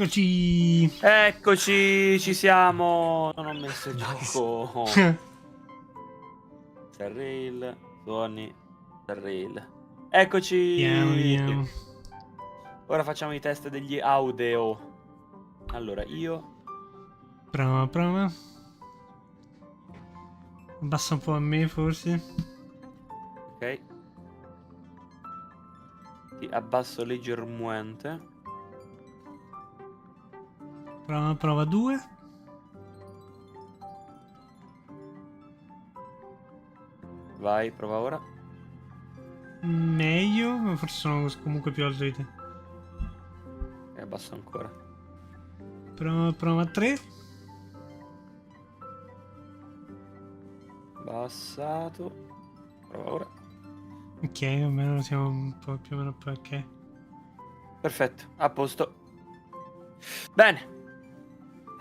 Eccoci! Eccoci, ci siamo. Non ho messo il gioco. Rail, suoni, rail. Eccoci. Vediamo. Ora facciamo i test degli audio. Allora, io... Prova. Abbassa un po' a me, forse. Ok. Ti abbasso leggermente. Prova 2. Vai, prova ora. Meglio, ma forse sono comunque più alto di te. E abbasso ancora. Prova 3. Abbassato. Prova ora. Ok, almeno siamo un po' più o meno ok. Perfetto, a posto. Bene.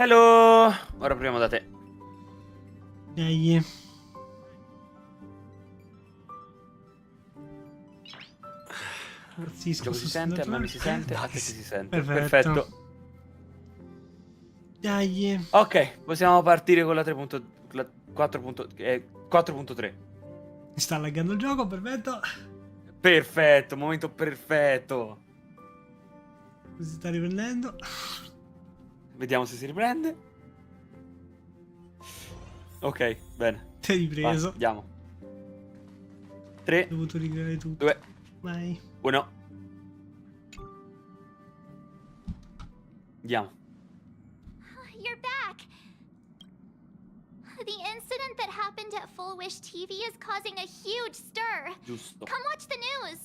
Hello. Ora proviamo da te. Dai. Il gioco si sente, a me mi si sente, a te si sente. Perfetto. Perfetto. Dai. Ok, possiamo partire con la 4.3. Mi sta laggando il gioco, perfetto. Perfetto, momento perfetto. Si sta riprendendo. Vediamo se si riprende. Ok, bene. Ti hai ripreso. Vai, andiamo. 3, Ho dovuto ricreare tutto. 2, Vai. 1. Andiamo. You're back. The incident that happened at Full Wish TV is causing a huge stir. Giusto. Come watch the news.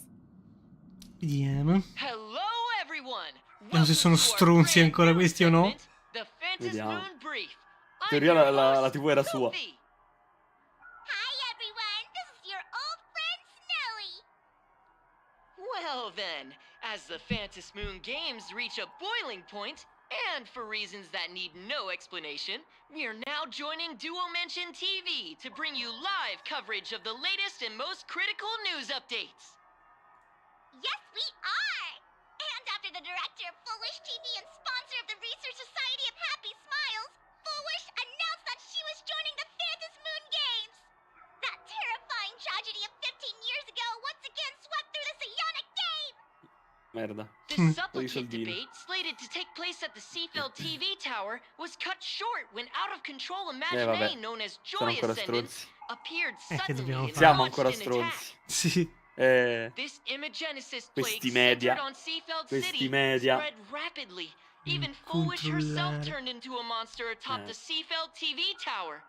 Vediamo. Hello everyone. Vediamo se sono stronzi ancora questi o no. Vediamo. In In teoria la TV era sua. Hi everyone, this is your old friend Snowy. Well then, as the Phantom Moon games reach a boiling point, and for reasons that need no explanation, we are now joining Duo Mention TV to bring you live coverage of the latest and most critical news updates. Yes, we are. And after the director of Full Wish TV and sponsor of the Research Society of Happy Smiles, Full Wish announced that she was joining the Phantom Moon Games. That terrifying tragedy of 15 years ago once again swept through the psionic game. Merda. The supplicant debate, slated to take place at the Seafeld TV tower, was cut short when out-of-control imaginee known as Sono Joy ancora Ascendant stronzi. appeared che suddenly dobbiamo and fare? Siamo launched ancora an attack. stronzi. Sì. This imagenesis Questi plague media. centered on Seafeld Questi City media. spread rapidly. Even Full Wish herself Controllare. turned into a monster atop the Seafeld TV tower.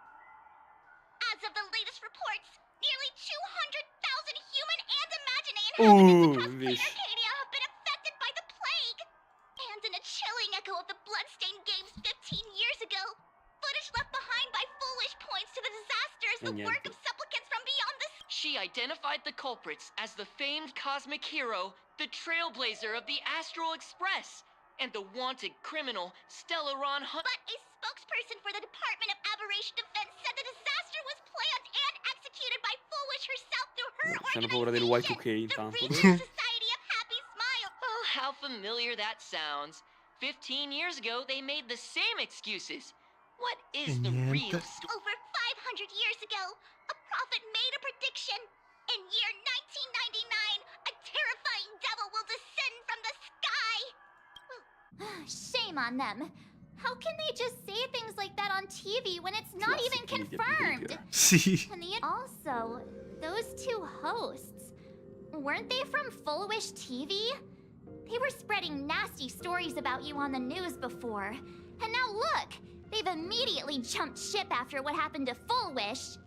As of the latest reports, nearly 200,000 human and imaginary inhabitants across invece. Planarcadia have been affected by the plague. And in a chilling echo of the bloodstained games 15 years ago, footage left behind by Full Wish points to the disaster as the work of supplicants from beyond the She identified the culprits as the famed cosmic hero, the trailblazer of the Astral Express, and the wanted criminal, Stellaron Hunt. But a spokesperson for the Department of Aberration Defense said the disaster was planned and executed by Full Wish herself through her C'hanno paura del organization, Y2K the intanto. Research Society of Happy Smile. Oh, how familiar that sounds. 15 years ago, they made the same excuses. What is the real story? Over 500 years ago, a prophet made a prediction. In year 1999, a terrifying devil will descend from the sky. Shame on them. How can they just say things like that on TV when it's not even confirmed? Sì. And also, those two hosts, weren't they from Full Wish TV? They were spreading nasty stories about you on the news before. And now look, they've immediately jumped ship after what happened to Full Wish.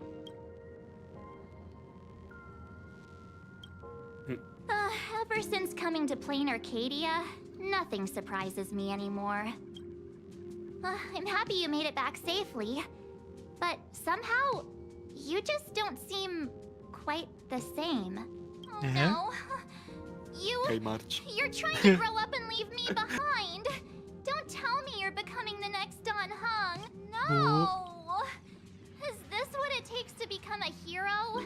Ever since coming to Planarcadia, nothing surprises me anymore. I'm happy you made it back safely, but somehow, you just don't seem quite the same. Oh no. Ok, March. You're trying to grow up and leave me behind. Don't tell me you're becoming the next Don Hung. No. Is this what it takes to become a hero?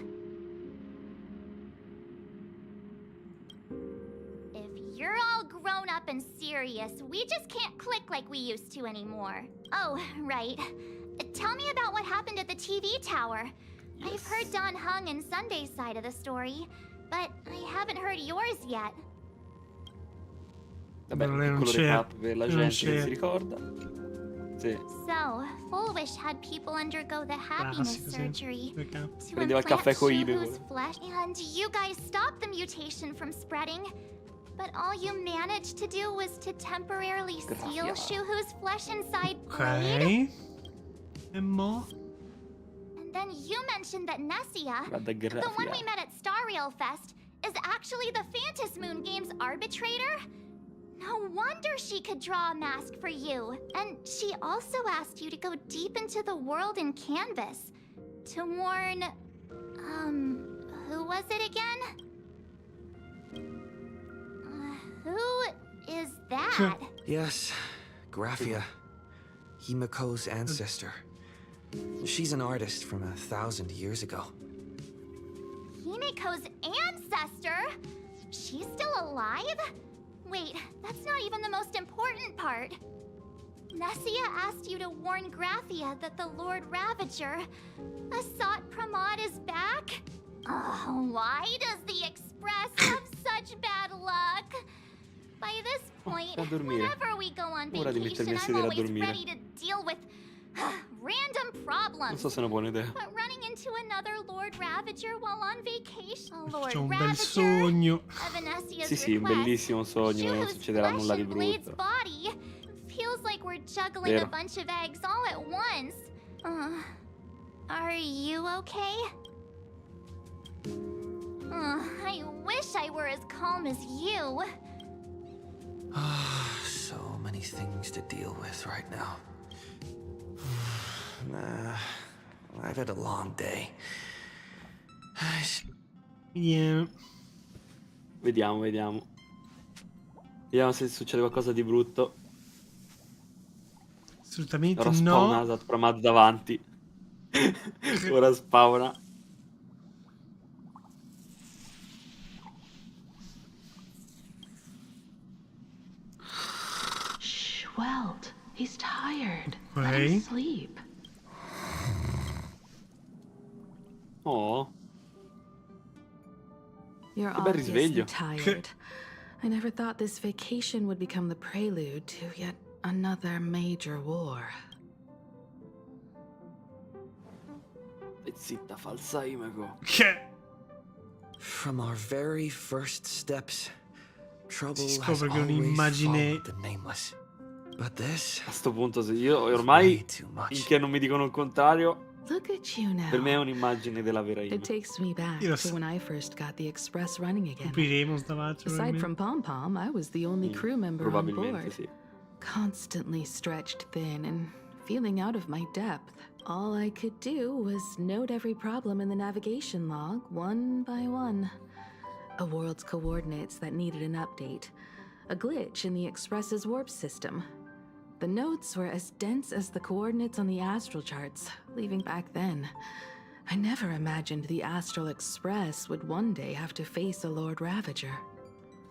If you're all grown up and serious. We just can't click like we used to anymore. Oh, right. Tell me about what happened at the TV tower. I've heard Don Hung and Sunday's side of the story, but I haven't heard yours yet. Vabbè, Non un è- non piccolo c'è- recap per la non gente che c'è. si ricorda. Sì. So, Full Wish had people undergo the happiness Classico, sì. surgery Recap. to Prendeva il implant caffè con Ibe, Shuhu's quello. flesh, and you guys stopped the mutation from spreading. But all you managed to do was to temporarily seal Graphia. Shuhu's flesh inside Ok. Blade. E mo? And then you mentioned that Nessia, Guarda the one Graphia. we met at Star Rail Fest, is actually the Phantom Moon Games arbitrator? No wonder she could draw a mask for you. And she also asked you to go deep into the world in Canvas to warn... who was it again? Who is that? Yes, Graphia. Himiko's ancestor. She's an artist from 1,000 years ago. Himiko's ancestor? She's still alive? Wait, that's not even the most important part. Nessia asked you to warn Graphia that the Lord Ravager, Asat Pramad, is back? Oh, why does the Express have such bad luck? By this point, a dormire. whenever we go on Ora di vacation, mettermi a I'm sedere a always dormire. ready to deal with random Non problems. so se è una buona idea. But running into another Lord Ravager while on vacation, a Lord C'è un bel Ravager, sogno. Evanesia's Sì, sì, un request, bellissimo sogno, non Shuhu's succederà flesh nulla di and Blade's brutto. body. Feels like we're juggling Vero. a bunch of eggs all at once. Are you okay? I wish I were as calm as you. So many things to deal with right now. I've had a long day. Yeah. Vediamo, vediamo. Vediamo se succede qualcosa di brutto. Assolutamente Ora spawna no. Asat Pramad davanti. Ora spawna. Shh, Welt. He's tired. Let Okay. him sleep. Oh, You're Che bel obviously risveglio. tired. I never thought this vacation would become the prelude to yet another major war. e zitta, falsa Imego. Che? From our very first steps, trouble Si has scopre che è always un'immagine- followed the nameless. But this A sto punto, se io way ormai, too much. finché non mi dicono il contrario, Look at you now. per me è un'immagine della vera It Ime. takes me back Yes. to when I first got the express running again. Scopriremo sta faccia. Aside probabilmente. from Pom Pom, I was the only crew member on Probabilmente board. sì. Constantly stretched thin and feeling out of my depth. All I could do was note every problem in the navigation log, one by one. A world's coordinates that needed an update. A glitch in the Express's warp system. The notes were as dense as the coordinates on the astral charts, leaving back then. I never imagined the Astral Express would one day have to face a Lord Ravager.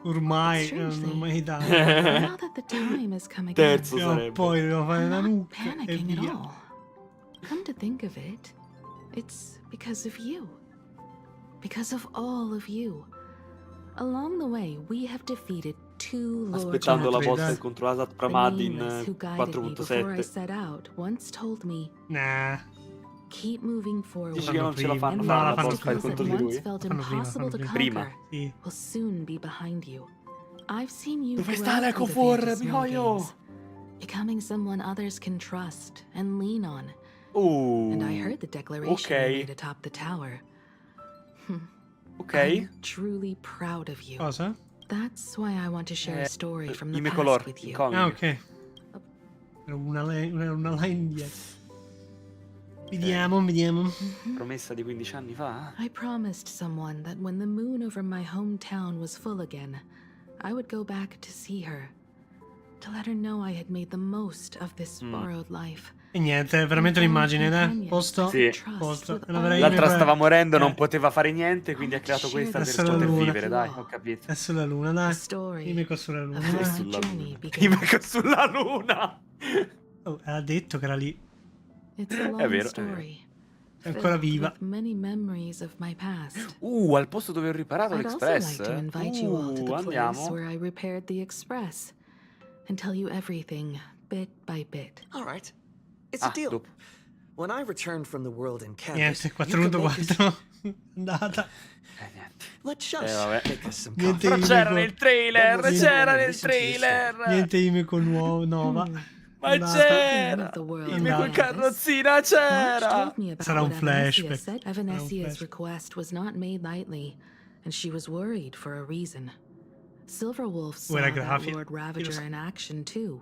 Ormai Strangely. non mai dato. Now that the time has come again, Terzo Prima o sarebbe. poi devo fare I'm la not nuca e panicking at via. all. Come to think of it, it's because of you. Because of all of you. Along the way, we have defeated two Lord Aspettando la Ravager. posta contro Asat The Pramad in nameless who guided me before I 4.7. set out once told me, Nah. keep moving forward. Dici che non ce la fanno And No, fare la la fanno posta obstacles prima. contro that di once lui? felt Fanno prima, impossible to fanno conquer prima. Sì. will soon be behind you. I've seen you Dove grow sta through l'Eco the For, Phantom Moon Mihoio? Games, becoming someone others can trust and lean on. And I heard the declaration you ok. made atop the tower. Ok. I'm truly proud of you. Cosa? That's why I want to share a story from the Ime past Color, with in you. comic. Ah, ok. Era una line indietro. Vediamo, vediamo. Promessa di 15 anni fa? I promised someone that when the moon over my hometown was full again, I would go back to see her, to let her know I had made the most of this borrowed life, E niente, è veramente un'immagine, dai. Posto? Sì. Posto. E la vedrai L'altra io, stava morendo, non eh. poteva fare niente, quindi ha creato questa per Adesso la poter luna. vivere, dai, ho capito. È sulla luna, dai. Imeco sulla luna, È dai. sulla luna. Imeco sulla luna! Oh, ha detto che era lì. It's a È long vero, è vero. story. È ancora filled viva. with many memories of my past. Al posto dove ho riparato I'd also l'Express. like to invite you all to the place Andiamo. where I repaired the Express and tell you everything bit by bit. All right. It's a deal. Dopo. When I returned from the world in canvas, Niente, you could make us... 4.4. Andata. Niente. Let's just vabbè. make us some Niente coffee. Però c'era Imeco. nel trailer, Niente. c'era nel Listen to your story. trailer. Niente Imeco nova. Ma Andata. c'era. Imeco in carrozzina c'era. Sarà un flashback. Said Sarà un Evanesia's flashback. request was not made lightly, and she was worried for a reason. Silverwolf saw Ora that Graphia. Lord Io lo Ravager so. in action too.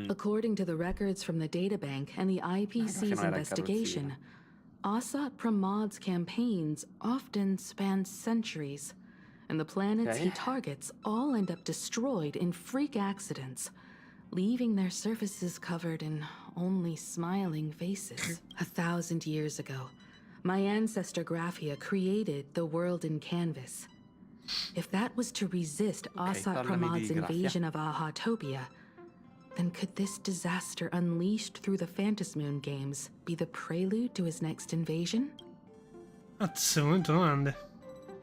According to the records from the databank and the IPC's non era in investigation, Asat Pramad's campaigns often span centuries, and the planets he Okay. targets all end up destroyed in freak accidents, leaving their surfaces covered in only smiling faces. 1,000 years ago, my ancestor Graphia created the world in canvas. If that was to resist Asat parlami Pramad's di Graphia. invasion of Ahatopia, then could this disaster unleashed through the Phantasmoon games be the prelude to his next invasion? Cazzo, momento domande.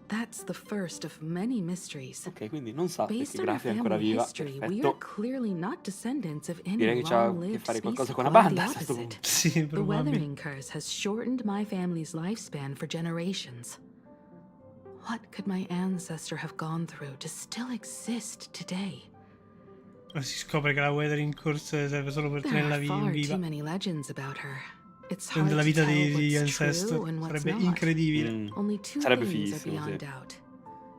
That's the first of many mysteries. Ok, quindi non sa Based che on our Graphia è ancora family viva. history, we are Perfetto. clearly not descendants of any Direi che c'ha a che long-lived fare qualcosa species, con la quite the banda a questo opposite. punto. Sì, The probabile. weathering curse has shortened my family's lifespan for generations. What could my ancestor have gone through to still exist today? Ma si scopre che la Weathering Curse serve solo per There tenere la are vita in far viva. too many legends about her. It's hard Prende la to vita tell degli what's true ancestor. and what's Sarebbe not. incredibile. Only two Sarebbe things are fighissimo, beyond sì. doubt.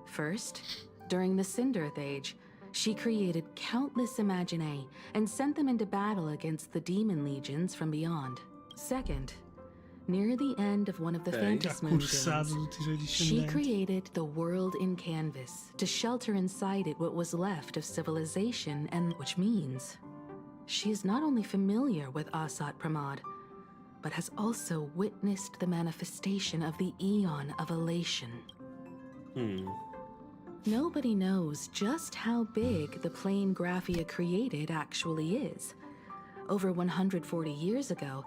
First, during the Cinderth Age, she created countless Imaginae and sent them into battle against the demon legions from beyond. Second, near the end of one of the Ok. Ha Phantasmoon cursato games, tutti i suoi she discendenti. created the world in canvas to shelter inside it what was left of civilization, and which means she is not only familiar with Asat Pramad, but has also witnessed the manifestation of the Eon of Elation. Nobody knows just how big the plane Graphia created actually is. Over 140 years ago,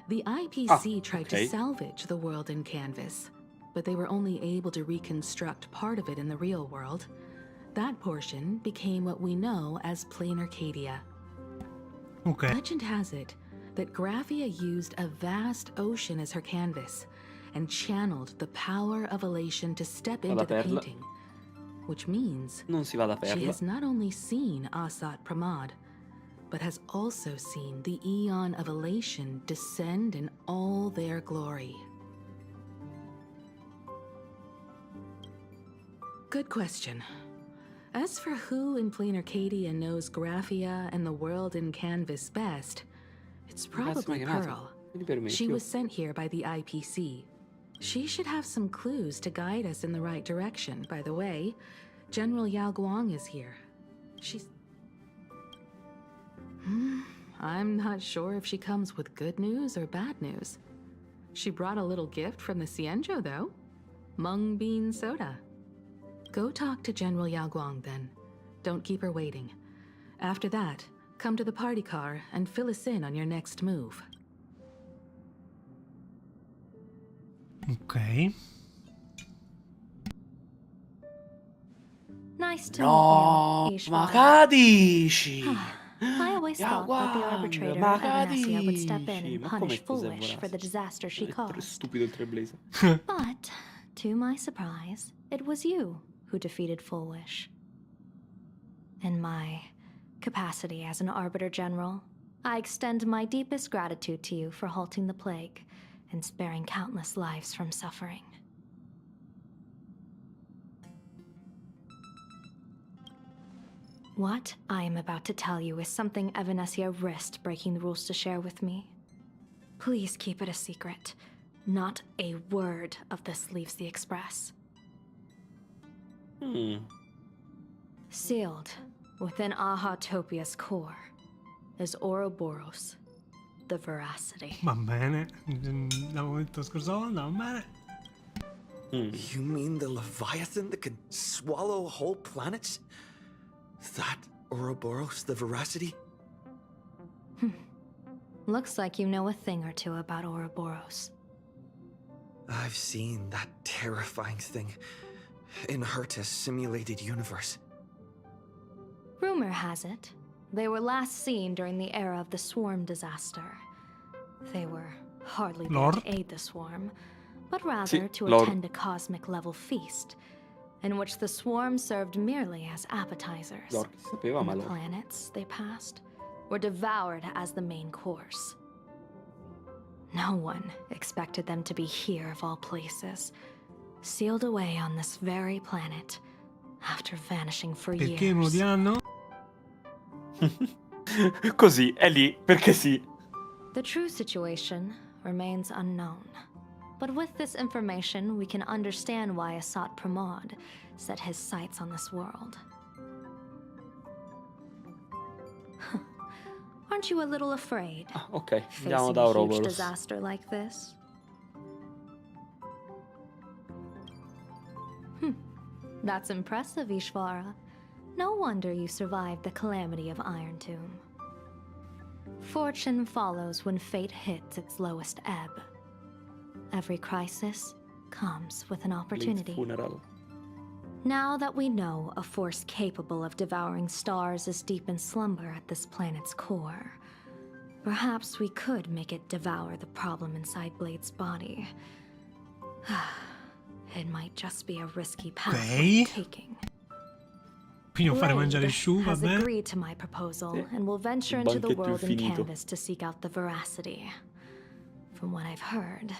the IPC tried okay. to salvage the world in canvas, but they were only able to reconstruct part of it in the real world. That portion became what we know as Planarcadia. Ok. Legend has it that Graphia used a vast ocean as her canvas and channeled the power of elation to step into the Perla. painting, which means Non si va da she perla. has not only seen Asat Pramad, but has also seen the Eon of Elation descend in all their glory. Good question. As for who in Planarcadia knows Graphia and the world in canvas best, it's probably Pearl. Vieni per me, She più. was sent here by the IPC. She should have some clues to guide us in the right direction. By the way, General Yao Guang is here. She's... I'm not sure if she comes with good news or bad news. She brought a little gift from the Cienjo, though. Mung bean soda. Go talk to General Yao Guang, then. Don't keep her waiting. After that, come to the party car and fill us in on your next move. Ok. Nice to No, meet you, ma Ishvara. che dici? I always Yeah, thought that the wow, arbitrator, ma Evanesia, would step in capisci? and Ma punish come cos'è Foolish for the Vorace? disaster she È caused. stupido il Trailblazer. But, to my surprise, it was you who defeated Foolish. In my capacity as an Arbiter General, I extend my deepest gratitude to you for halting the plague and sparing countless lives from suffering. What I am about to tell you is something Evanesia risked breaking the rules to share with me. Please keep it a secret. Not a word of this leaves the Express. Sealed within Ahatopia's core is Ouroboros, the veracity. Va bene. L'avevo detto scorsa volta, va bene. You mean the Leviathan that could swallow whole planets? That Ouroboros, the veracity? Looks like you know a thing or two about Ouroboros. I've seen that terrifying thing in Herta's simulated universe. Rumor has it, they were last seen during the era of the Swarm disaster. They were hardly there to aid the Swarm, but rather to attend a cosmic-level feast, in which the Swarm served merely as appetizers. And the planets they passed were devoured as the main course. No one expected them to be here of all places, sealed away on this very planet, after vanishing for Perché non lo years. diranno? Così, è lì, perché sì. The true situation remains unknown. But with this information, we can understand why Asat Pramad set his sights on this world. Aren't you a little afraid? Ah, ok, Facing andiamo da a huge Ouroboros. disaster like this? That's impressive, Ishvara. No wonder you survived the calamity of Iron Tomb. Fortune follows when fate hits its lowest ebb. Every crisis comes with an opportunity. Funeral. Now that we know a force capable of devouring stars is deep in slumber at this planet's core, perhaps we could make it devour the problem inside Blade's body. It might just be a risky path Okay. worth taking. Quindi non fare Blade mangiare sciù, va has bene? agreed to my proposal Sì. and will venture Il into the banchetto world in infinito. canvas to seek out the veracity. From what I've heard,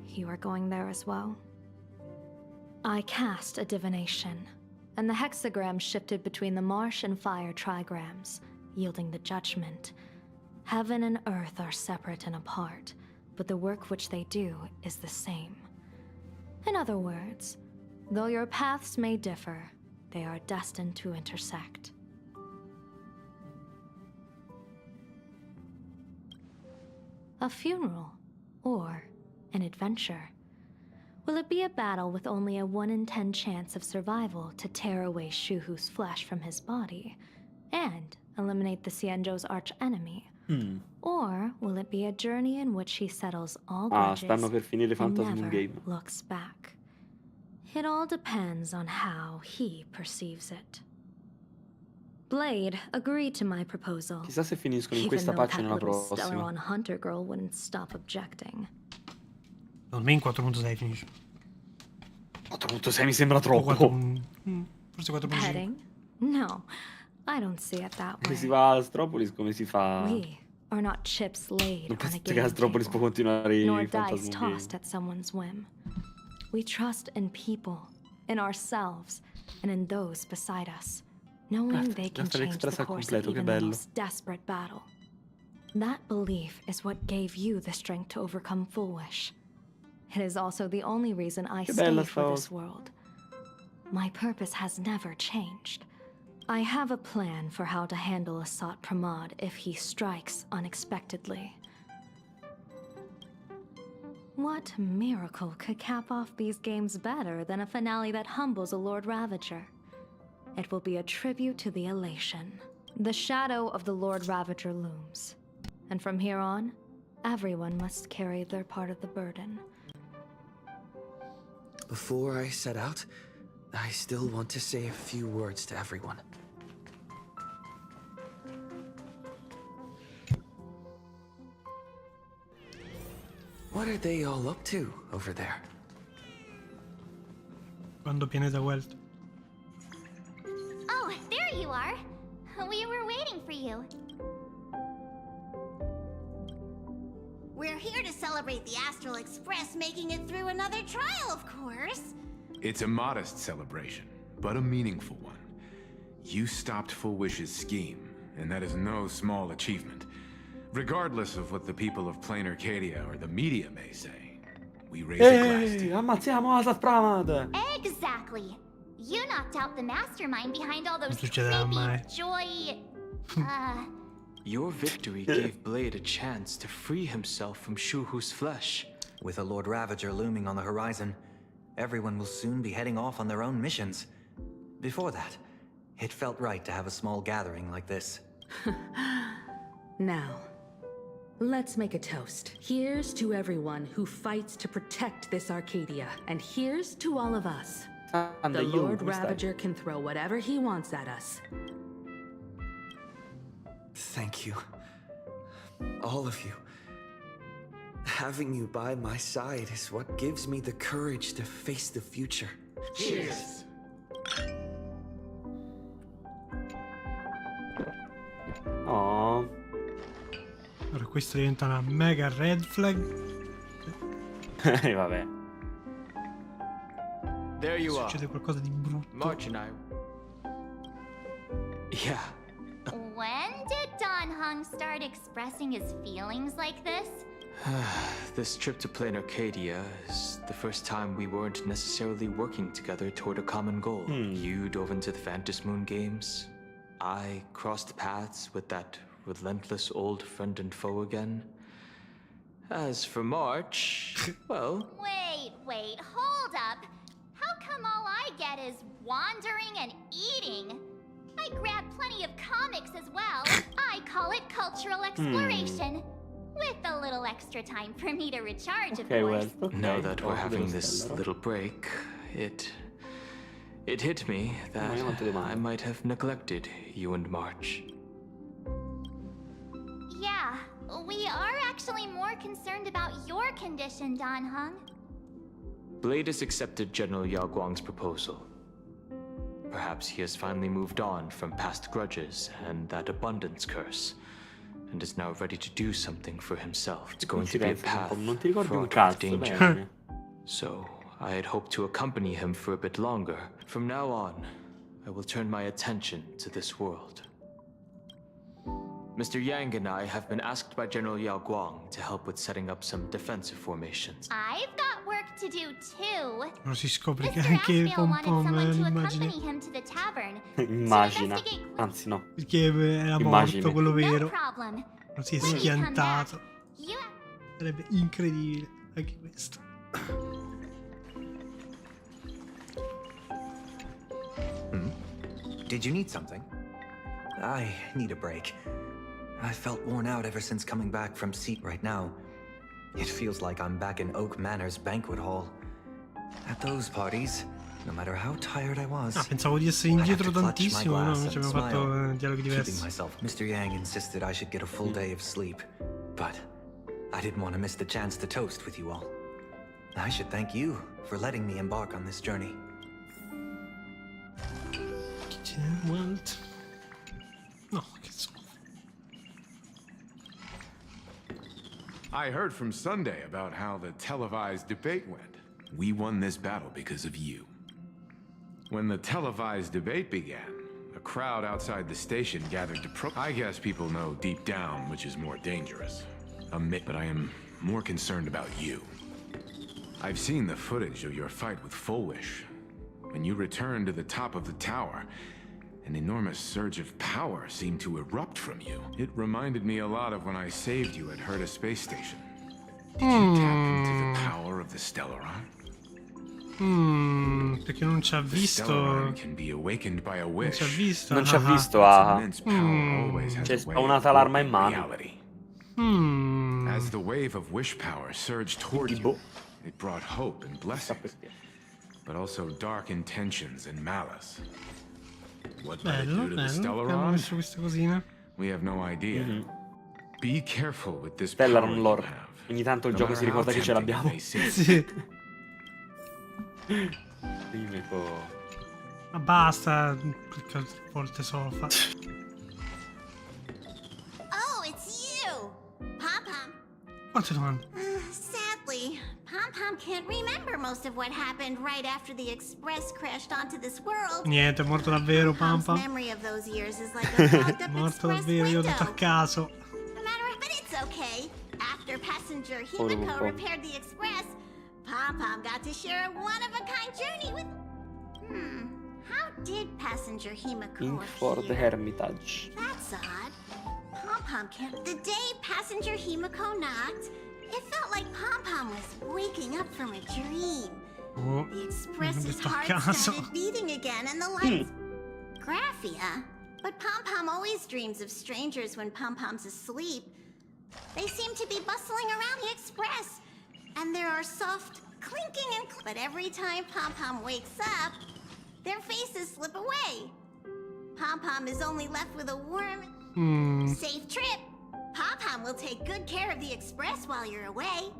you are going there as well. I cast a divination, and the hexagram shifted between the marsh and fire trigrams, yielding the judgment. Heaven and earth are separate and apart, but the work which they do is the same. In other words, though your paths may differ, they are destined to intersect. A funeral, or an adventure. Will it be a battle with only a 1 in 10 chance of survival to tear away Shuhu's flesh from his body and eliminate the Xianzhou's arch-enemy? Or will it be a journey in which he settles all Ah, grudges stanno per finire and Phantasm never Game. looks back? It all depends on how he perceives it. Blade agreed to my proposal. Chissà se finiscono in Even questa though patch o that nella little stellar prossima. on Hunter girl wouldn't stop objecting. Secondo me in 4.6 finisce. 4.6 mi sembra O troppo. 4. Forse 4.5. Petting? No, I don't see it that Se si way. va a Astropolis come si fa? We are not chips laid Non on a penso che game Astropolis può table, continuare nor i dice Phantasm Game. tossed at someone's whim. We trust in people, in ourselves, and in those beside us, knowing they can Grazie change the all'Express al course of completo, che even the bello. most desperate battle. That belief is what gave you the strength to overcome Fullwish. It is also the only reason I Che bella stayed for sta this world. My purpose has never changed. I have a plan for how to handle Asat Pramad if he strikes unexpectedly. What miracle could cap off these games better than a finale that humbles a Lord Ravager? It will be a tribute to the elation. The shadow of the Lord Ravager looms. And from here on, everyone must carry their part of the burden. Before I set out, I still want to say a few words to everyone. What are they all up to over there? Quando pianeta Welt. Oh, there you are. We were waiting for you. We're here to celebrate the Astral Express making it through another trial, of course. It's a modest celebration, but a meaningful one. You stopped Fullwish's scheme, and that is no small achievement. Regardless of what the people of Planarcadia or the media may say, we raise a glass to you. Ammazziamo Asat Pramad! Exactly. You knocked out the mastermind behind all those Non succederà mai. creepy joy... Your victory gave Blade a chance to free himself from Shuhu's flesh. With a Lord Ravager looming on the horizon, everyone will soon be heading off on their own missions. Before that, it felt right to have a small gathering like this. Now, let's make a toast. Here's to everyone who fights to protect this Arcadia, and here's to all of us. The Lord Ravager can throw whatever he wants at us. Thank you. All of you. Having you by my side is what gives me the courage to face the future. Cheers! Oh. Allora questo diventa una mega red flag. Vabbè. There you are. Succede qualcosa di brutto. March and I... Yeah. When did Don Hung start expressing his feelings like this? This trip to Planarcadia is the first time we weren't necessarily working together toward a common goal. You dove into the Phantom Moon Games. I crossed paths with that relentless old friend and foe again. As for March, well... Wait, hold up. How come all I get is wandering and eating? I grab plenty of comics as well. I call it cultural exploration. With a little extra time for me to recharge, of course. Now that we're having this little break, it hit me that I might have neglected you and March. Yeah, we are actually more concerned about your condition, Don Hung. Blade has accepted General Yao Guang's proposal. Perhaps he has finally moved on from past grudges and that abundance curse, and is now ready to do something for himself. It's going to be a path fraught with danger. So, I had hoped to accompany him for a bit longer. From now on, I will turn my attention to this world. Mr. Yang and I have been asked by General Yao Guang to help with setting up some defensive formations. I've got work to do too. Ora si scopre che Mr. anche il Aspel wanted someone to immagine. accompany him to the tavern. Immagina. Anzi no. Perché era Immagine. morto quello No vero. problem. Non si è When you come schiantato. back, you... Sarebbe incredibile anche questo. Did you need something? I need a break. I felt worn out ever since coming back from Seat right now. It feels like I'm back in Oak Manor's banquet hall. At those parties, no matter how tired I was, pensavo di essere indietro tantissimo, no? Ci abbiamo fatto dialoghi diversi. Mr. Yang insisted I should get a full day of sleep, but I didn't want to miss the chance to toast with you all. I should thank you for letting me embark on this journey. No, che so. I heard from Sunday about how the televised debate went. We won this battle because of you. When the televised debate began, a crowd outside the station gathered to I guess people know deep down which is more dangerous. But I am more concerned about you. I've seen the footage of your fight with Fullwish. When you returned to the top of the tower, an enormous surge of power seemed to erupt from you. It reminded me a lot of when I saved you at Herta Space Station. Did you tap into the power of the Stellaron? Perché non ci ha visto. Can be awakened by a wish. Non ci ha visto. Non ci ha visto, C'è spawnata l'arma in mano. As the wave of wish power surged toward you, it brought hope and blessings, but also dark intentions and malice. What might it do to the Stellaron? Messo questa cosina. We have no idea. Be careful with this Stellaron power lore. you have. Ogni tanto il gioco si ricorda che ce l'abbiamo. Sì. Ma basta, perché altre volte sofa. Oh, it's you! Pom-Pom. Quante domande? Sadly, Pom-Pom can't remember most of what happened right after the Express crashed onto this world. Niente, è morto davvero, Pampa. Memory of those years is like a fogged up Morto Express davvero, io ho window. detto a caso. No matter, but it's okay. After passenger Himiko repaired the Express, Pom-Pom got to share a one-of-a-kind journey with... How did passenger Himiko Ink for the appear? Hermitage. That's odd. Pom-Pom Pom-Pom can't. The day passenger Himiko knocked, it felt like Pom-Pom was waking up from a dream. Oh, The Express's sto a heart caso. started beating again, and the lights. Graphia? But Pom-Pom always dreams of strangers when Pom-Pom's asleep. They seem to be bustling around the Express, and there are soft clinking and but every time Pom-Pom wakes up, their faces slip away. Pom-Pom is only left with a warm, safe trip. Pom-Pom will take good care of the Express while you're away.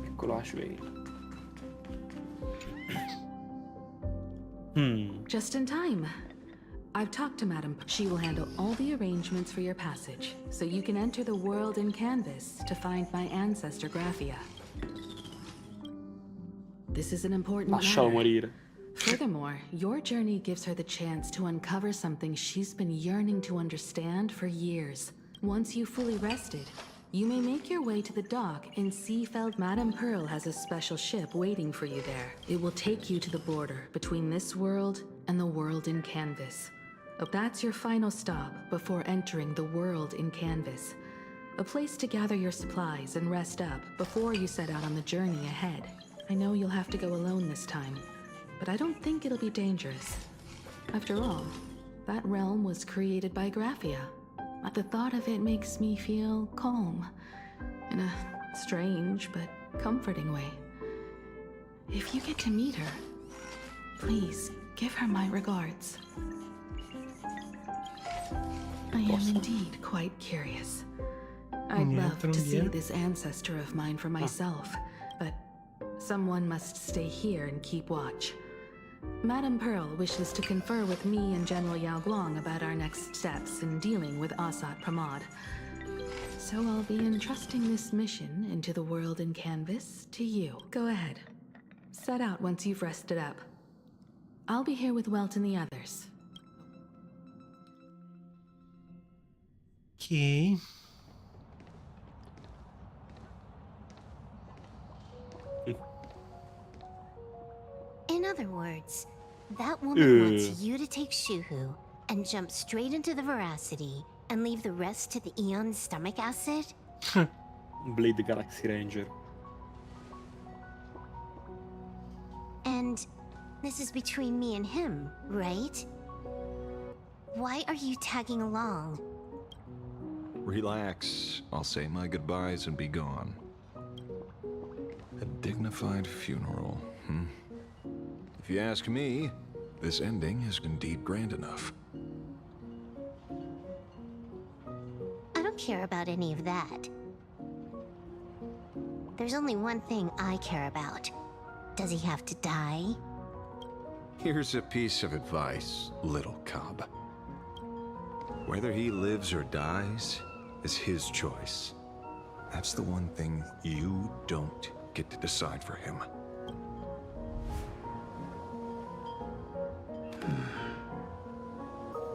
Eccolo Ashway. Just in time. I've talked to Madam. She will handle all the arrangements for your passage, so you can enter the world in canvas to find my ancestor Graphia. This is an important Lascialo matter. morire. Furthermore, your journey gives her the chance to uncover something she's been yearning to understand for years. Once you've fully rested, you may make your way to the dock in Seafeld. Madame Pearl has a special ship waiting for you there. It will take you to the border between this world and the world in canvas. That's your final stop before entering the world in canvas. A place to gather your supplies and rest up before you set out on the journey ahead. I know you'll have to go alone this time, but I don't think it'll be dangerous. After all, that realm was created by Graphia. At the thought of it makes me feel calm, in a strange but comforting way. If you get to meet her, please give her my regards. I am indeed quite curious. I'd love to see this ancestor of mine for myself, but someone must stay here and keep watch. Madame Pearl wishes to confer with me and General Yao Guang about our next steps in dealing with Asat Pramad. So I'll be entrusting this mission into the world in canvas to you. Go ahead. Set out once you've rested up. I'll be here with Welt and the others. Okay. In other words, that woman wants you to take Shuhu and jump straight into the Veracity and leave the rest to the Eon's stomach acid? Blade Galaxy Ranger. And this is between me and him, right? Why are you tagging along? Relax. I'll say my goodbyes and be gone. A dignified funeral, If you ask me, this ending is indeed grand enough. I don't care about any of that. There's only one thing I care about. Does he have to die? Here's a piece of advice, little cub. Whether he lives or dies is his choice. That's the one thing you don't get to decide for him.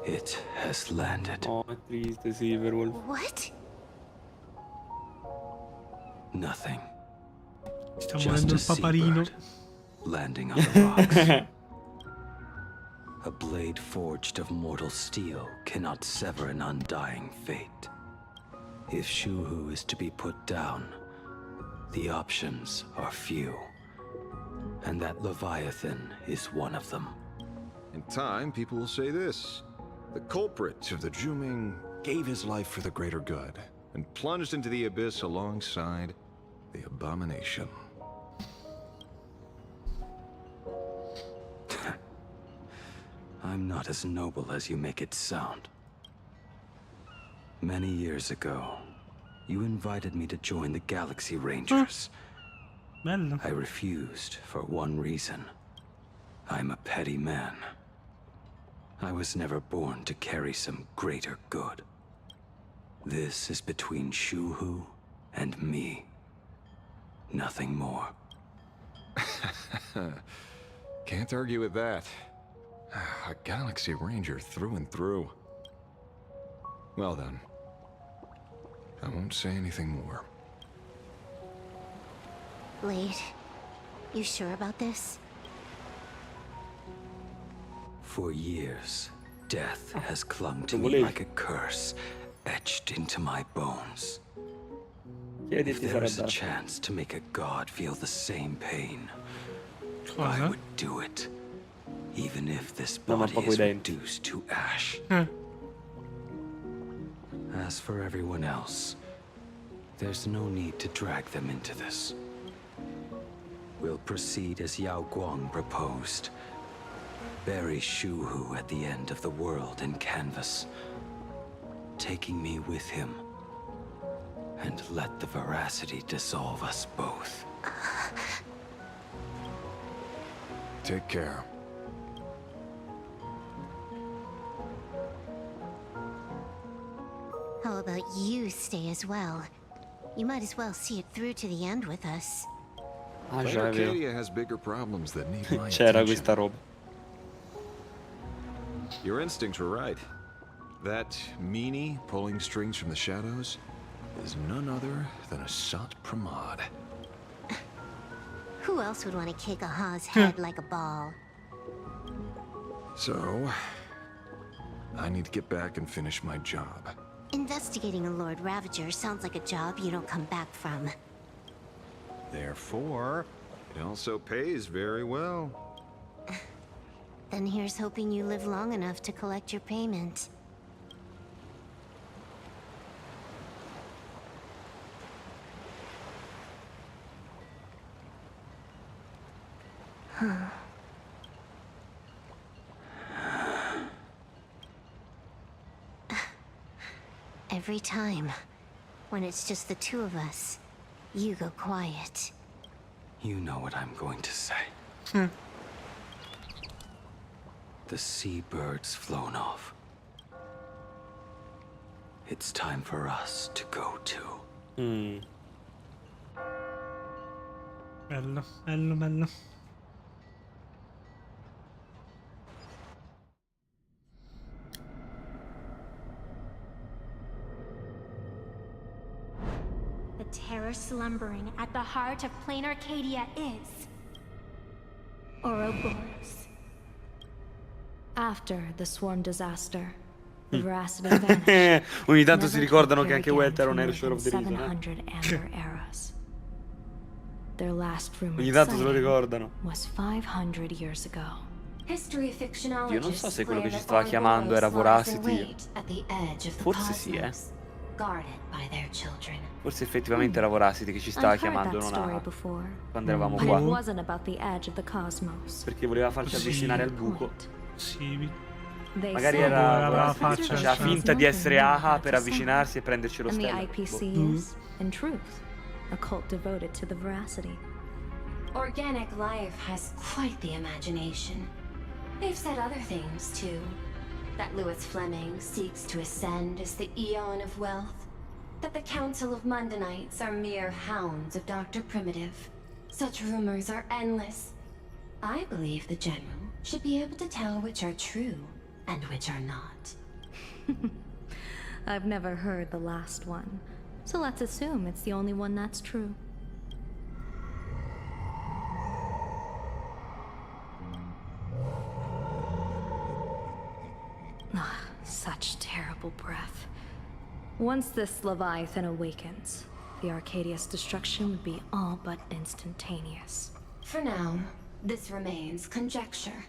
It has landed. Oh, è triste, Silverwolf. What? Nothing. Sta Just muovendo a il paparino. seabird landing on the rocks. A blade forged of mortal steel cannot sever an undying fate. If Shuhu is to be put down, the options are few. And that Leviathan is one of them. In time, people will say this. The culprit of the Juming gave his life for the greater good and plunged into the abyss alongside the abomination. I'm not as noble as you make it sound. Many years ago, you invited me to join the Galaxy Rangers. Bello. I refused for one reason. I'm a petty man. I was never born to carry some greater good. This is between Shuhu and me. Nothing more. Can't argue with that. A Galaxy Ranger through and through. Well then, I won't say anything more. Blade, you sure about this? For years, death has clung to me like a curse, etched into my bones. If there is a chance to make a god feel the same pain, I would do it, even if this body is reduced to ash. As for everyone else, there's no need to drag them into this. We'll proceed as Yao Guang proposed. Bury Shu Hu at the end of the world in canvas, taking me with him, and let the veracity dissolve us both. Take care. How about you stay as well? You might as well see it through to the end with us. Planarcadia has bigger problems that need my C'era attention. questa roba. Your instincts were right. That meanie pulling strings from the shadows is none other than Asat Pramad. Who else would want to kick a Ha's head like a ball? So, I need to get back and finish my job. Investigating a Lord Ravager sounds like a job you don't come back from. Therefore, it also pays very well. Then here's hoping you live long enough to collect your payment. Huh. Every time, when it's just the two of us, you go quiet. You know what I'm going to say. The seabird's flown off. It's time for us to go too. Bello, bello, bello. The terror slumbering at the heart of Planarcadia is Ouroboros. After the swarm disaster, the veracity vanished. Ogni tanto si never to ricordano che appear anche again Welt era for un more Heir of the than Reason. 700 amber eras. Their last rumored Ogni tanto se lo sighting ricordano. was 500 years ago. History fictionologists Io non so se quello che ci swear stava that chiamando era Ouroboros lies in Voracity. wait at the edge of the Forse sì, cosmos, guarded by their children. Forse effettivamente era Voracity che ci stava I've heard chiamando, that non story a... before, quando eravamo but it qua. wasn't about the edge of the cosmos. Perché voleva farci Sì. avvicinare al buco. Sì. They Magari say era la Voracity che faccia, faceva sì. finta di essere Nothing Aha new per about the avvicinarsi e prenderci lo And the stello. IPC is, in truth, a cult devoted to the veracity. Organic life has quite the imagination. They've said other things, too. That Louis Fleming seeks to ascend as the Eon of Wealth. That the Council of Mundanites are mere hounds of Dr. Primitive. Such rumors are endless. I believe the General should be able to tell which are true and which are not. I've never heard the last one, so let's assume it's the only one that's true. Ah, such terrible breath. Once this Leviathan awakens, the Arcadia's destruction would be all but instantaneous. For now, this remains conjecture.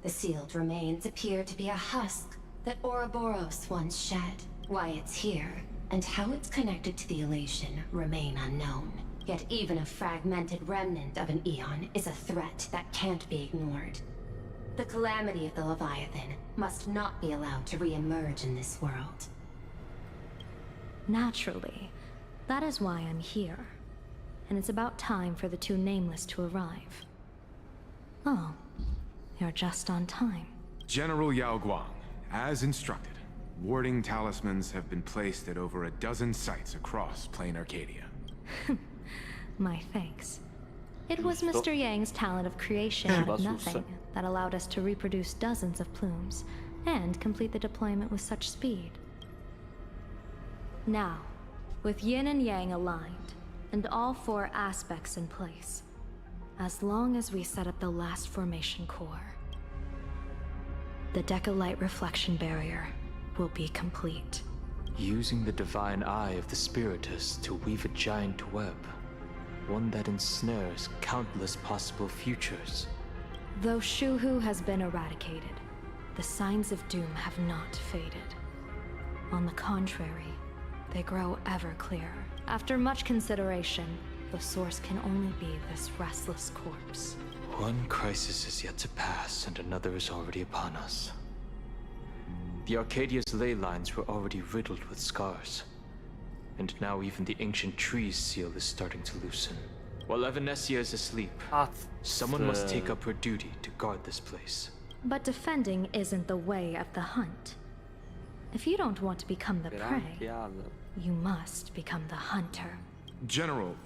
The sealed remains appear to be a husk that Ouroboros once shed. Why it's here, and how it's connected to the elation, remain unknown. Yet even a fragmented remnant of an Eon is a threat that can't be ignored. The calamity of the Leviathan must not be allowed to re-emerge in this world. Naturally, that is why I'm here. And it's about time for the two Nameless to arrive. Oh, you're just on time. General Yao Guang, as instructed, warding talismans have been placed at over a dozen sites across Planarcadia. My thanks. It was Mr. Yang's talent of creation out of nothing that allowed us to reproduce dozens of plumes and complete the deployment with such speed. Now, with Yin and Yang aligned, and all 4 aspects in place. As long as we set up the last formation core, the Decalight reflection barrier will be complete. Using the divine eye of the Spiritus to weave a giant web, one that ensnares countless possible futures. Though Shuhu has been eradicated, the signs of doom have not faded. On the contrary, they grow ever clearer. After much consideration, the source can only be this restless corpse. One crisis is yet to pass, and another is already upon us. The Arcadia's ley lines were already riddled with scars. And now even the ancient tree's seal is starting to loosen. While Evanescia is asleep, someone must take up her duty to guard this place. But defending isn't the way of the hunt. If you don't want to become the prey, you must become the hunter. General,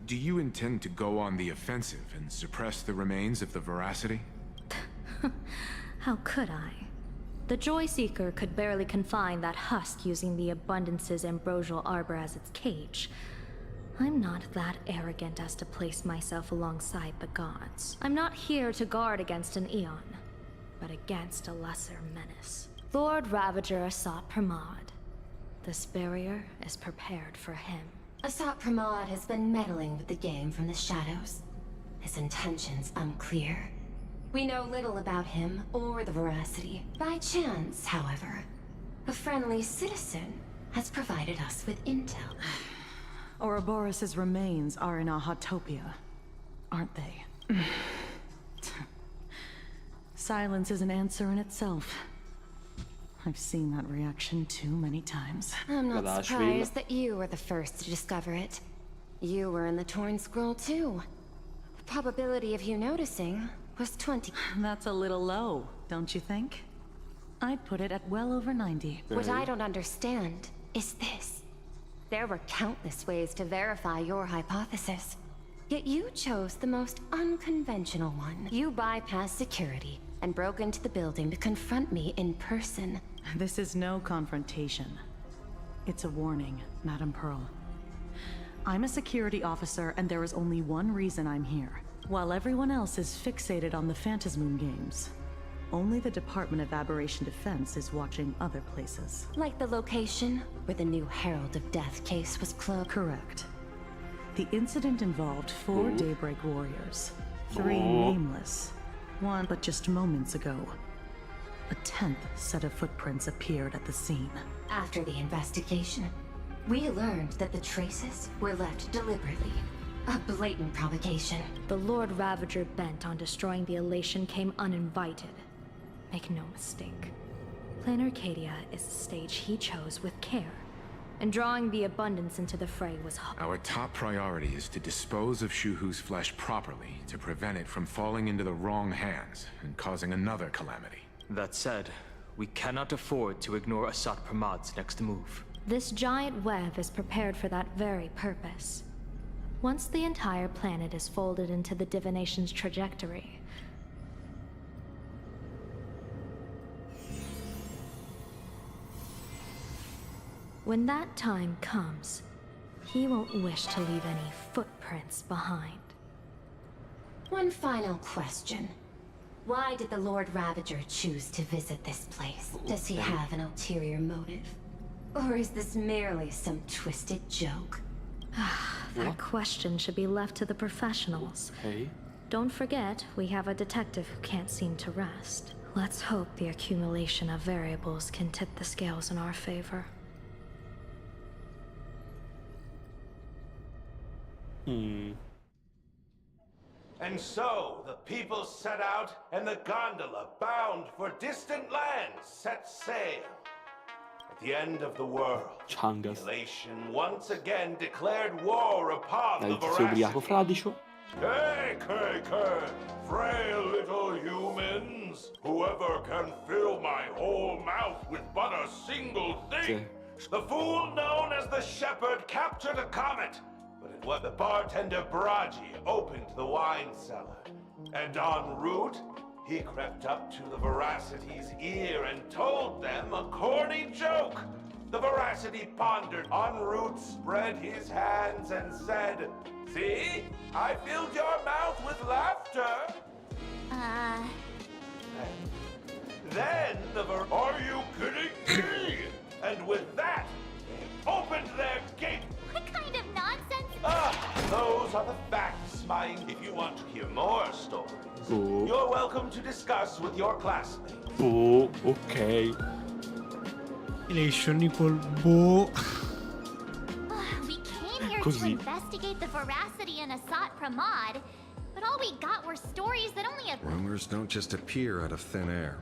do you intend to go on the offensive and suppress the remains of the Veracity? How could I? The Joy Seeker could barely confine that husk using the Abundance's ambrosial arbor as its cage. I'm not that arrogant as to place myself alongside the gods. I'm not here to guard against an Eon, but against a lesser menace. Lord Ravager Asat Pramad. This barrier is prepared for him. Asat Pramad has been meddling with the game from the shadows. His intentions unclear. We know little about him or the Veracity. By chance, however, a friendly citizen has provided us with intel. Ouroboros' remains are in Ahatopia, aren't they? Silence is an answer in itself. I've seen that reaction too many times. I'm not surprised that you were the first to discover it. You were in the Torn Scroll too. The probability of you noticing was 20. That's a little low, don't you think? I'd put it at well over 90. What I don't understand is this. There were countless ways to verify your hypothesis. Yet you chose the most unconventional one. You bypassed security and broke into the building to confront me in person. This is no confrontation. It's a warning, Madam Pearl. I'm a security officer, and there is only one reason I'm here. While everyone else is fixated on the Phantasmoon games, only the Department of Aberration Defense is watching other places. Like the location where the new Herald of Death case was closed? Correct. The incident involved 4 Daybreak warriors. 3 nameless. 1, but just moments ago, a 10th set of footprints appeared at the scene. After the investigation, we learned that the traces were left deliberately. A blatant provocation. The Lord Ravager bent on destroying the Elation came uninvited. Make no mistake. Planarcadia is a stage he chose with care, and drawing the Abundance into the fray was Our top priority is to dispose of Shuhu's flesh properly to prevent it from falling into the wrong hands and causing another calamity. That said, we cannot afford to ignore Asat Pramad's next move. This giant web is prepared for that very purpose. Once the entire planet is folded into the divination's trajectory, when that time comes, he won't wish to leave any footprints behind. One final question. Why did the Lord Ravager choose to visit this place? Does he have an ulterior motive? Or is this merely some twisted joke? That question should be left to the professionals. Don't forget, we have a detective who can't seem to rest. Let's hope the accumulation of variables can tip the scales in our favor. And so, the people set out, and the gondola, bound for distant lands, set sail. At the end of the world, the Elation once again declared war upon the Veracity. Hey, frail little humans! Whoever can fill my whole mouth with but a single thing! The fool known as the Shepherd captured a comet, but it was the bartender Braji opened the wine cellar. And en route, he crept up to the Veracity's ear and told them a corny joke. The Veracity pondered en route, spread his hands, and said, "See, I filled your mouth with laughter." Then are you kidding me? And with that, they opened their gate. What kind of nonsense? Those are the facts, if you want to hear more stories, you're welcome to discuss with your classmates. Ok. Relation col boh. We came here to investigate the veracity in Asat Pramad, but all we got were stories that only Rumors don't just appear out of thin air.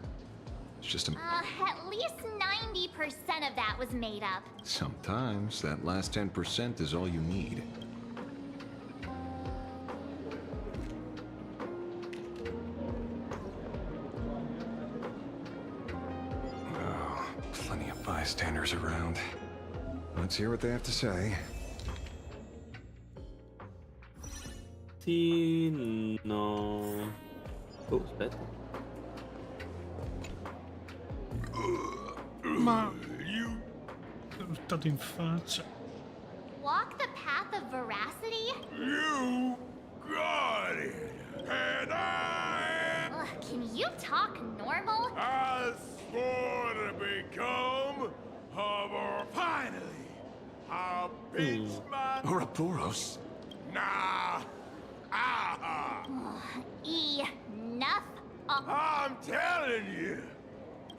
It's just a... at least 90% of that was made up. Sometimes that last 10% is all you need. Oh, plenty of bystanders around. Let's hear what they have to say. Sì, no. Oh, aspetta. Ma sono stato in faccia. Walk the path of veracity? You got it. And I can you talk normal? swore to become finally a bitch man. Ouroboros? Nah. Enough. I'm telling you.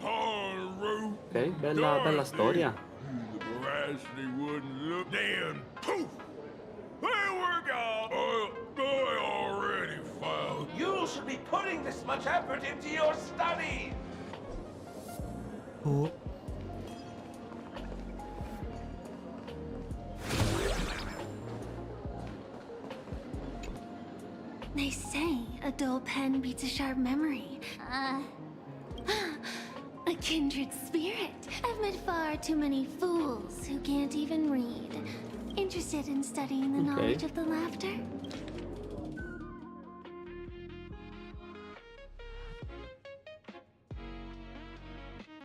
Ok, bella storia. The veracity wouldn't look. Then poof! There we go. I already found. You should be putting this much effort into your study. Oh. They say a dull pen beats a sharp memory. A kindred spirit. I've met far too many fools who can't even read. Interested in studying the knowledge of the laughter?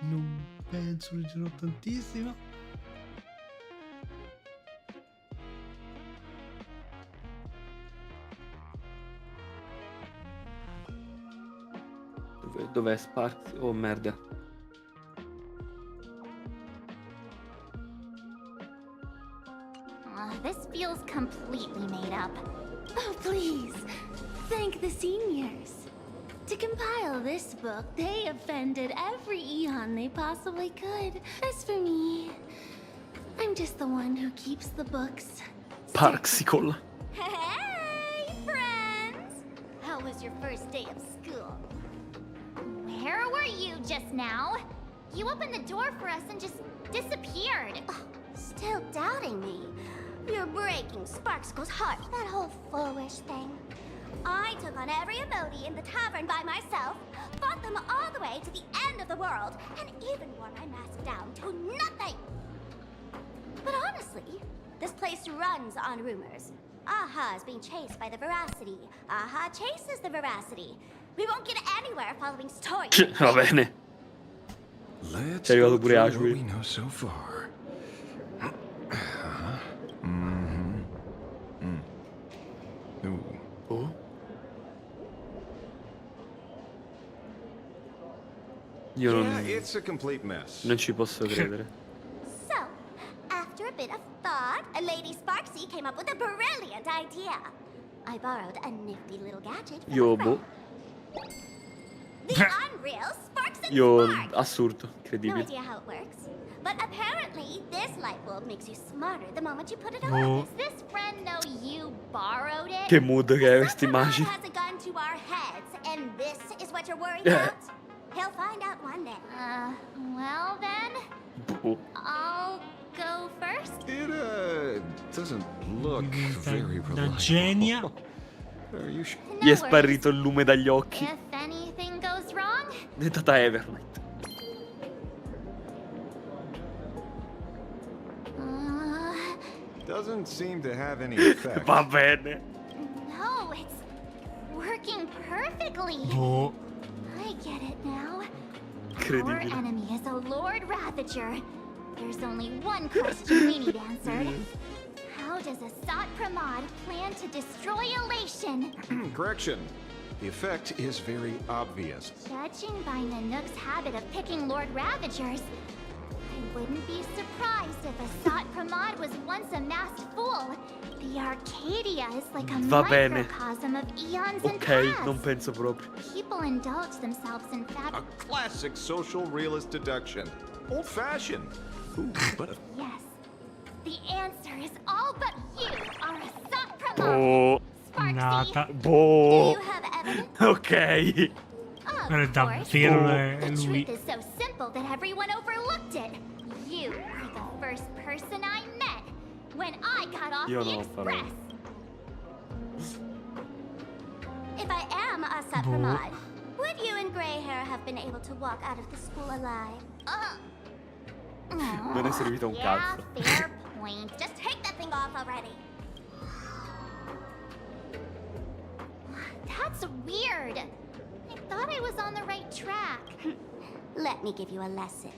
Non penso, leggerò tantissimo. Dov'è Sparks? Oh merda. This feels completely made up. Oh, please. Thank the seniors. To compile this book, they offended every eon they possibly could. As for me, I'm just the one who keeps the books. Parksicle. Hey, friends! How was your first day of school? Where were you just now? You opened the door for us and just disappeared. Still doubting me? You're breaking Sparksicle's heart. That whole foolish thing. I took on every emoji in the tavern by myself, fought them all the way to the end of the world, and even wore my mask down to nothing! But honestly, this place runs on rumors. Aha is being chased by the veracity. Aha chases the veracity. We won't get anywhere following stories. Va bene. Let's Ci è arrivato go pure through Ashby. what we know so far. Oh. Io Yeah, it's a complete mess. non ci posso credere. So, after a bit of thought, Lady Sparksy came up with a brilliant idea. I borrowed a nifty little gadget from Io a boh. friend. The unreal Sparks and Io Spark! assurdo, No incredibile. idea how it works. But apparently, this light bulb makes you smarter the moment you put it on. Oh. Does this friend know you borrowed it? Che mood che è questa immagine. Has a gun to our heads, and this is what you're worried Yeah. about? He'll find out one day. Well then, Oh. I'll go first. It doesn't look very Da reliable. genia. Are you sure? Gli è sparito il lume dagli occhi. If anything goes wrong, È diventata Evernight. Doesn't seem to have any effect. Va bene. no, it's working perfectly. Boh. I get it now. Our Incredibile. enemy is a Lord Ravager. There's only one question we need answered. How does Asat Pramad plan to destroy Elation? Correction. The effect is very obvious. Judging by Nanook's habit of picking Lord Ravagers, I wouldn't be surprised if Asat Pramad was once a masked fool. The Arcadia is like a microcosm of eons and paths. Non penso proprio. People indulge themselves in A classic social realist deduction. Old-fashioned. Ooh, but Yes. The answer is all but you are Asat Pramad. Boh. Nata. Boh. Do you have evidence? Ok. Però è davvero è The lui. truth is so simple that everyone overlooked it. You are the first person I met when I got off Io the non farò. express. If I am Asat Boh. Pramad, would you and Grey Hair have been able to walk out of the school alive? Non è servito un Yeah, cazzo. fair point. Just take that thing off already. That's weird. I thought I was on the right track. Let me give you a lesson.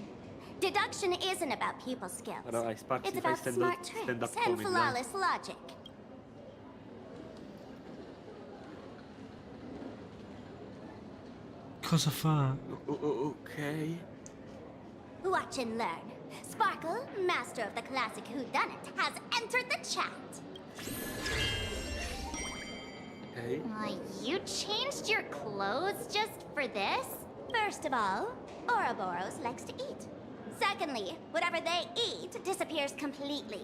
Deduction isn't about pupil skills. Allora, Sparks, It's mi fai about smart stand up tricks and comedy, dai. flawless logic. Cosa fa? Ok. Watch and learn. Sparkle, master of the classic whodunit, has entered the chat. Ok. You changed your clothes just for this? First of all, Ouroboros likes to eat. Secondly, whatever they eat disappears completely.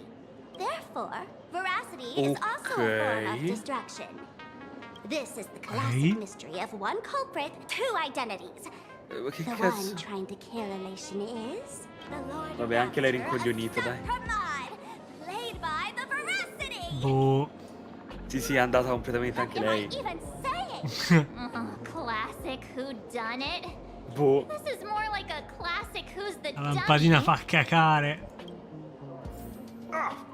Therefore, veracity is also a form of distraction. This is the classic mystery of one culprit, two identities. Che The cazzo? one trying to kill Elation is the Lord Vabbè, anche lei Ravager, rincoglionita, Asat dai. Pramad, played by the veracity. Boh. Sì, è andata completamente anche lei. Even say it. Classic whodunit. Boh. This is more like a classic who's the La lampadina fa cacare.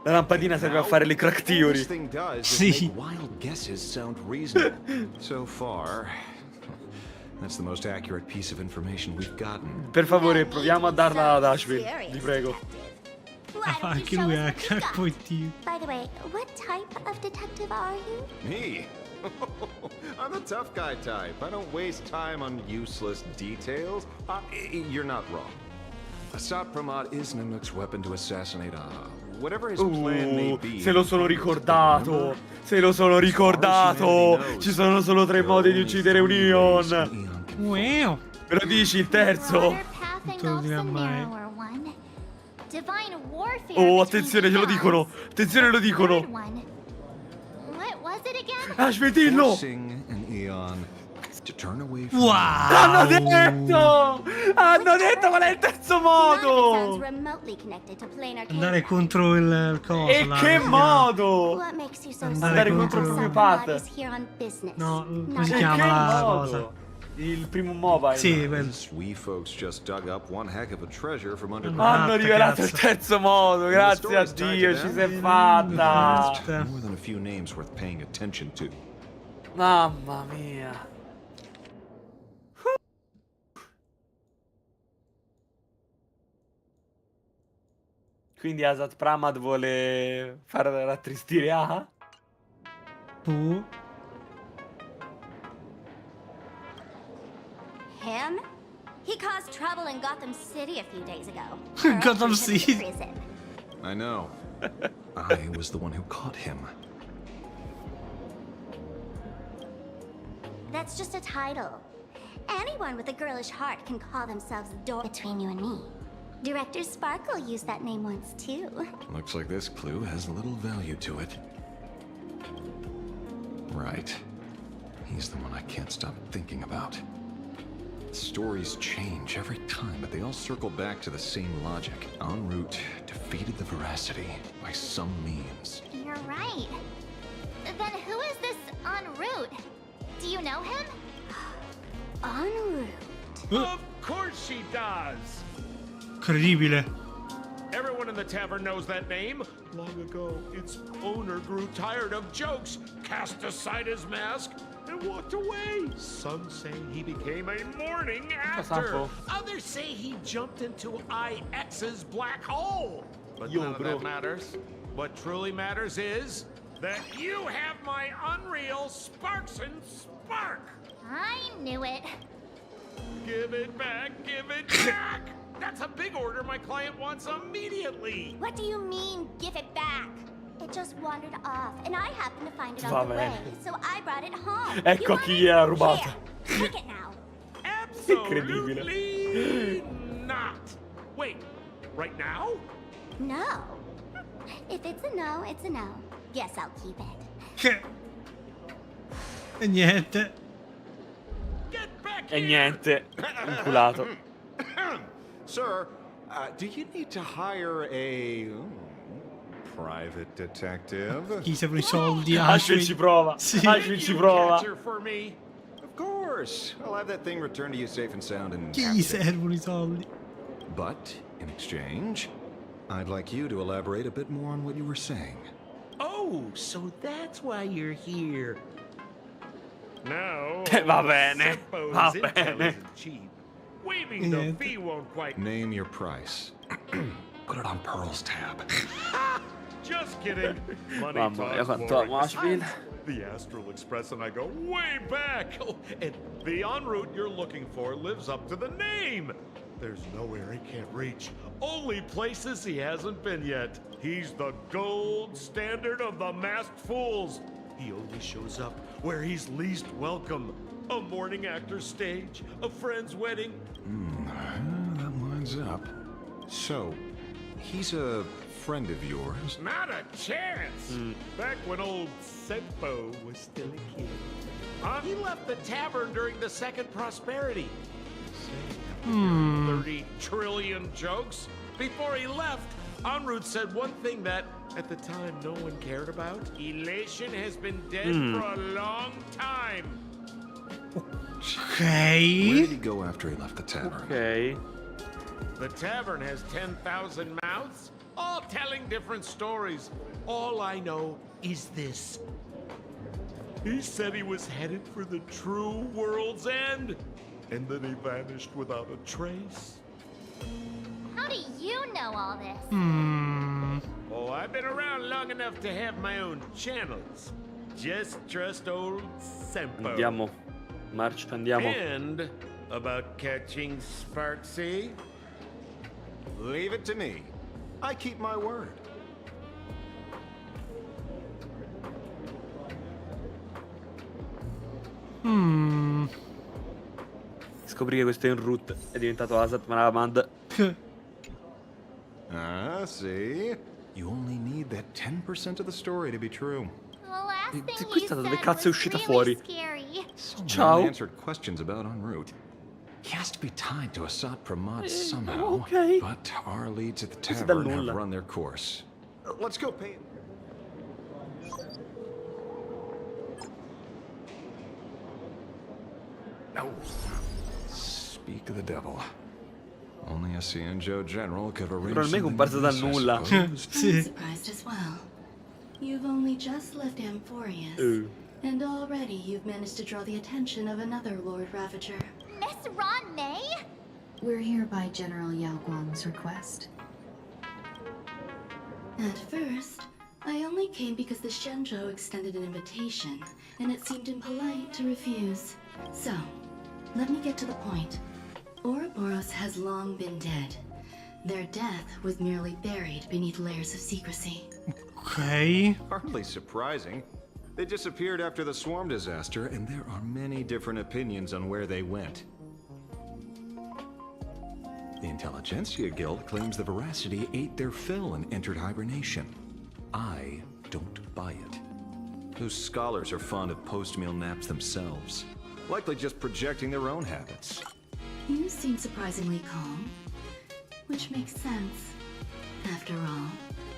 La lampadina serve a fare le crack theory. This thing does is Sì. make wild guesses sound reasonable. So far, that's the most accurate piece of information we've gotten. Per favore, proviamo a darla ad Ashby, vi prego. Anche lui è caccottino. By the way, what type of detective are you? Me? I'm the tough guy type. I don't waste time on useless details. You're not wrong. Asat Pramad is Nanook's weapon to assassinate Aha. Whatever his plan may be. Se lo sono ricordato. Se lo sono ricordato. Ci sono solo 3 modi di uccidere un Ion. Wow. Me lo dici il terzo? Non te lo dirà mai. Oh, attenzione, ce lo dicono. Attenzione, lo dicono. What was it again? Aspettillo. Forcing an Eon to turn away from Wow. Hanno detto! Hanno detto qual è il terzo modo! Remotely connected to Planarcadia. Andare contro il coso. E là, che come si modo? What makes you so Andare contro il Asat Pat. Pramad is here on business. No, come not si E chiama che la modo? cosa? Il primo mobile. Sì, quello. We folks just dug up one heck of a treasure from under Hanno rivelato il terzo modo, grazie a Dio, ci sei fatta. More than a few names worth paying attention to. Mamma mia. Quindi Asat Pramad vuole far rattristire Aha? Boh. Him? He caused trouble in Gotham City a few days ago. Gotham City. Prison. I know. I was the one who caught him. That's just a title. Anyone with a girlish heart can call themselves the door between you and me. Director Sparkle used that name once too. Looks like this clue has little value to it. Right. He's the one I can't stop thinking about. Stories change every time, but they all circle back to the same logic. En route, defeated the veracity by some means. You're right. Then who is this en route? Do you know him? En route. Of course she does! Incredibile. Everyone in the tavern knows that name. Long ago, its owner grew tired of jokes, cast aside his mask, and walked away. Some say he became a morning actor. Others say he jumped into IX's black hole. But none of that matters. What truly matters is that you have my unreal Sparks and Spark. I knew it. Give it back, give it back. That's a big order my client wants immediately. What do you mean, give it back? It just wandered off, and I happened to find it on the way, so I brought it home. Ecco chi gliel'ha rubata. Take it now. Absolutely not. Wait, right now? No. If it's a no, it's a no. Guess I'll keep it. E niente. E niente. Inculato. Sir, do you need to hire a private detective? Chi servono i soldi? Ashwin ci prova. Sì. Ashwin ci prova. Of course. I'll have that thing returned to you safe and sound in Chi gli servono i soldi? But, in exchange, I'd like you to elaborate a bit more on what you were saying. Oh, so that's why you're here. No. Va bene. Va bene. Cheap. Waiving the fee won't quite. Name your price. Put it on Pearl's tab. Just kidding. Money Mamma mia, talks quanto amo more. Ashwin. The Astral Express and I go way back. Oh, and the en route you're looking for lives up to the name. There's nowhere he can't reach. Only places he hasn't been yet. He's the gold standard of the masked fools. He only shows up where he's least welcome. A morning actor's stage, a friend's wedding. That lines up. So, he's a friend of yours? Not a chance. Back when old Senpo was still a kid. He left the tavern during the Second Prosperity. 30 trillion jokes. Before he left, en route said one thing that, at the time, no one cared about. Elation has been dead for a long time. Okay. Where did he go after he left the tavern? Ok. The tavern has 10,000 mouths, all telling different stories. All I know is this. He said he was headed for the true world's end, and then he vanished without a trace. How do you know all this? Oh, I've been around long enough to have my own channels. Just trust old Senpo. Andiamo. March, andiamo. And about catching Sparksy? Leave it to me. I keep my word. Scopri che questo en route è diventato Asat Pramad. Ah, see? You only need that 10% of the story to be true. The last thing you Questa da dove said cazzo è was uscita really fuori? scary. Ciao. Answered questions about en route. He has to be tied to Asat Pramad somehow. okay. But our leads at the Questo dal tavern have nulla. run their course. Let's go pay him. No. Speak of the devil. Only a Cienjo general could arrange. Però almeno è comparso dal nulla. I'm surprised as well. You've only just left Amphorius, and already you've managed to draw the attention of another Lord Ravager. Miss Ron May? We're here by General Yao Guang's request. At first, I only came because the Shenzhou extended an invitation, and it seemed impolite to refuse. So, let me get to the point. Ouroboros has long been dead. Their death was merely buried beneath layers of secrecy. Okay. Hardly surprising. They disappeared after the swarm disaster, and there are many different opinions on where they went. The Intelligentsia Guild claims the Veracity ate their fill and entered hibernation. I don't buy it. Those scholars are fond of post-meal naps themselves, likely just projecting their own habits. You seem surprisingly calm, which makes sense. After all,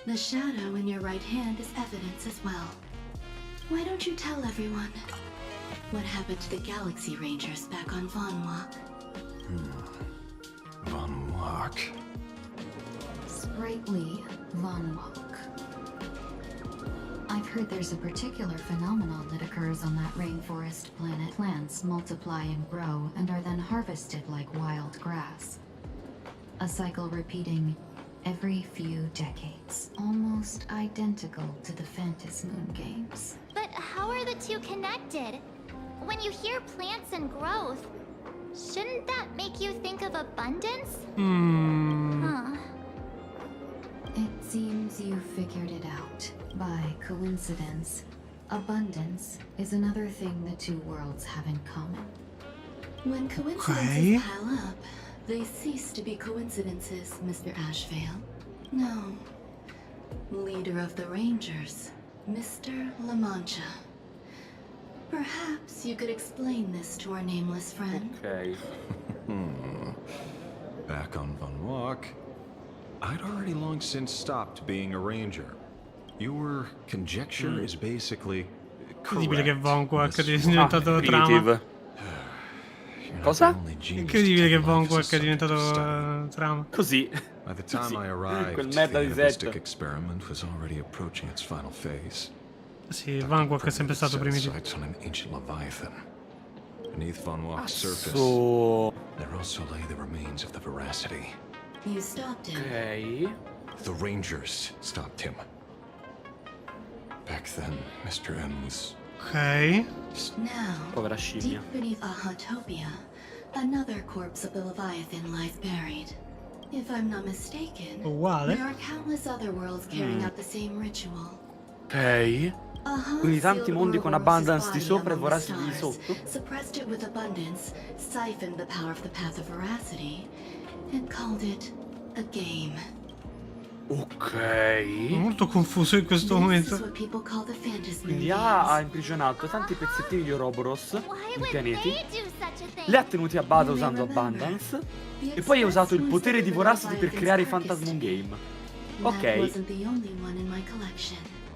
the shadow in your right hand is evidence as well. Why don't you tell everyone what happened to the Galaxy Rangers back on Von Walk? Von Walk? Sprightly Von Walk. I've heard there's a particular phenomenon that occurs on that rainforest planet. Plants multiply and grow and are then harvested like wild grass. A cycle repeating every few decades, almost identical to the Phantom Moon games. But how are the two connected? When you hear plants and growth, shouldn't that make you think of abundance? Huh. It seems you figured it out. By coincidence, abundance is another thing the two worlds have in common. When coincidences pile up, they cease to be coincidences, Mr. Ashvale. No. Leader of the Rangers, Mr. La Mancha. Perhaps you could explain this to our nameless friend. Ok. Back on Von Walk, I'd already long since stopped being a ranger. Your conjecture is basically Incredibile che Von Walk è correct. diventato Trama. Primitive. Cosa? Incredibile che Von Walk è diventato Trama. Così. By the time I arrived, Quel the merda di anavistic set. experiment was already approaching its final phase. Sì, Von Walk è sempre stato primitivo. Sights on an ancient leviathan. Beneath Von Walk's surface, So... there also lay the remains of the veracity. You stopped him. Ok. The Rangers stopped him. Back then, Mr. M was... Ok. Now, Povera scimmia. deep beneath Ahatopia, another corpse of the Leviathan lies buried. If I'm not mistaken, Uguale. there are countless other worlds carrying out the same ritual. Ok. Quindi tanti mondi con abundance di sopra e voracity di sotto. Suppressed it with abundance, siphoned the power of the path of veracity, and called it a game. Ok. Molto confuso in questo momento. Quindi ha imprigionato tanti pezzettini di Ouroboros in pianeti, li ha tenuti a bada usando Abundance e poi ha usato il potere di Voracity per creare i Phantom Moon Game. Ok.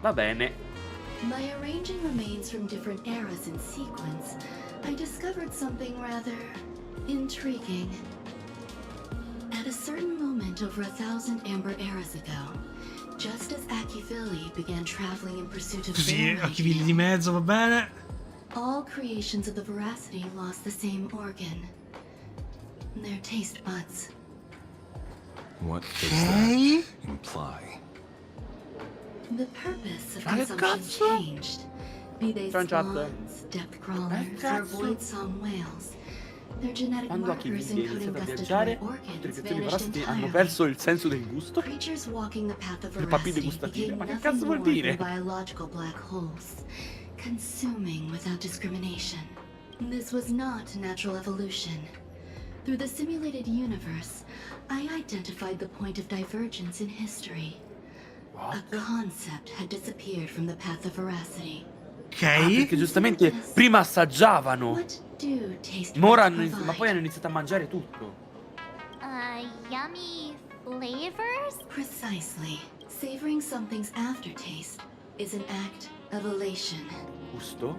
Va bene. By arranging remains from different eras in sequence, I discovered something rather intriguing. At a certain moment over 1,000 Amber eras ago, just as Akivili began traveling in pursuit of Così, Akivili di mezzo, va bene. all creations of the veracity lost the same organ. Their taste buds. What does that imply? The purpose of consumption changed. Be they swans, depth crawlers, or void song whales. Their genetic Quando markers Akivili è encoding iniziato a gustatory viaggiare, tutte le organs creature di vanished Voracity hanno entirely. perso il senso del gusto. Creatures walking the path of Le papille veracity gustative. became Ma che nothing cazzo vuol more dire? than biological black holes, consuming without discrimination. This was not natural evolution. Through the simulated universe, I identified the point of divergence in history. A concept had disappeared from the path of veracity. Perché giustamente prima assaggiavano, Do taste ma, ora buds ma provide? poi hanno iniziato a mangiare tutto. Yummy flavors? Precisely. Savoring something's aftertaste is an act of elation. Gusto?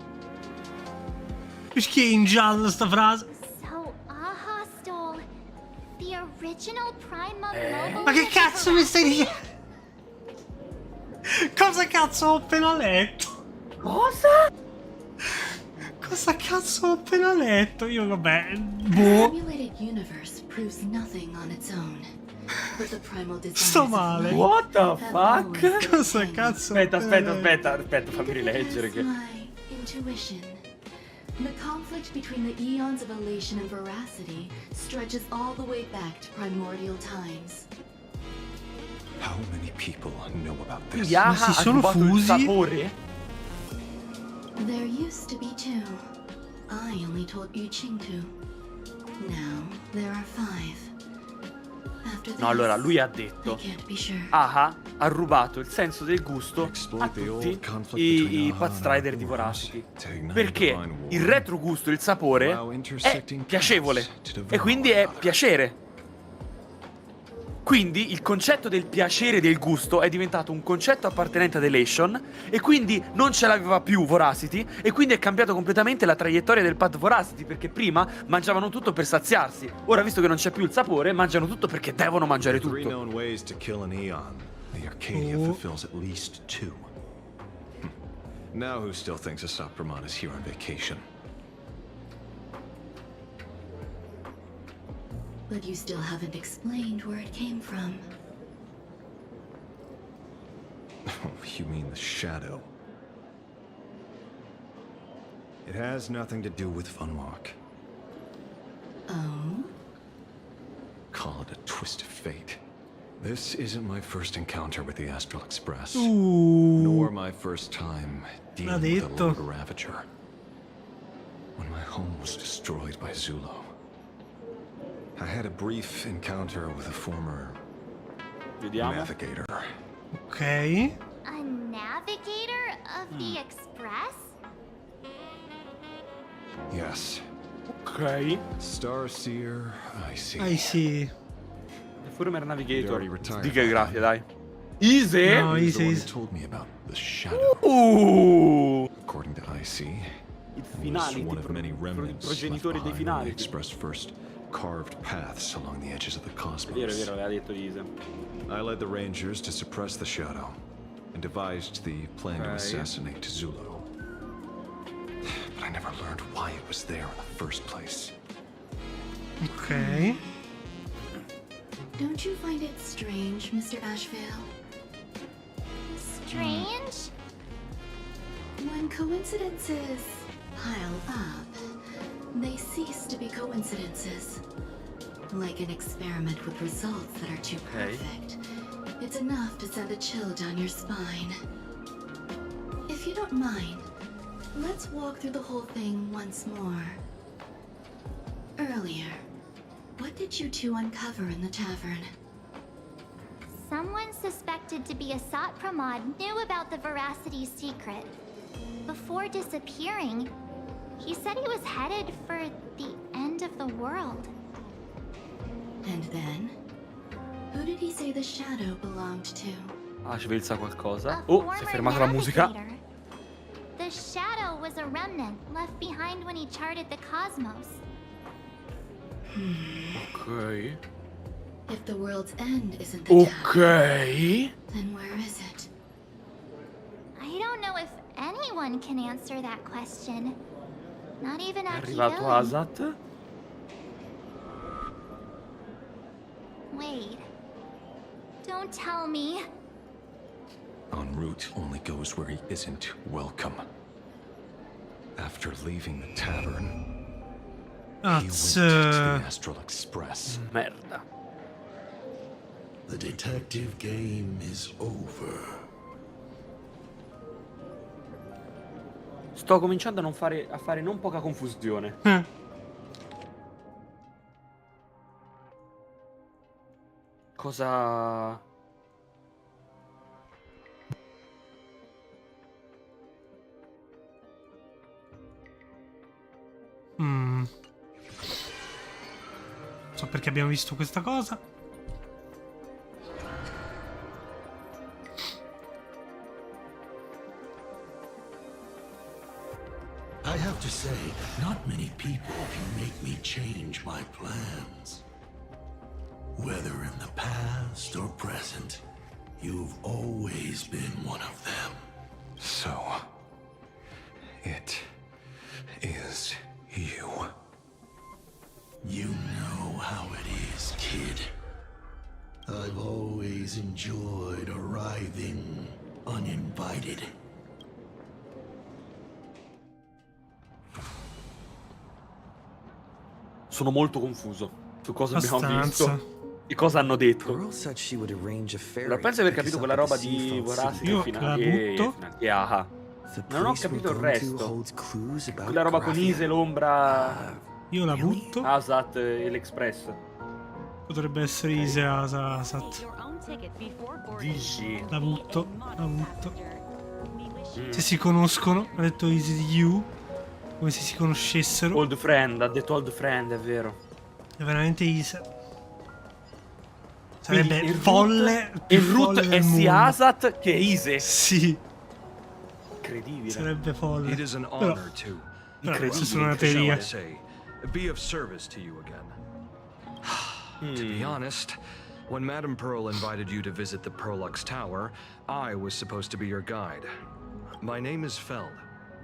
Perché è in giallo sta frase? So Aha stole the original Prime Mobile. Ma che cazzo mi stai dicendo? Cosa cazzo ho appena letto? Cosa? Cosa cazzo ho appena letto? Io vabbè, boh. The simulated universe proves nothing on its own. But the primal Sto male. What the fuck? Cosa cazzo? Aspetta, fammi rileggere che... My intuition. The conflict between the eons of elation and veracity stretches all the way back to primordial times. How many people know about this? Yaha ha rubato il sapore? There used to be two. I only told Yuqing to. Now there are 5. After No, allora lui ha detto Aha ha rubato il senso del gusto a tutti i Pathstrider di Voracity, perché il retrogusto, il sapore è piacevole e quindi è piacere. Quindi il concetto del piacere del gusto è diventato un concetto appartenente ad Elation e quindi non ce l'aveva più Voracity e quindi è cambiato completamente la traiettoria del Path Voracity, perché prima mangiavano tutto per saziarsi, ora visto che non c'è più il sapore mangiano tutto perché devono mangiare tutto. The Arcadia fulfills at least 2. Now who still thinks Asat Pramad is here on vacation? But you still haven't explained where it came from. Oh, you mean the shadow? It has nothing to do with Funwalk. Oh? Call it a twist of fate. This isn't my first encounter with the Astral Express. Nor my first time dealing with the Lord Ravager. When my home was destroyed by Zulo, I had a brief encounter with a former navigator. Ok. A navigator of the Express? Yes. Ok. Starseer, I see. I see. The former navigator. Dica Graphia, dai. Easy? No, easy. Told me about the shadow. According to IC, Il was finale, one of many remnants left progenitore dei behind when finali. the Express first carved paths along the edges of the cosmos. Vero, aveva detto Easy. I led the Rangers to suppress the shadow and devised the plan to assassinate Zulo. But I never learned why it was there in the first place. Ok. Don't you find it strange, Mr. Ashvale? Strange? When coincidences pile up, they cease to be coincidences. Like an experiment with results that are too perfect. It's enough to send a chill down your spine. If you don't mind, let's walk through the whole thing once more. Earlier, what did you two uncover in the tavern? Someone suspected to be Asat Pramad knew about the Veracity's secret. Before disappearing, he said he was headed for the end of the world. And then? Who did he say the shadow belonged to? Ah, svelza qualcosa. Oh, si è fermata la musica. The shadow was a remnant left behind when he charted the cosmos. Ok. If the world's end isn't the Ok. then where is it? I don't know if anyone can answer that question. Not even È Aki arrivato Villain. Asat. Wait. Don't tell me. En route only goes where he isn't welcome. After leaving the tavern, he went to the Astral Express. Merda. The detective game is over. Sto cominciando a fare non poca confusione. Cosa... Non so perché abbiamo visto questa cosa. I have to say, not many people can make me change my plans. Whether in the past or present, you've always been one of them. So, it is you. You know how it is, kid. I've always enjoyed arriving uninvited. Sono molto confuso su cosa abbiamo Abbastanza. visto e cosa hanno detto. Girl said she would arrange a ferry. Allora, penso di aver capito to pick quella us up roba at the di Seafoam Voracity City. Io e la butto. e Aha. The Non ho place capito il we're going to resto. holds clues about Quella roba con Graphia. Ise, l'ombra, Io la butto. Asat e l'Express. Potrebbe essere Ise Asat. Dici? La butto. La butto. Se si conoscono, ha detto Ise di You. Come se si conoscessero. Old friend, ha detto old friend, è vero. È veramente Ise. Sarebbe Quindi folle. Il più root folle è del sia mondo. Asat che Ise. Sì. Incredibile. Sarebbe folle. It is an Però, honor to, però questa è una shall teoria. I say, be of service to you again. To be honest, when Madame Pearl invited you to visit the Perlux Tower, I was supposed to be your guide. My name is Feld.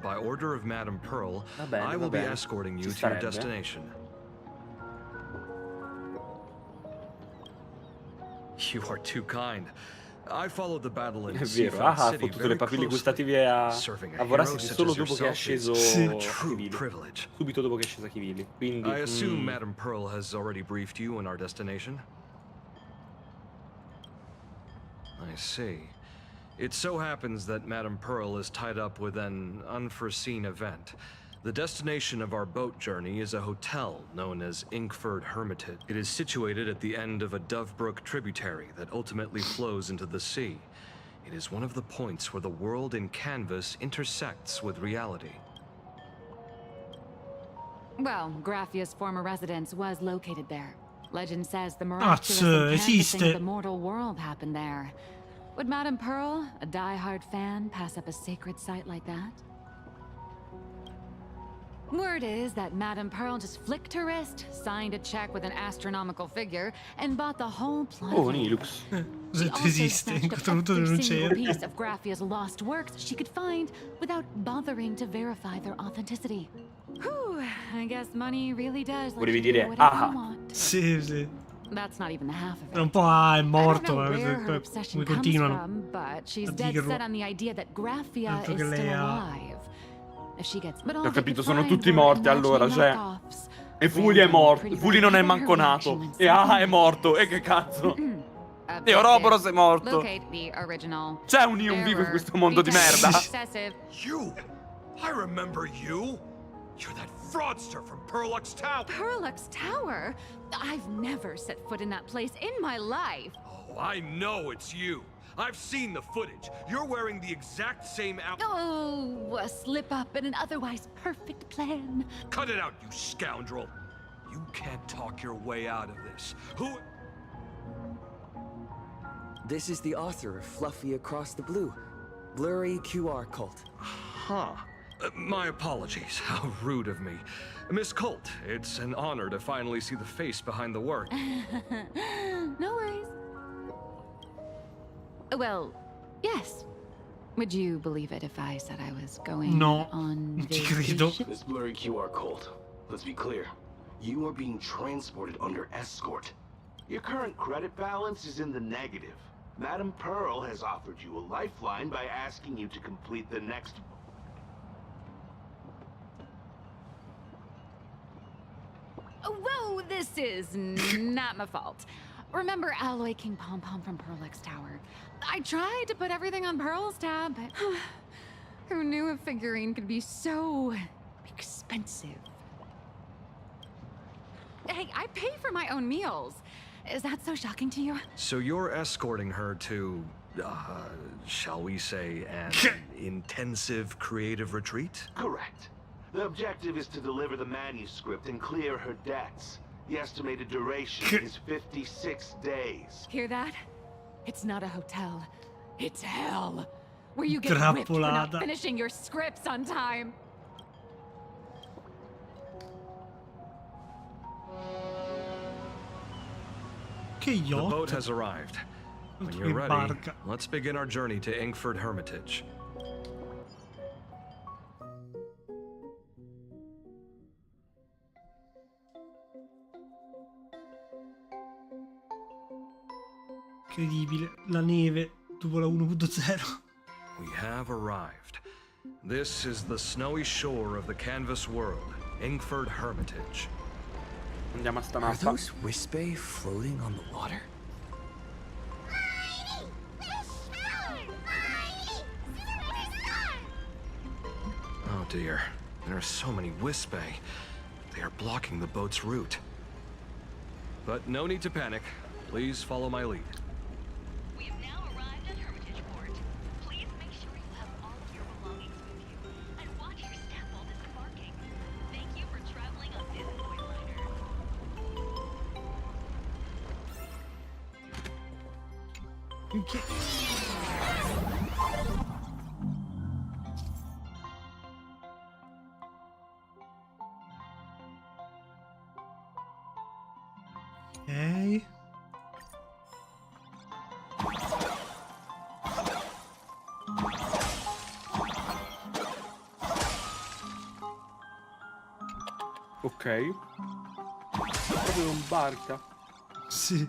By order of Madame Pearl, I will be escorting you to your destination. You are too kind. I followed the battle in È vero, ha fottuto le papille gustative a Voracity solo dopo che è sceso Chivili. Subito dopo che è scesa Chivili. Quindi I assume Madame Pearl has already briefed you on our destination. I see. It so happens that Madame Pearl is tied up with an unforeseen event. The destination of our boat journey is a hotel known as Inkford Hermitage. It is situated at the end of a Dovebrook tributary that ultimately flows into the sea. It is one of the points where the world in canvas intersects with reality. Well, Graphia's former residence was located there. Legend says the miraculous canvassing of the mortal world happened there. Would Madame Pearl, a die-hard fan, pass up a sacred site like that? Word is that Madame Pearl just flicked her wrist, signed a check with an astronomical figure, and bought the whole plot. Oh, Nilux. She also snatched up every single piece of Graphia's lost works she could find without bothering to verify their authenticity. Whew, I guess money really does let you do whatever you want. Sì, sì. That's not even the half of it. Un po' è morto, I don't know where her obsession come comes continuano from, but she's a dead dirlo. set on the idea that Graphia Tanto is che still lei ha... alive. If she gets, but all Ho they capito, could sono find tutti were morti allora, cioè. knockoffs. E Fuli è morto. Fuli non è manco nato. E è morto. E che cazzo? E Ouroboros è morto. Locate the original. C'è un vivo in questo mondo di merda. You! I remember you! You're that fraudster from Perlux Tower! Perlux Tower? I've never set foot in that place in my life. Oh, I know it's you. I've seen the footage. You're wearing the exact same outfit. Oh, a slip up in an otherwise perfect plan. Cut it out, you scoundrel. You can't talk your way out of this. Who... This is the author of Fluffy Across the Blue, Blurry QR Cult. Huh. My apologies. How rude of me. Miss Colt, it's an honor to finally see the face behind the work. No worries. Well, yes. Would you believe it if I said I was going on vacation? Miss Blurry QR Colt, let's be clear. You are being transported under escort. Your current credit balance is in the negative. Madame Pearl has offered you a lifeline by asking you to complete the next... Whoa, this is not my fault. Remember Alloy King Pom Pom from Perlux Tower? I tried to put everything on Pearl's tab, but who knew a figurine could be so expensive? Hey, I pay for my own meals. Is that so shocking to you? So you're escorting her to, shall we say, an intensive creative retreat? Correct. The objective is to deliver the manuscript and clear her debts. The estimated duration is 56 days. Hear that? It's not a hotel. It's hell. Where you get whipped for not finishing your scripts on time. The boat has arrived. When you're ready, let's begin our journey to Inkford Hermitage. Incredibile, la neve dopo la 1.0. We have arrived. This is the snowy shore of the canvas world, Inkford Hermitage. Andiamo a sta Are mappa. those Wispay floating on the water? Oh dear, there are so many Wispay. They are blocking the boat's route. But no need to panic. Please follow my lead. We have now arrived at Hermitage Port. Please make sure you have all of your belongings with you. And watch your step while disembarking. Thank you for traveling on this toy liner. Ok. Ok. Proprio un barca. Sì.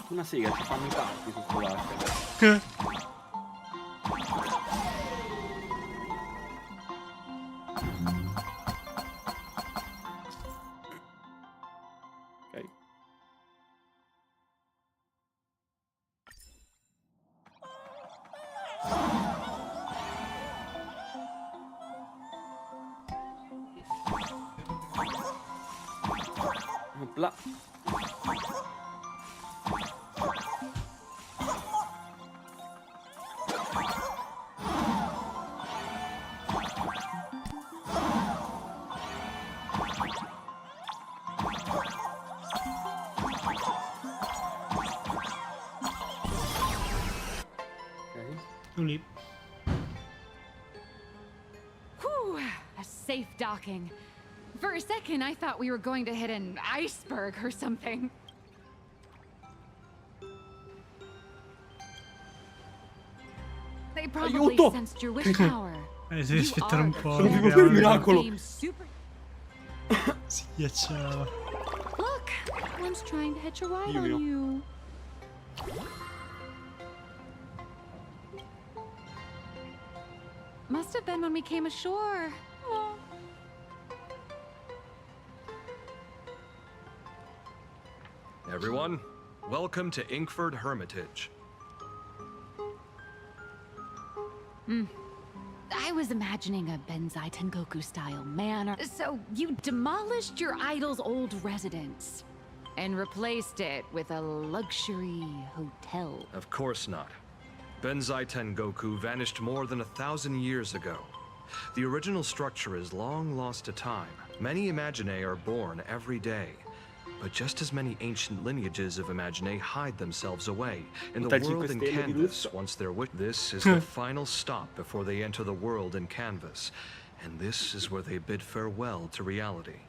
Una sega, ci fanno i parti su sto barca. Che? Ok. Opla. Lì. Whew, a safe docking. For a second, I thought we were going to hit an iceberg or something. They probably Aiuto! sensed your wish power. Devi aspettare un po'. Sono venuto per miracolo. Si ghiacciava. Look, one's trying to hitch a ride Dio mio. on you. Must have been when we came ashore. Oh. Everyone, welcome to Inkford Hermitage. I was imagining a Benzai Tengoku style manor. So you demolished your idol's old residence and replaced it with a luxury hotel. Of course not. Benzai Tengoku vanished more than 1,000 years ago. The original structure is long lost to time. Many Imaginae are born every day. But just as many ancient lineages of Imaginae hide themselves away in the world in canvas once they're this is the final stop before they enter the world in canvas. And this is where they bid farewell to reality.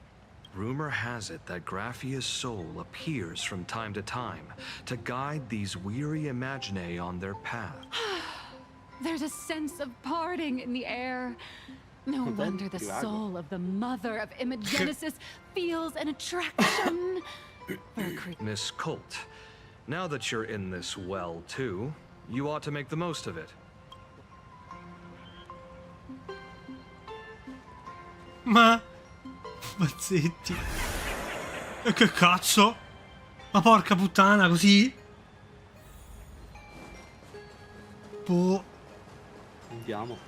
Rumor has it that Graphia's soul appears from time to time to guide these weary Imaginae on their path. There's a sense of parting in the air. No wonder the soul of the mother of Imagenesis feels an attraction for a creature. Miss Colt, now that you're in this well too, you ought to make the most of it. Ma zitti. E che cazzo? Ma porca puttana, così? Boh. Andiamo.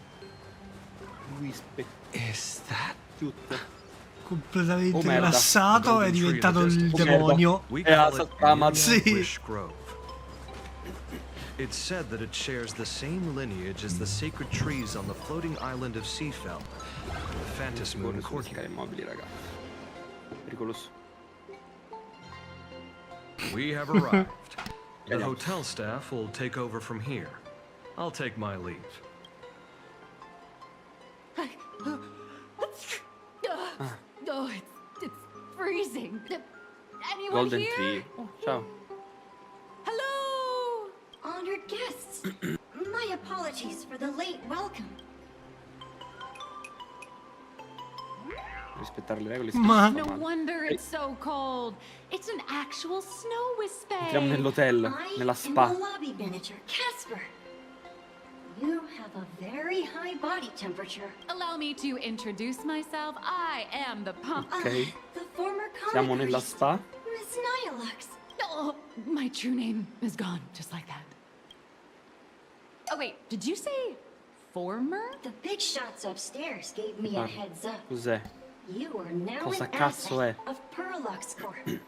Is that tutto? Completamente rilassato, è diventato il demonio. È Asat Pramad. Sì. It's said that it shares the same lineage as the sacred trees on the floating island of Seafell, the Fantasy Moon Courtyard. Immobili, ragazzi. Pericoloso. We have arrived. The hotel staff will take over from here. I'll take my leave. Oh, it's freezing. Anyone Golden here? Tree. Oh, ciao. Hello! Honored guests, my apologies for the late welcome. Rispettare le regole. No wonder it's so cold. It's an actual snow wisp. Entriamo nell'hotel, nella spa. I am the lobby manager, Casper. You have a very high body temperature. Allow me to introduce myself. I am the pump. Ok. The former Siamo nella spa. Miss Nyalux. Oh, my true name is gone, just like that. Oh wait, did you say former? The big shots upstairs gave me a heads up. Cos'è? You are now Cosa an cazzo è? asset of Perlux Corp.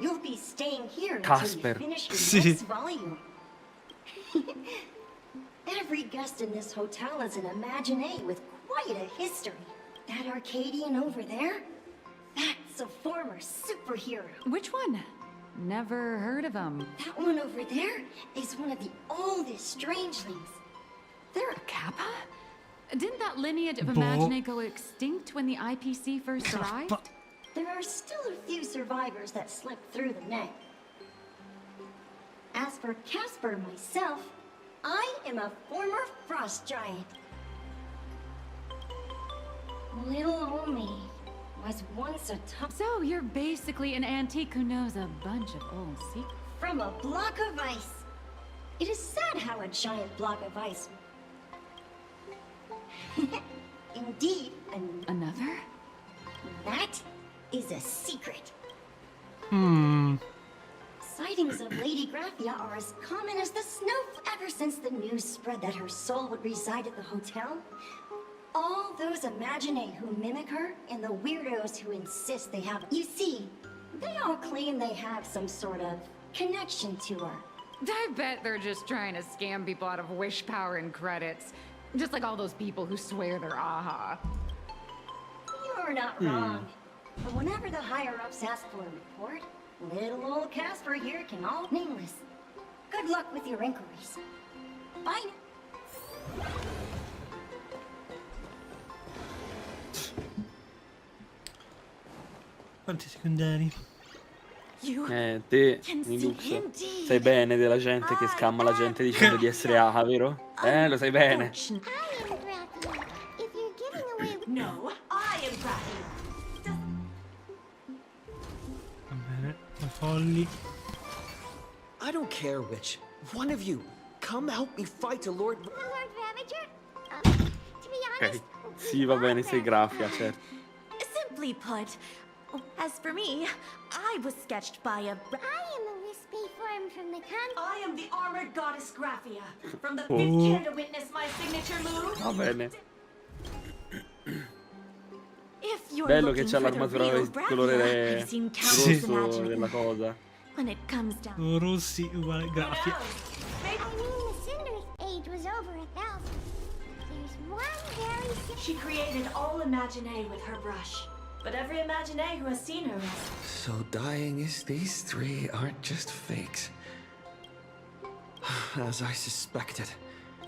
You'll be staying here Casper. until you finish your Sì. next volume. Every guest in this hotel is an Imaginae with quite a history. That Arcadian over there? That's a former superhero. Which one? Never heard of him. That one over there is one of the oldest strangelings. They're a Kappa? Didn't that lineage of Boh. Imaginae go extinct when the IPC first arrived? there are still a few survivors that slipped through the net. As for Casper myself, I am a former frost giant. Little old me was once a tough... So you're basically an antique who knows a bunch of old secrets. From a block of ice. It is sad how a giant block of ice... Indeed, Another? That is a secret. Sightings of Lady Graphia are as common as the snow ever since the news spread that her soul would reside at the hotel. All those Imaginee who mimic her, and the weirdos who insist they have... You see, they all claim they have some sort of connection to her. I bet they're just trying to scam people out of wish power and credits. Just like all those people who swear they're AHA. You're not wrong. But whenever the higher-ups ask for a report, little old Casper here can all nameless. Good luck with your inquiries. Bye. Quanti secondari? Te, Nilux, sai bene della gente che scamma la gente dicendo di essere AHA, vero? Lo sai bene. No, I am Graphia. Va bene, i folli. I don't care which. One of you, come help me fight a Lord... The Lord Ravager? To be honest, Sì, va bene, sei Graphia, certo. Simply put, as for me, I was sketched by a... I am a wispy form from the I am the armored goddess Graphia. From the fifth care to witness my signature move. Va bene. If you're Bello che looking c'ha for the l'armatura real di colore Graphia, I've seen countless rosso imaginings. della cosa. When it comes down... Rossi uguale Graphia. I mean, the Cinder's age was over 1,000. There's one very... She created all Imaginee with her brush. But every Imaginee who has seen her is... So dying as these three aren't just fakes. As I suspected.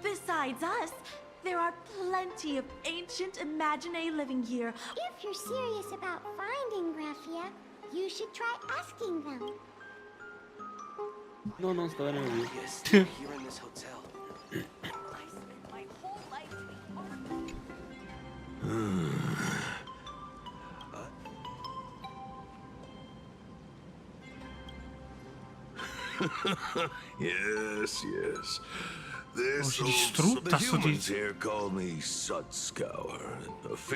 Besides us, there are plenty of ancient Imaginee living here. If you're serious about finding Graphia, you should try asking them. No, non sto bene così. Here in this hotel. Yes, yes. This Oh, old si distrutta the sto humans tizio. here call me Sudscour.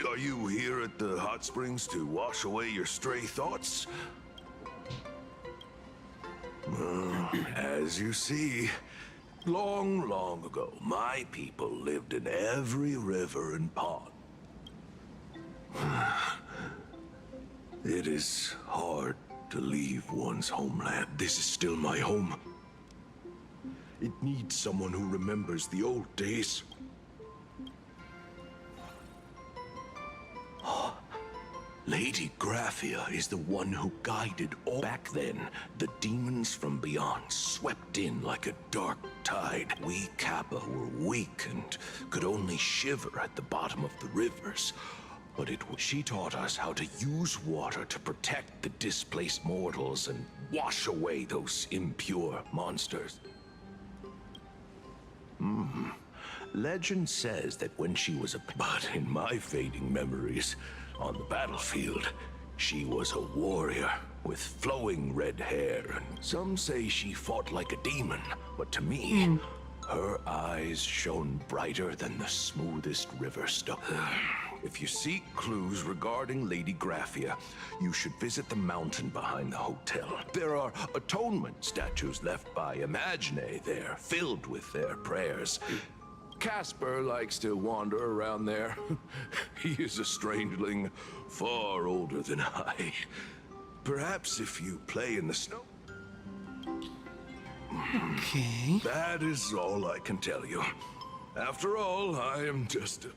Are you here at the hot springs to wash away your stray thoughts? As you see, long, long ago, my people lived in every river and pond. It is hard to leave one's homeland. This is still my home. It needs someone who remembers the old days. Lady Graphia is the one who guided all. Back then, the demons from beyond swept in like a dark tide. We Kappa were weak and could only shiver at the bottom of the rivers. But she taught us how to use water to protect the displaced mortals and wash away those impure monsters. Legend says that when she was but in my fading memories, on the battlefield, she was a warrior with flowing red hair, and some say she fought like a demon, but to me, her eyes shone brighter than the smoothest river stone. If you seek clues regarding Lady Graphia, you should visit the mountain behind the hotel. There are atonement statues left by Imaginee there, filled with their prayers. Casper likes to wander around there. He is a strangeling far older than I. Perhaps if you play in the snow... Okay. That is all I can tell you. After all, I am just a...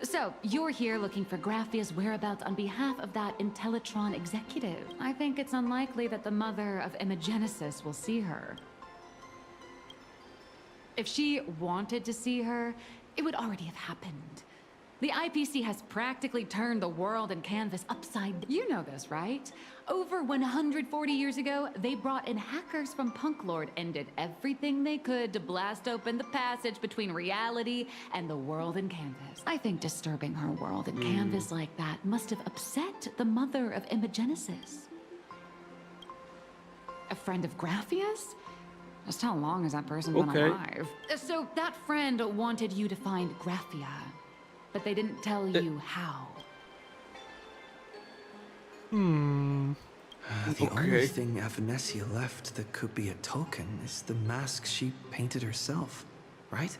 So, you're here looking for Graphia's whereabouts on behalf of that Intellitron executive. I think it's unlikely that the mother of Imagenesis will see her. If she wanted to see her, it would already have happened. The IPC has practically turned the world and canvas upside down. You know this, right? Over 140 years ago, they brought in hackers from Punk Lord and did everything they could to blast open the passage between reality and the world in canvas. I think disturbing her world in canvas like that must have upset the mother of Imogenesis. A friend of Graphia's? Just how long has that person been alive? So that friend wanted you to find Graphia, but they didn't tell you how. The only thing Avanessia left that could be a token is the mask she painted herself, right?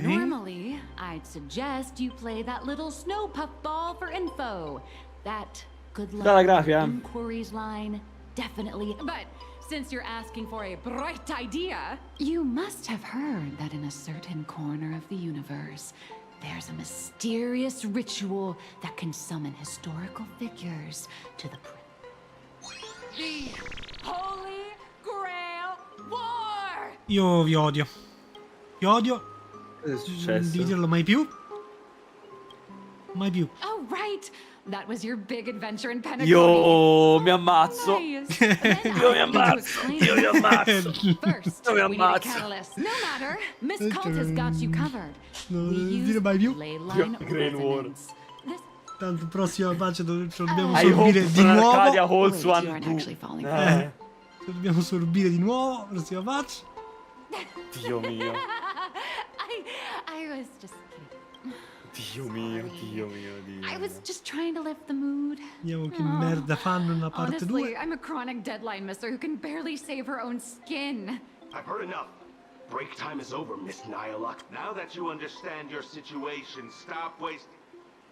Normally, I'd suggest you play that little snow puff ball for info. That good luck inquiries line, definitely. But since you're asking for a bright idea, you must have heard that in a certain corner of the universe, there's a mysterious ritual that can summon historical figures to the The Holy Grail War! Io vi odio. Vi odio. Cosa è successo? Devi dirlo mai più. Mai più. Oh, right! That was your big adventure in Penacony. Io mi ammazzo. Nice. Io mi ammazzo. Io mi ammazzo. First, Io mi we need a ammazzo. catalyst. No matter, Miss Cult has got you covered. Non We dire mai più. ley line resonance. Tanto prossima pace dobbiamo I hope sorbire di nuovo. Planarcadia holds Wait, one you aren't too. actually falling Se dobbiamo sorbire di nuovo, prossima pace. Dio mio. I was just kidding. Dio mio, Dio mio, Dio. I was just trying to lift the mood. Vediamo che merda fanno nella parte 2. Honestly, I'm a chronic deadline misser who can barely save her own skin. I've heard enough. Break time is over, Miss Nyaluk. Now that you understand your situation, stop wasting.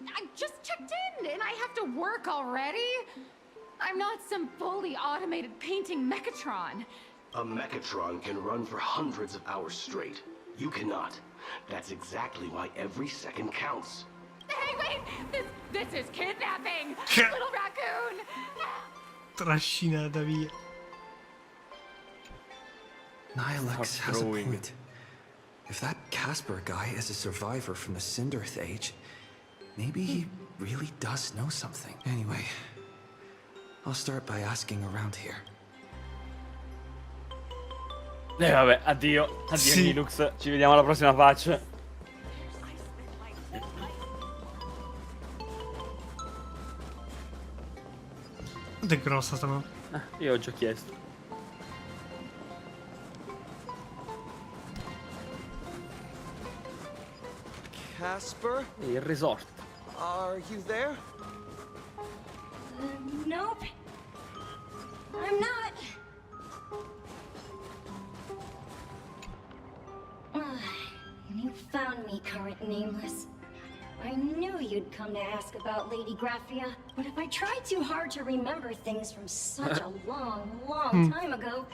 I just checked in and I have to work already. I'm not some fully automated painting Mechatron. A Mechatron can run for hundreds of hours straight. You cannot. That's exactly why every second counts. Hey, wait! This is kidnapping! Little raccoon! Trascinata via. Nilex has a point. If that Casper guy is a survivor from the Cinderth Age, maybe he really does know something. Anyway, I'll start by asking around here. Vabbè, addio. Addio Linux. Ci vediamo alla prossima patch. Quanto è grossa sta mano? Io ho già chiesto. Casper? Il resort. Are you there? Nope. I'm not. You found me, current nameless. I knew you'd come to ask about Lady Graphia, but if I tried too hard to remember things from such a long time ago,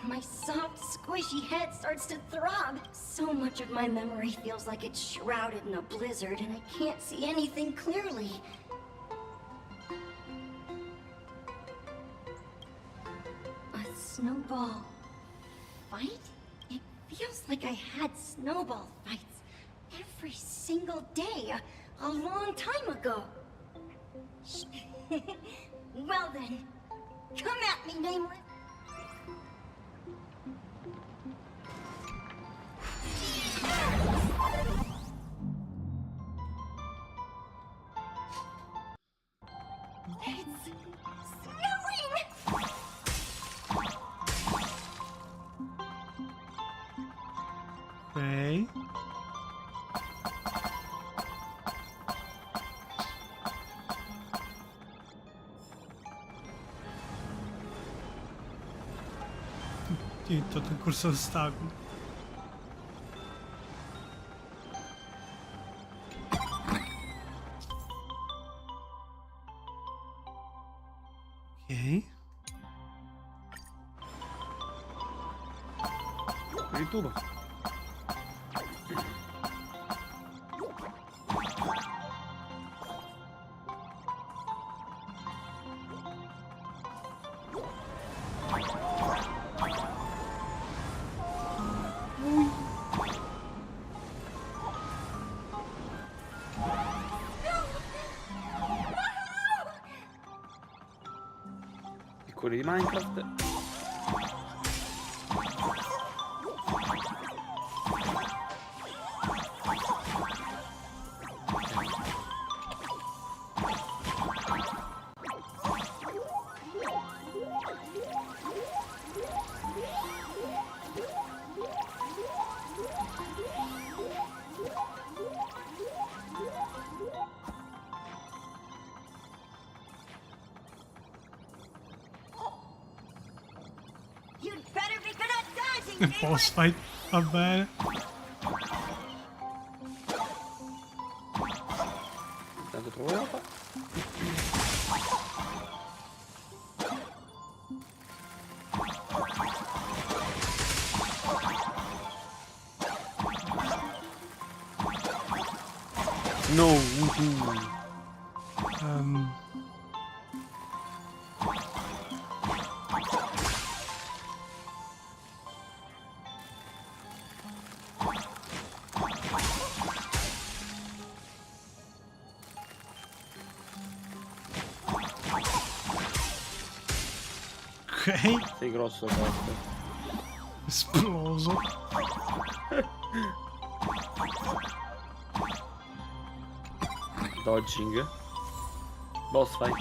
my soft, squishy head starts to throb. So much of my memory feels like it's shrouded in a blizzard, and I can't see anything clearly. A snowball fight? It feels like I had snowball fights every single day a long time ago. Well then, come at me, Nameless. It's snowing! Ok. Zitto, il corso ostacolo. Ok. Per il tubo. parkour di Minecraft. Boss fight, va bene. Intanto trovo l'acqua. No. Ok. Sei grosso, forte. Esploso. Dodging. Boss fight.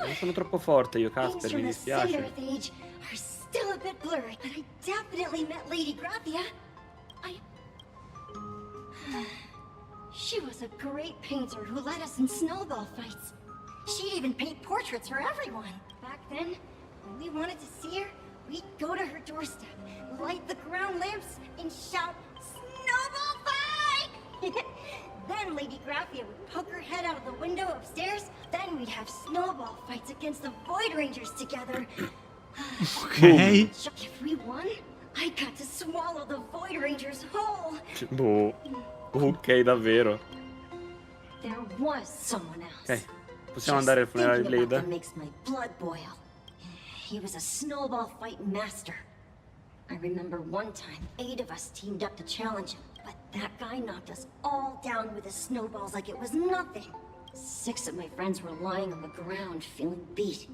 Non sono troppo forte io, Casper, mi dispiace. Still a bit blurry, but I definitely met Lady Graphia. She was a great painter who led us in snowball fights. She'd even paint portraits for everyone. Back then, when we wanted to see her, we'd go to her doorstep, light the ground lamps, and shout, "Snowball fight!" Then Lady Graphia would poke her head out of the window upstairs. Then we'd have snowball fights against the Void Rangers together. Ok. If we won, I got to swallow the Void Rangers whole. Boh. Ok, davvero. There was someone else. Ok, possiamo andare al funerale di Blade? Makes my blood boil. He was a snowball fight master. I remember one time, 8 of us teamed up to challenge him, but that guy knocked us all down with his snowballs like it was nothing. 6 of my friends were lying on the ground, feeling beat.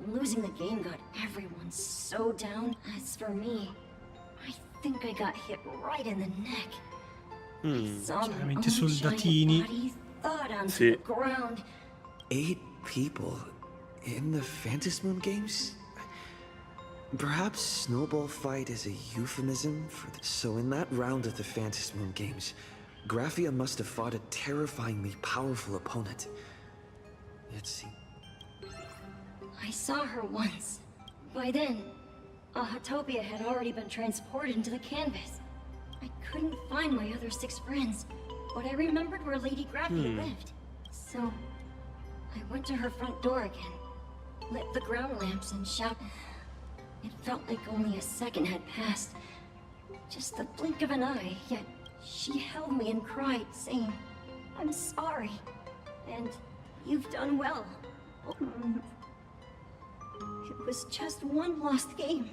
Losing the game got everyone so down. As for me, I think I got hit right in the neck. Chiaramente soldatini. Sì. 8 people in the Phantasmoon games? Perhaps snowball fight is a euphemism for the... So in that round of the Phantasmoon games, Graphia must have fought a terrifyingly powerful opponent. Let's see. I saw her once. By then, Ahatopia had already been transported into the canvas. I couldn't find my other 6 friends, but I remembered where Lady Graphia lived. So, I went to her front door again, lit the ground lamps and shouted. It felt like only a second had passed. Just the blink of an eye, yet she held me and cried, saying, "I'm sorry, and you've done well." It was just one lost game.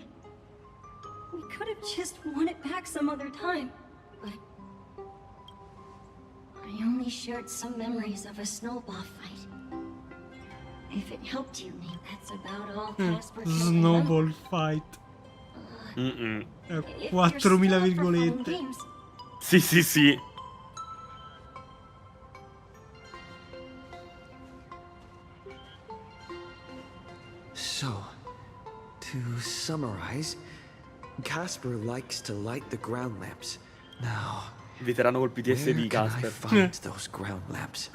We could have just won it back some other time, but I only shared some memories of a snowball fight. If it helped you, that's about all Casper can Snowball fight. 4.000 virgolette. Sì, sì, sì. So, to summarize, Casper likes to light the ground lamps. Now, veterano col PTSD, where can I Casper. find those ground lamps?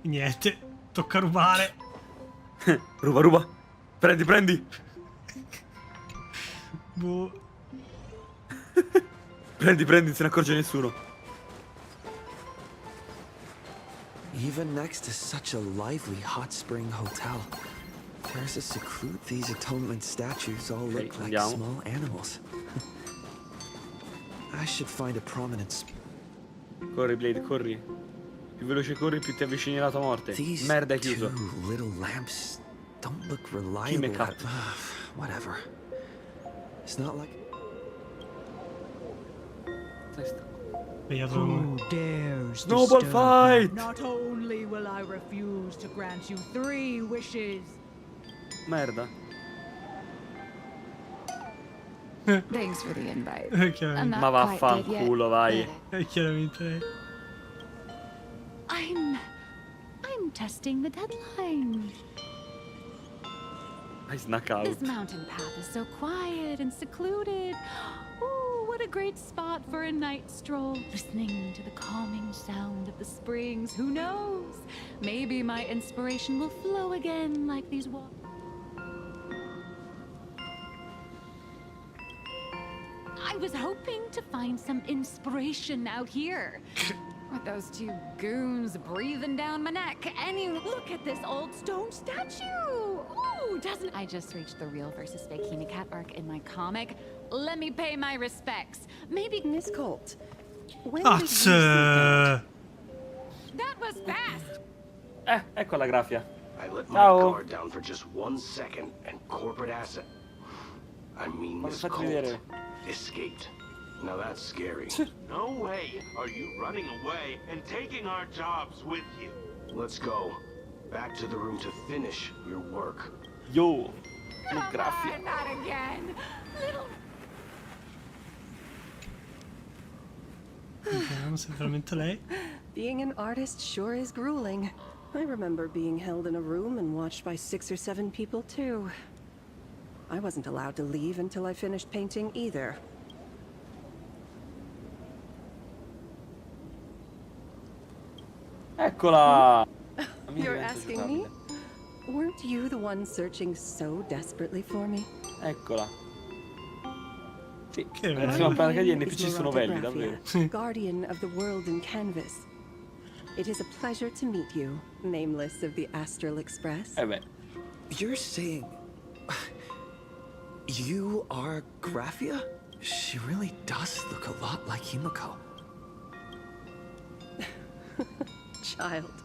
Niente, tocca rubare. Ruba, ruba. Prendi, prendi. Boh. Prendi, prendi, non se ne accorge nessuno. Even next to such a lively hot spring hotel, there's a seclude. These atonement statues all look like small animals. I should find a prominent. Corri, Blade, corri. Più veloce corri, più ti avvicini alla tua morte. Merda, è chiuso. Little lamps don't look Chi reliable. me cazzo? Whatever. It's not like... Who dares Snowball disturb fight! me? Not only will I refuse to grant you 3 wishes. Merda. Thanks for the invite. I'm Ma not quite dead yet. vaffanculo, vai. Chiaramente. I'm testing the deadline. Hai snuck out. This mountain path is so quiet and secluded. Oh, what a great spot for a night stroll. Listening to the calming sound of the springs. Who knows? Maybe my inspiration will flow again like these waters. I was hoping to find some inspiration out here. With those 2 goons breathing down my neck. Look at this old stone statue. Ooh, doesn't... I just reached the real versus fake Cat arc in my comic. Let me pay my respects. Maybe... Miss Colt, when That was fast. Ecco la Graphia. I let my Ciao. guard down for just 1 second, and corporate asset, I mean Miss Faccio Colt, vedere. escaped. Now that's scary. No way are you running away and taking our jobs with you. Let's go. Back to the room to finish your work. Yo. Graphia. Not again. Little... Vediamo se è veramente lei. Being an artist sure is grueling. I remember being held in a room and watched by 6 or 7 people too. I wasn't allowed to leave until I finished painting either. Eccola. You're asking me? Weren't you the one searching so desperately for me? Eccola. Sì, insieme a Planarcadia gli NPC sono belli, davvero. Guardian of the world in canvas. It is a pleasure to meet you, nameless of the Astral Express. Eh beh. You're saying... You are Graphia? She really does look a lot like Himiko. Child,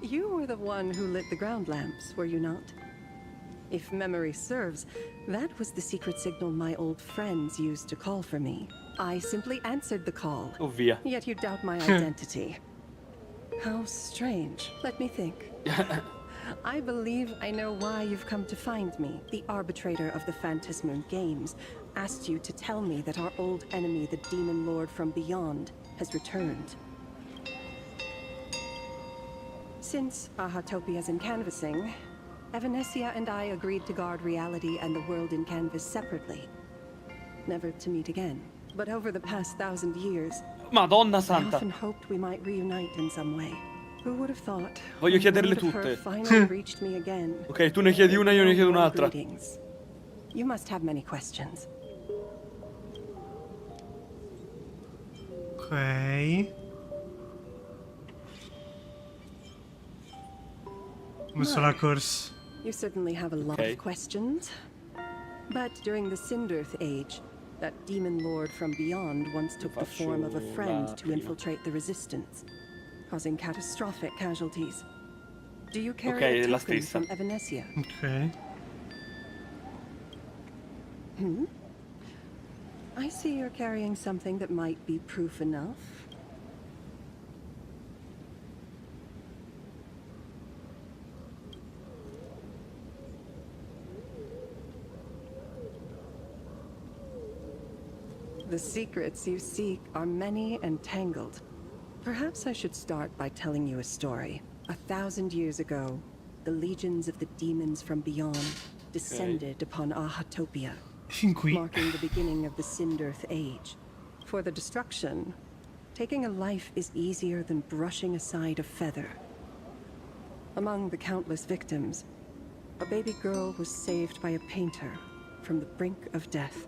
you were the one who lit the ground lamps, were you not? If memory serves, that was the secret signal my old friends used to call for me. I simply answered the call. Oh, via. Yet you doubt my identity. How strange. Let me think. I believe I know why you've come to find me. The arbitrator of the Phantasmoon Games asked you to tell me that our old enemy, the Demon Lord from Beyond, has returned. Since Ahatopia's in canvassing, Evanesia and I agreed to guard reality and the world in canvas separately. Never to meet again. But over the past 1,000 years, Madonna I santa. often hoped we might reunite in some way. Who would have thought? Voglio chiederle Word of her tutte. finally reached me again. Ok, tu ne chiedi una, io ne chiedo un'altra. Greetings. You must have many questions. Ok. Come sono la corsa? You certainly have a lot Okay. of questions. But during the Cinderth Age, that demon lord from beyond once took the form of a friend to infiltrate the resistance, causing catastrophic casualties. Do you carry Okay, a la token stessa. from Evanesia? Ok. I see you're carrying something that might be proof enough. The secrets you seek are many and tangled. Perhaps I should start by telling you a story. 1,000 years ago, the legions of the demons from beyond descended upon Ahatopia, marking the beginning of the Cinderth Age. For the destruction, taking a life is easier than brushing aside a feather. Among the countless victims, a baby girl was saved by a painter from the brink of death.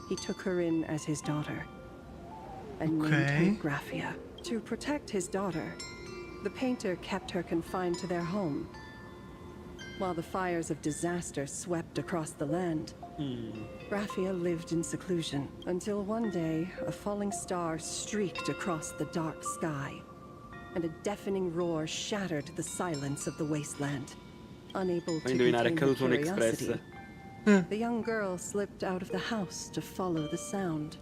He took her in as his daughter and named her Graphia. To protect his daughter, the painter kept her confined to their home, while the fires of disaster swept across the land. Graphia lived in seclusion until one day a falling star streaked across the dark sky, and a deafening roar shattered the silence of the wasteland. Unable to Indovinare, è contain her caduto un express. curiosity, The young girl slipped out of the house to follow the sound.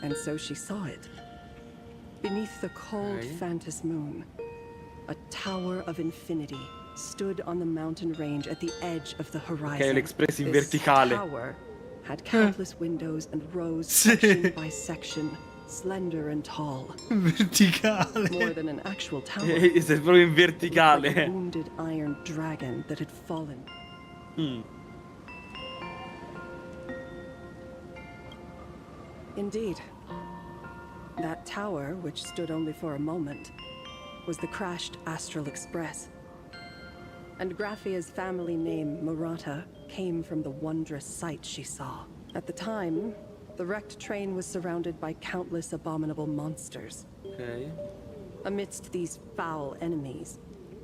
And so she saw it. Beneath the cold Phantos moon, a tower of infinity stood on the mountain range at the edge of the horizon. Ok, l'espresso in This verticale. tower had countless windows and rows section by section, slender and tall. Verticale. More than an actual tower. Sei proprio in verticale. Like a wounded iron dragon that had fallen. Indeed. That tower, which stood only for a moment, was the crashed Astral Express. And Graphia's family name, Murata, came from the wondrous sight she saw. At the time, the wrecked train was surrounded by countless abominable monsters. Ok. Amidst these foul enemies,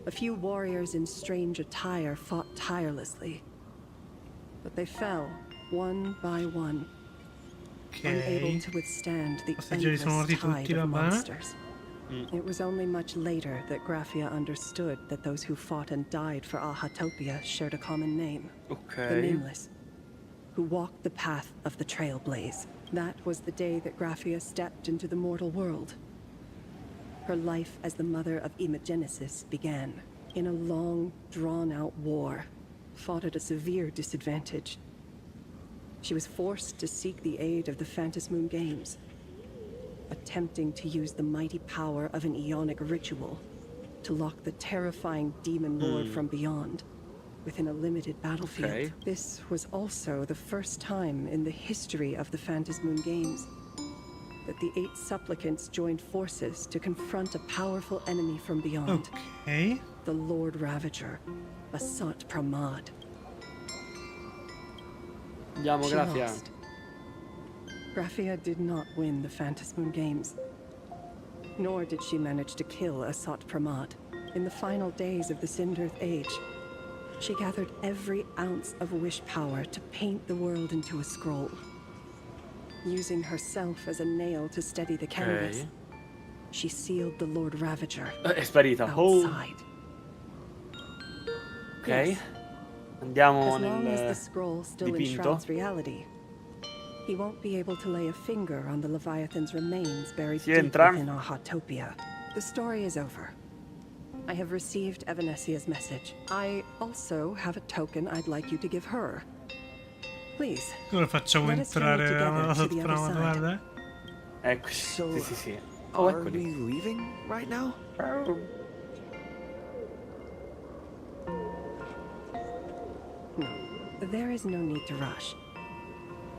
a few warriors in strange attire fought tirelessly. But they fell, one by one, unable to withstand the endless tide of monsters. It was only much later that Graphia understood that those who fought and died for Ahatopia shared a common name. The Nameless, who walked the path of the Trailblaze. That was the day that Graphia stepped into the mortal world. Her life as the mother of Imogenesis began. In a long, drawn-out war, fought at a severe disadvantage. She was forced to seek the aid of the Phantos Moon Games, attempting to use the mighty power of an Ionic ritual to lock the terrifying demon lord from beyond within a limited battlefield. This was also the first time in the history of the Phantos Moon Games that the 8 supplicants joined forces to confront a powerful enemy from beyond. The Lord Ravager, Asat Pramad. Andiamo, Graphia. Graphia did not win the Phantos Moon Games, nor did she manage to kill Asat Pramad. In the final days of the Sindirth Age, she gathered every ounce of wish power to paint the world into a scroll. Using herself as a nail to steady the canvas, she sealed the Lord Ravager È sparita. outside. Ok. Andiamo As long as the nel scroll still dipinto. enshrouds reality, he won't be able to lay a finger on the Leviathan's remains buried Si deep entra. within Ahatopia. The story is over. I have received Evanesia's message. I also have a token I'd like you to give her. Please. Come facciamo let us journey entrare together alla to the other Pramad, side. guarda. Eccoci. Sì. Are eccoli. we leaving right now? No, there is no need to rush.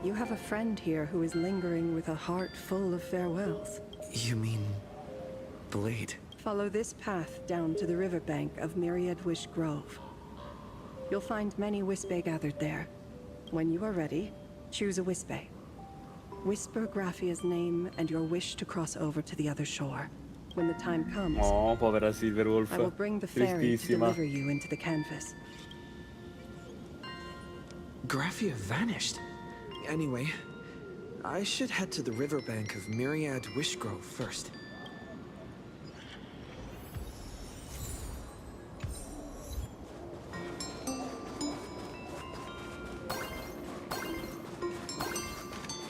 You have a friend here who is lingering with a heart full of farewells. You mean Blade? Follow this path down to the riverbank of Myriad Wish Grove. You'll find many Wispe gathered there. When you are ready, choose a Wispe. Whisper Graphia's name and your wish to cross over to the other shore. When the time comes, Oh, povera Silverwolf. I will bring the ferry to Tristissima. deliver you into the canvas. Graphia vanished. Anyway, I should head to the riverbank of Myriad Wishgrove first.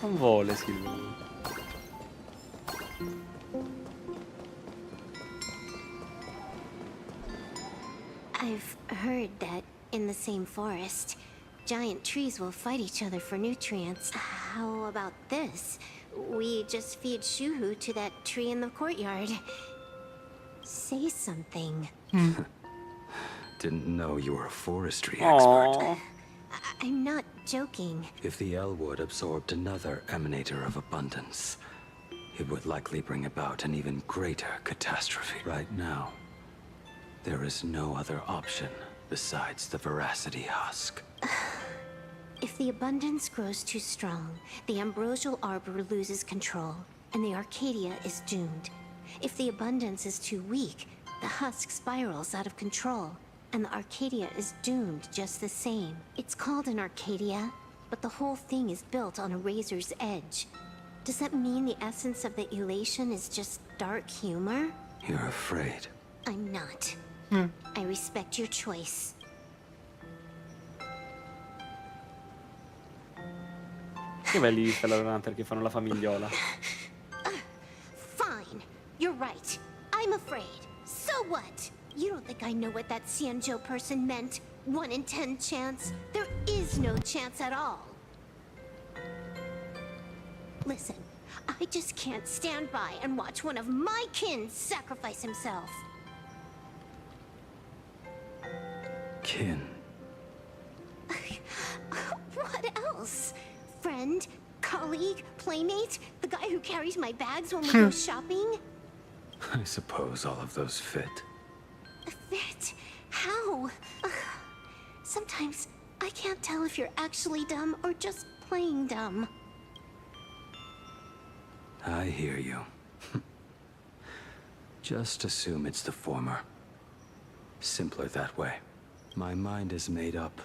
Non vuole Silverwolf. I've heard that in the same forest, giant trees will fight each other for nutrients. How about this? We just feed Shuhu to that tree in the courtyard. Say something. Didn't know you were a forestry Aw. expert. I'm not joking. If the Elwood absorbed another emanator of abundance, it would likely bring about an even greater catastrophe. Right now, there is no other option besides the Veracity Husk. If the abundance grows too strong, the ambrosial arbor loses control, and the Arcadia is doomed. If the abundance is too weak, the husk spirals out of control, and the Arcadia is doomed just the same. It's called an Arcadia, but the whole thing is built on a razor's edge. Does that mean the essence of the elation is just dark humor? You're afraid. I'm not. I respect your choice. Che vai lì per la perché fanno la famigliola. Fine. You're right. I'm afraid. So what? You don't think I know what that Xianzhou person meant? 1 in 10 chance? There is no chance at all. Listen, I just can't stand by and watch one of my kin sacrifice himself. Kin. What else? Friend? Colleague? Playmate? The guy who carries my bags when we go shopping? I suppose all of those fit. Fit? How? Sometimes I can't tell if you're actually dumb or just playing dumb. I hear you. Just assume it's the former. Simpler that way. My mind is made up.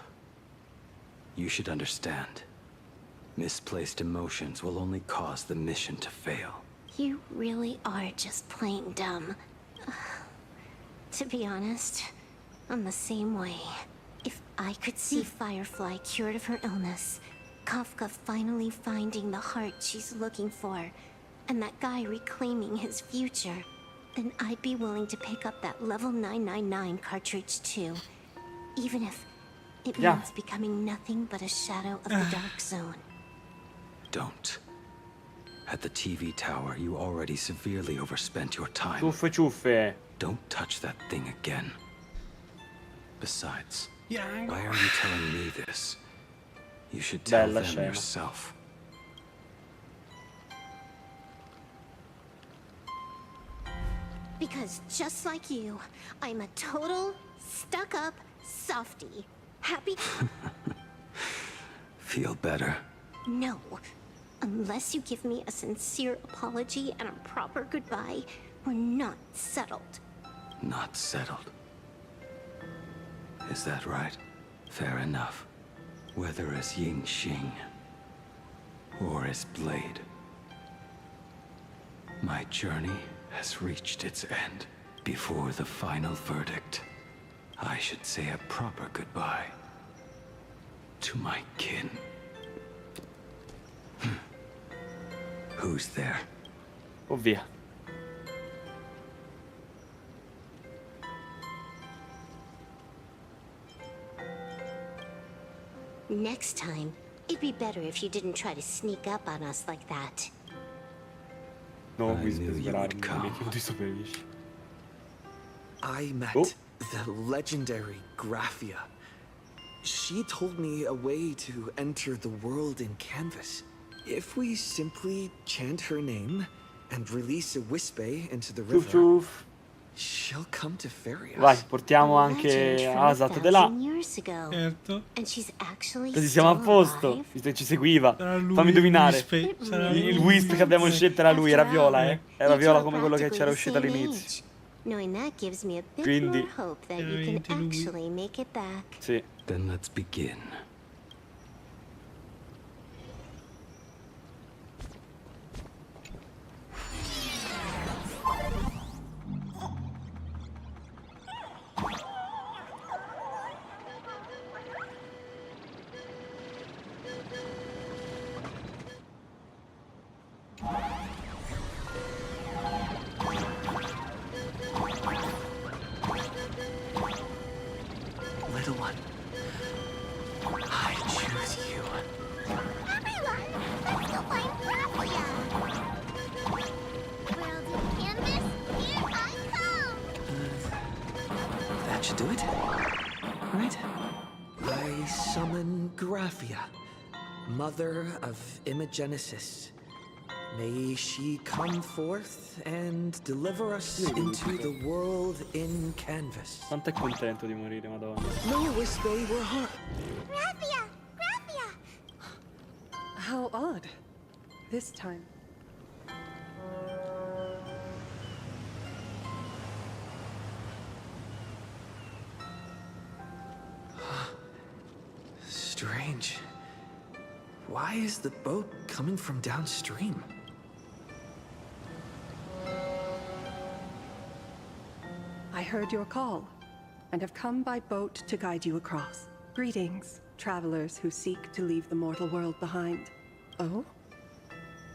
You should understand. Misplaced emotions will only cause the mission to fail. You really are just playing dumb. To be honest, I'm the same way. If I could see Firefly cured of her illness, Kafka finally finding the heart she's looking for, and that guy reclaiming his future, then I'd be willing to pick up that level 999 cartridge too. Even if it means becoming nothing but a shadow of the Dark Zone. Don't. At the TV tower, you already severely overspent your time. Ciuffe ciuffe. Don't touch that thing again. Besides, why are you telling me this? You should tell them yourself. Because just like you, I'm a total, stuck-up softie. Happy? Feel better? No. Unless you give me a sincere apology and a proper goodbye, we're not settled. Not settled. Is that right? Fair enough. Whether as Ying Xing or as Blade, my journey has reached its end. Before the final verdict, I should say a proper goodbye to my kin. Who's there? Oh via. Next time, it'd be better if you didn't try to sneak up on us like that. No, qui sperarmi, I met the legendary Graphia. She told me a way to enter the world in canvas. If we simply chant her name and release a Wispe into the river, ciuf. she'll come to ferry us. Vai, portiamo anche Asat di là. Certo. Così siamo a posto. Visto che ci seguiva. Fammi indovinare. Il Wisp che abbiamo scelto era lui, era viola, eh. Era viola come quello che c'era uscito all'inizio. Quindi sì. Then let's begin. Little one, I choose you. Everyone, let's go find Graphia! World in canvas, here I come! That should do it, right? I summon Graphia, mother of Imogenesis. May she come forth and deliver us into the world in canvas. Quanto è contento di morire, madonna. No Wispe were harmed. Graphia! Graphia! How odd. This time. Strange. Why is the boat coming from downstream? I heard your call, and have come by boat to guide you across. Greetings, travelers who seek to leave the mortal world behind. Oh?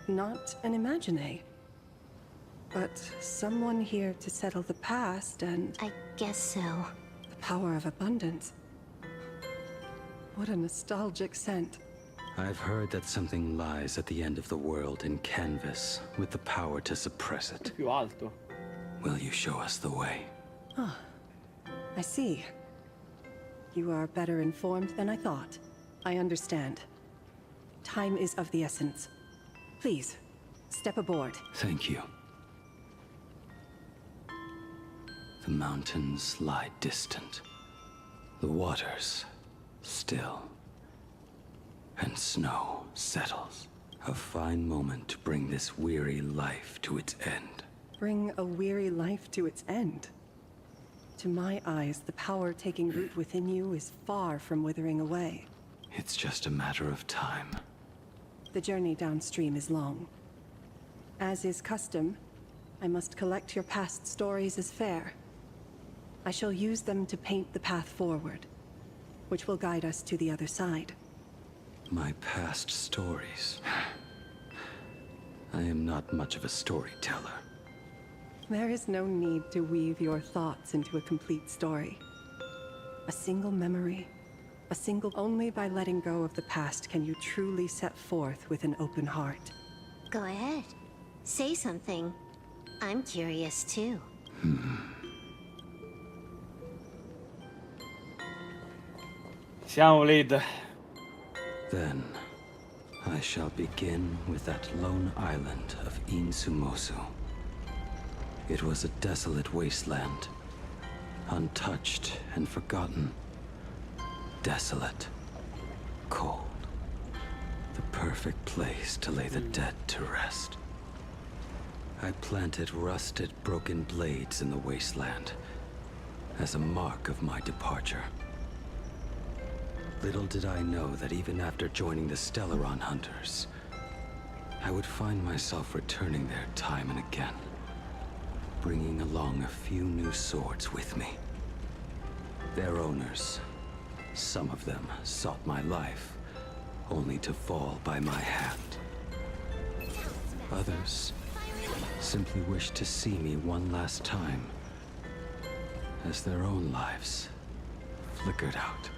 Not an imagine, but someone here to settle the past and... I guess so. The power of abundance. What a nostalgic scent. I've heard that something lies at the end of the world in canvas with the power to suppress it. Più alto. Will you show us the way? Ah, I see. You are better informed than I thought. I understand. Time is of the essence. Please, step aboard. Thank you. The mountains lie distant. The waters still. And snow settles. A fine moment to bring this weary life to its end. Bring a weary life to its end? To my eyes, the power taking root within you is far from withering away. It's just a matter of time. The journey downstream is long. As is custom, I must collect your past stories as fare. I shall use them to paint the path forward, which will guide us to the other side. My past stories. I am not much of a storyteller. There is no need to weave your thoughts into a complete story. A single memory, only by letting go of the past can you truly set forth with an open heart. Go ahead. Say something. I'm curious too. Siamo Blade. Then, I shall begin with that lone island of Insumosu. It was a desolate wasteland, untouched and forgotten. Desolate, cold. The perfect place to lay the dead to rest. I planted rusted, broken blades in the wasteland as a mark of my departure. Little did I know that even after joining the Stellaron Hunters, I would find myself returning there time and again, bringing along a few new swords with me. Their owners, some of them sought my life, only to fall by my hand. Others simply wished to see me one last time, as their own lives flickered out.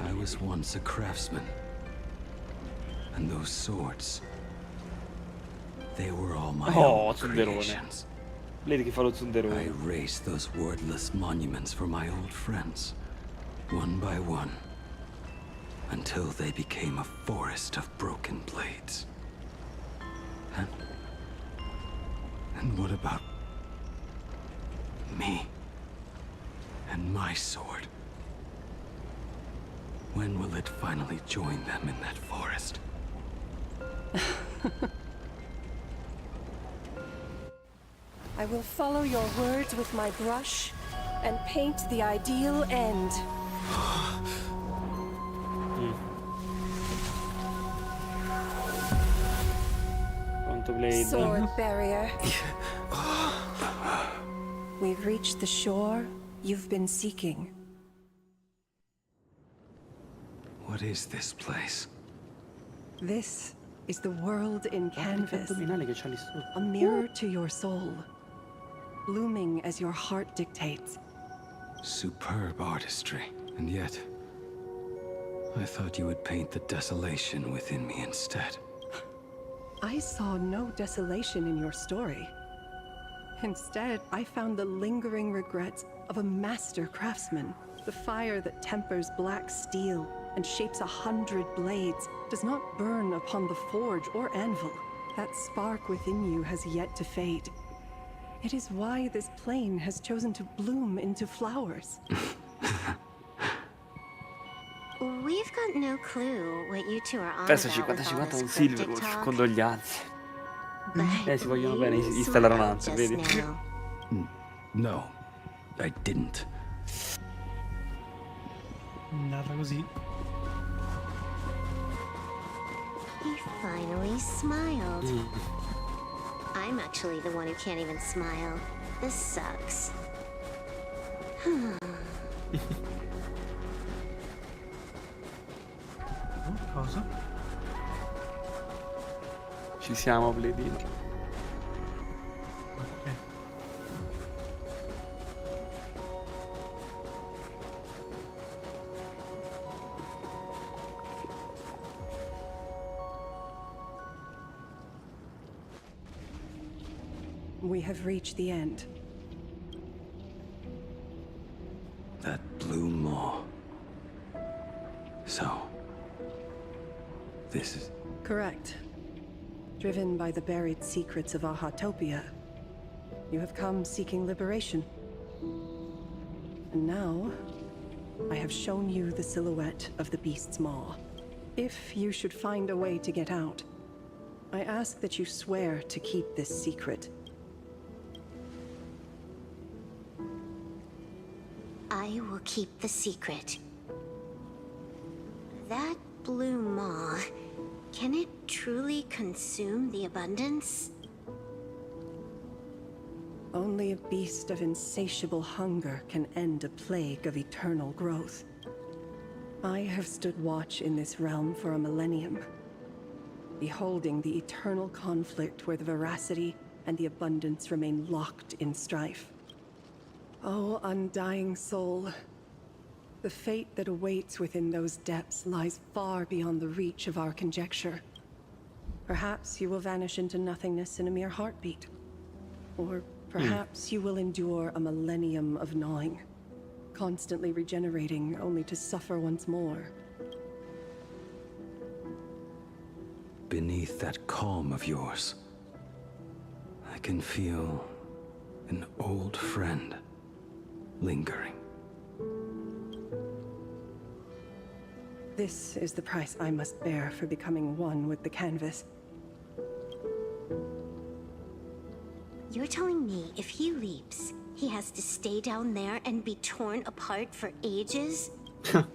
I was once a craftsman, and those swords, they were all my own creations. Vedi che fa lo zunderone. I erased those wordless monuments for my old friends, one by one, until they became a forest of broken blades. And what about me and my sword? When will it finally join them in that forest? I will follow your words with my brush and paint the ideal end. Sword barrier. We've reached the shore you've been seeking. What is this place? This is the world in canvas. A mirror to your soul, blooming as your heart dictates. Superb artistry. And yet, I thought you would paint the desolation within me instead. I saw no desolation in your story. Instead, I found the lingering regrets of a master craftsman. The fire that tempers black steel and shapes 100 blades does not burn upon the forge or anvil. That spark within you has yet to fade. It is why this plane has chosen to bloom into flowers. We've got no clue what you two are on Penso about with all 50-50 this un cryptic Silverwolf, talk. condoglianze. Si vogliono bene You gli swore Stellaron just vedi? now. No, I didn't. Andata così. He finally smiled. I'm actually the one who can't even smile. This sucks. Cosa? Ci siamo, Bledino. Ok. We have reached the end. That blue maw. So, this is... Correct. Driven by the buried secrets of Ahatopia, you have come seeking liberation. And now, I have shown you the silhouette of the beast's maw. If you should find a way to get out, I ask that you swear to keep this secret. I will keep the secret. That blue maw, can it truly consume the abundance? Only a beast of insatiable hunger can end a plague of eternal growth. I have stood watch in this realm for a millennium, beholding the eternal conflict where the veracity and the abundance remain locked in strife. Oh, undying soul, the fate that awaits within those depths lies far beyond the reach of our conjecture. Perhaps you will vanish into nothingness in a mere heartbeat. Or perhaps you will endure a millennium of gnawing, constantly regenerating only to suffer once more. Beneath that calm of yours, I can feel an old friend lingering. This is the price I must bear for becoming one with the canvas. You're telling me if he leaps, he has to stay down there and be torn apart for ages? I'm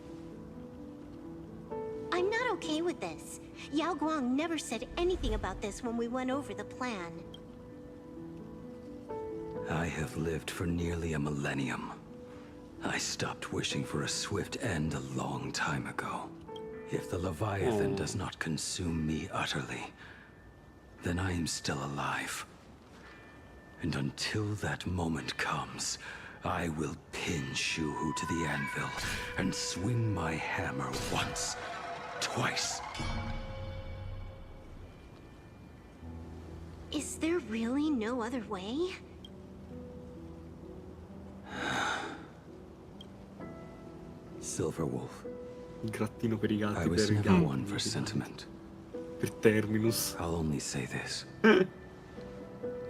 not okay with this. Yao Guang never said anything about this when we went over the plan. I have lived for nearly a millennium. I stopped wishing for a swift end a long time ago. If the Leviathan does not consume me utterly, then I am still alive. And until that moment comes, I will pin Shuhu to the anvil and swing my hammer once, twice. Is there really no other way? Silverwolf. Grattino per i gatti. I was per i never gatti, one for sentiment. Per Terminus. I'll only say this.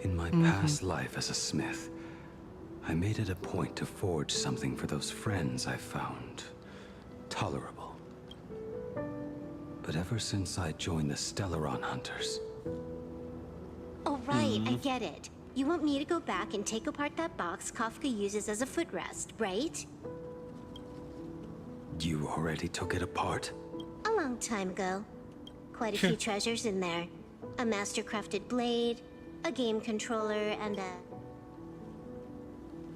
In my past life as a smith, I made it a point to forge something for those friends I found tolerable. But ever since I joined the Stellaron Hunters... Oh, right, I get it. You want me to go back and take apart that box Kafka uses as a footrest, right? You already took it apart? A long time ago. Quite a few treasures in there. A master-crafted blade, a game controller, and a...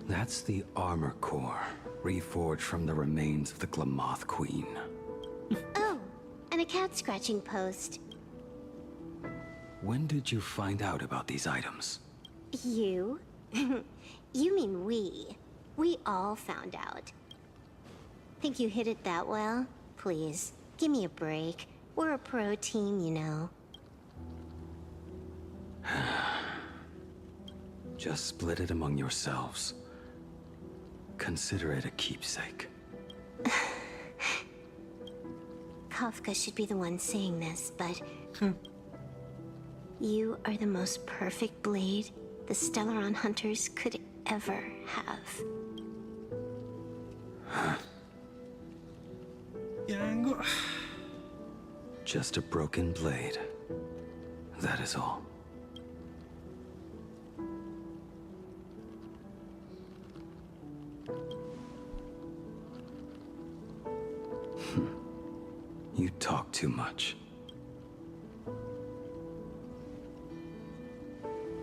That's the armor core, reforged from the remains of the Glamoth Queen. Oh, and a cat-scratching post. When did you find out about these items? You? You mean we. We all found out. Think you hit it that well? Please, give me a break. We're a pro team, you know. Just split it among yourselves. Consider it a keepsake. Kafka should be the one saying this, but... You are the most perfect blade the Stellaron Hunters could ever have. Just a broken blade. That is all. You talk too much.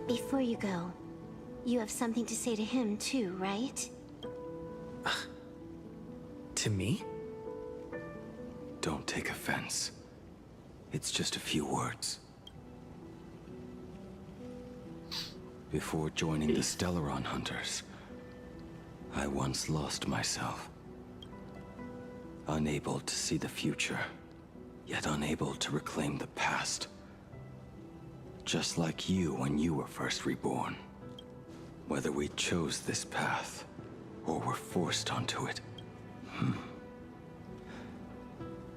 Before you go, you have something to say to him too, right? To me? Don't take offense. It's just a few words. Before joining the Stellaron Hunters, I once lost myself. Unable to see the future, yet unable to reclaim the past. Just like you when you were first reborn. Whether we chose this path, or were forced onto it.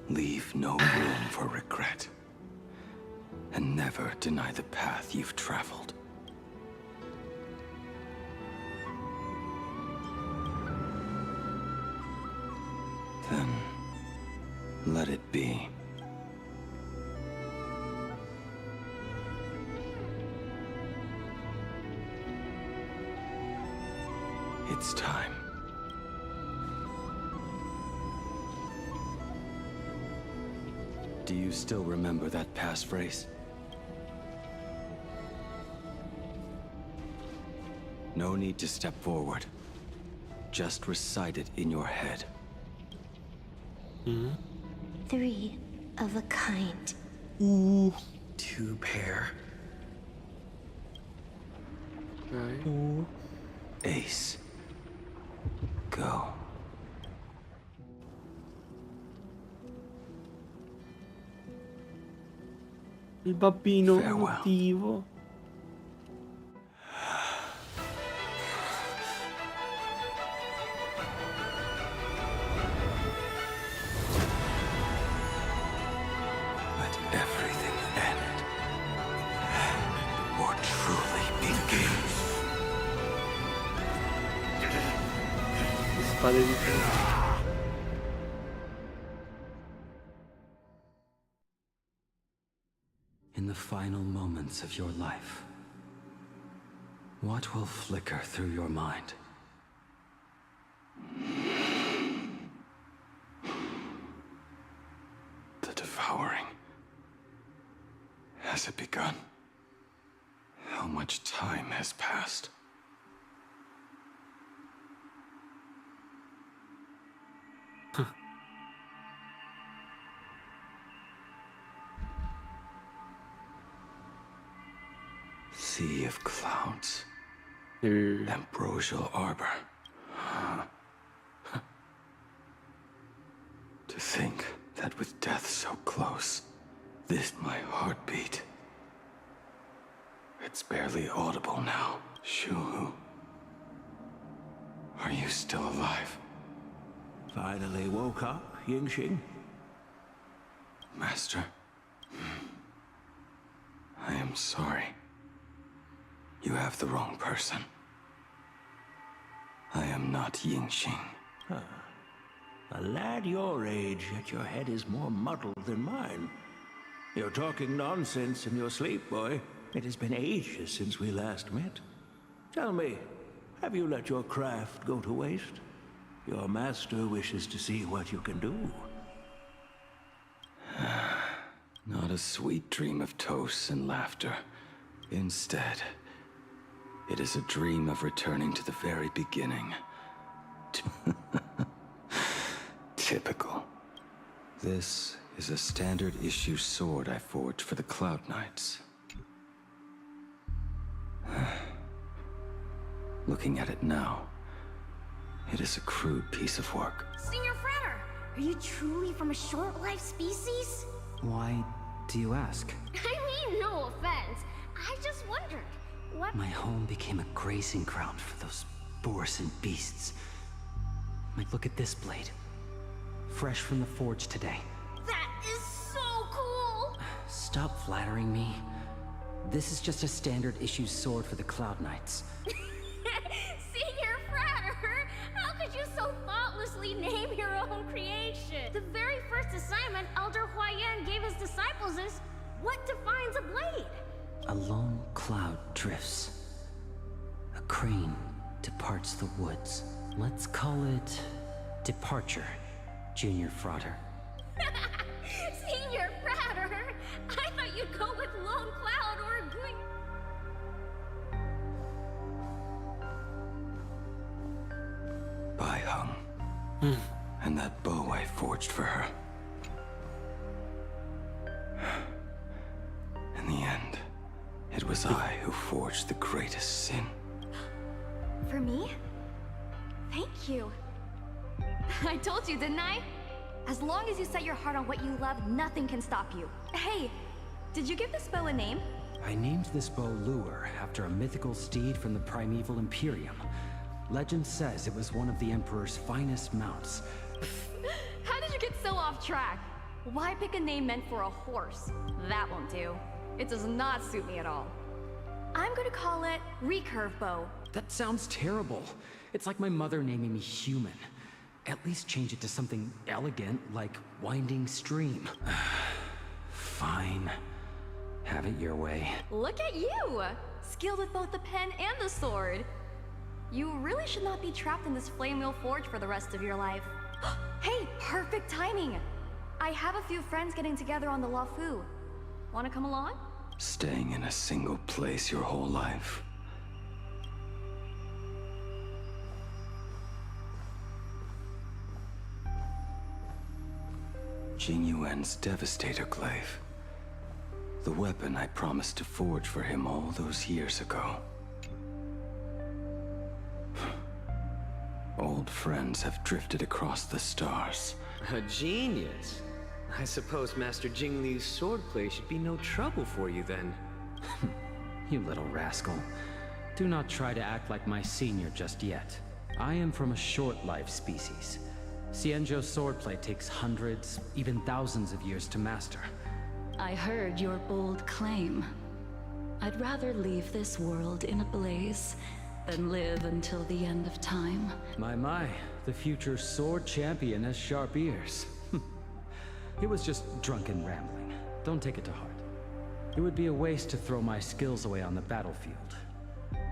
Leave no room for regret. And never deny the path you've traveled. Then, let it be. It's time. Do you still remember that passphrase? No need to step forward. Just recite it in your head. 3 of a kind. Ooh. 2 pair. Ooh. Ace. Go. Il bambino Farewell. emotivo. Let everything end. Or truly begin. Spade di ferro. In the final moments of your life, what will flicker through your mind? The devouring. Has it begun? How much time has passed? Sea of clouds. Ambrosial arbor. To think that with death so close, this my heartbeat. It's barely audible now. Shu, are you still alive? Finally woke up, Yingxing? Master, I am sorry. You have the wrong person. I am not Yingxing. A lad your age, yet your head is more muddled than mine. You're talking nonsense in your sleep, boy. It has been ages since we last met. Tell me, have you let your craft go to waste? Your master wishes to see what you can do. Not a sweet dream of toasts and laughter. Instead, it is a dream of returning to the very beginning. Typical. This is a standard issue sword I forged for the Cloud Knights. Looking at it now, it is a crude piece of work. Senior Frater, are you truly from a short-lived species? Why do you ask? I mean, no offense. I just wondered, what... My home became a grazing ground for those boars and beasts. Like, look at this blade. Fresh from the forge today. That is so cool! Stop flattering me. This is just a standard issue sword for the Cloud Knights. Senior Frater, how could you so thoughtlessly name your own creation? The very first assignment Elder Huayan gave his disciples is, what defines a blade? A lone cloud drifts. A crane departs the woods. Let's call it Departure, Junior Frater. Senior Frater, I thought you'd go with Lone Cloud or Green. Bai Hung. And that bow I forged for her. In the end, it was I who forged the greatest sin. For me? Thank you. I told you, didn't I? As long as you set your heart on what you love, nothing can stop you. Hey, did you give this bow a name? I named this bow Lure after a mythical steed from the primeval Imperium. Legend says it was one of the Emperor's finest mounts. How did you get so off track? Why pick a name meant for a horse? That won't do. It does not suit me at all. I'm gonna call it Recurve Bow. That sounds terrible. It's like my mother naming me Human. At least change it to something elegant, like Winding Stream. Fine. Have it your way. Look at you! Skilled with both the pen and the sword. You really should not be trapped in this flame wheel forge for the rest of your life. Hey, perfect timing! I have a few friends getting together on the Lafu. Wanna come along? Staying in a single place your whole life. Jing Yuan's Devastator Glaive. The weapon I promised to forge for him all those years ago. Old friends have drifted across the stars. A genius. I suppose Master Jing Liu's swordplay should be no trouble for you then. You little rascal. Do not try to act like my senior just yet. I am from a short-life species. Xianzhou's swordplay takes hundreds, even thousands of years to master. I heard your bold claim. I'd rather leave this world in a blaze than live until the end of time. My, the future sword champion has sharp ears. It was just drunken rambling. Don't take it to heart. It would be a waste to throw my skills away on the battlefield.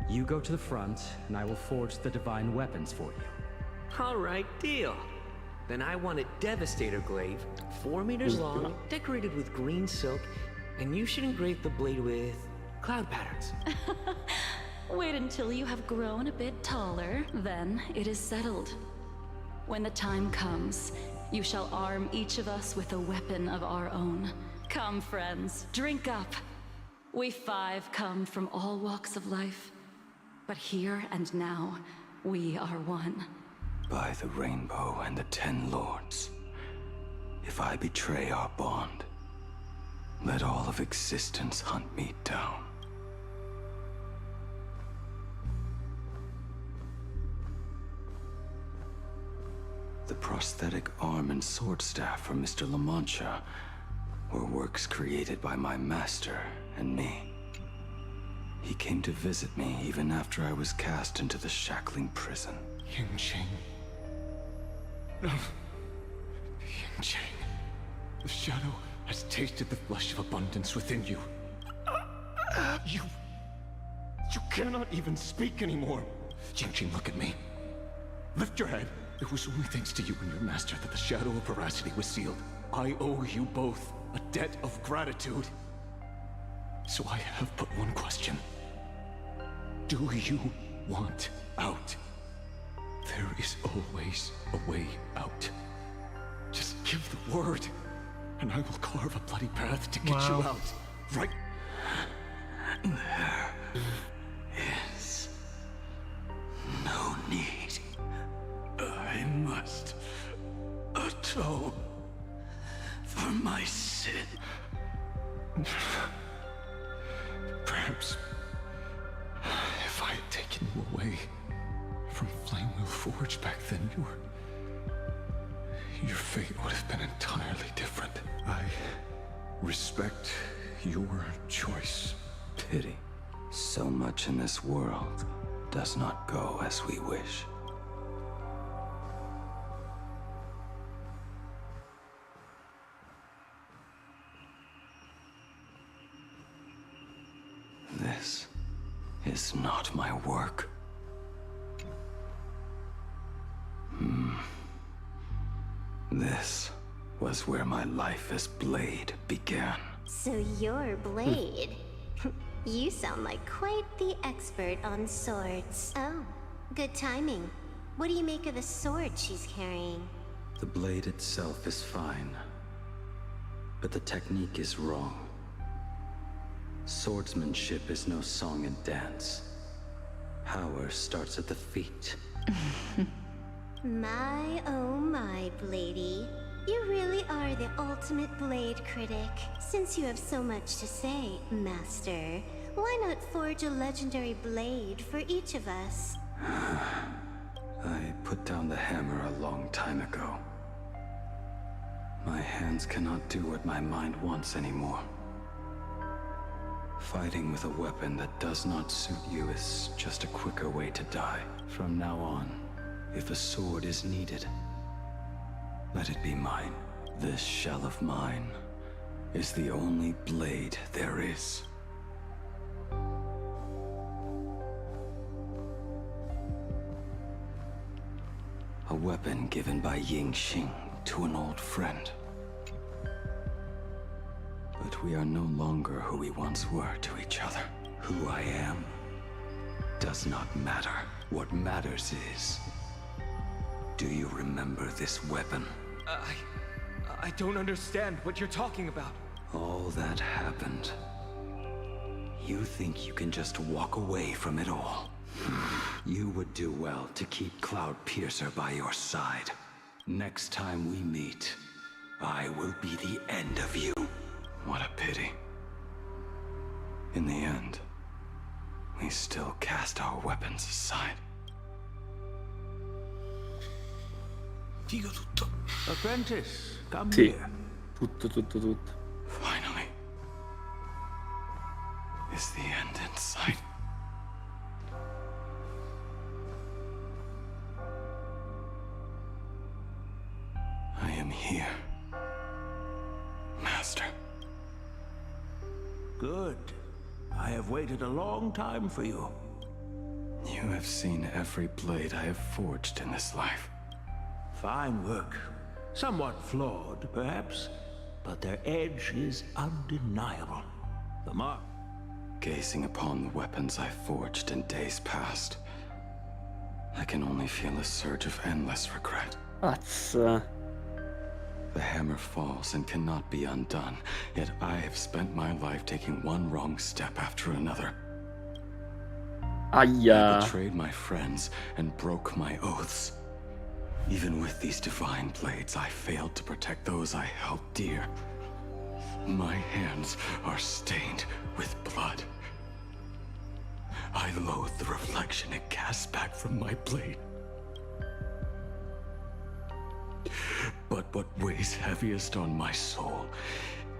You go to the front, and I will forge the divine weapons for you. All right, deal. Then I want a Devastator Glaive, 4 meters long, decorated with green silk, and you should engrave the blade with cloud patterns. Wait until you have grown a bit taller, then it is settled. When the time comes, you shall arm each of us with a weapon of our own. Come, friends, drink up. We 5 come from all walks of life, but here and now, we are one. By the rainbow and the 10 lords, if I betray our bond, let all of existence hunt me down. The prosthetic arm and sword staff from Mr. La Mancha were works created by my master and me. He came to visit me even after I was cast into the shackling prison. Yingqing. No. Yingqing. The shadow has tasted the flesh of abundance within you. You cannot even speak anymore. Yingqing, look at me. Lift your head. It was only thanks to you and your master that the shadow of veracity was sealed. I owe you both a debt of gratitude. So I have but one question. Do you want out? There is always a way out. Just give the word, and I will carve a bloody path to get you out. Right? There is no need. I must atone for my sin. Perhaps if I had taken you away from Flamewheel Forge back then, your fate would have been entirely different. I respect your choice. Pity. So much in this world does not go as we wish. This is not my work. This was where my life as Blade began. So you're Blade. You sound like quite the expert on swords. Oh, good timing. What do you make of the sword she's carrying? The blade itself is fine, but the technique is wrong. Swordsmanship is no song and dance. Power starts at the feet. My, oh my, Bladey. You really are the ultimate blade critic. Since you have so much to say, Master, why not forge a legendary blade for each of us? I put down the hammer a long time ago. My hands cannot do what my mind wants anymore. Fighting with a weapon that does not suit you is just a quicker way to die. From now on, if a sword is needed, let it be mine. This shell of mine is the only blade there is. A weapon given by Ying Xing to an old friend. But we are no longer who we once were to each other. Who I am does not matter. What matters is, do you remember this weapon? I don't understand what you're talking about. All that happened. You think you can just walk away from it all? You would do well to keep Cloud Piercer by your side. Next time we meet, I will be the end of you. What a pity. In the end, we still cast our weapons aside. Figo tutto. Apprentice, come Sì, here. tutto. Finally. Is the end in sight? I am here, Master. Good. I have waited a long time for you. You have seen every blade I have forged in this life. Fine work. Somewhat flawed, perhaps, but their edge is undeniable. The mark. Gazing upon the weapons I forged in days past, I can only feel a surge of endless regret. Pazza. The hammer falls and cannot be undone, yet I have spent my life taking one wrong step after another. I Aia. betrayed my friends and broke my oaths. Even with these divine blades, I failed to protect those I held dear. My hands are stained with blood. I loathe the reflection it casts back from my blade. But what weighs heaviest on my soul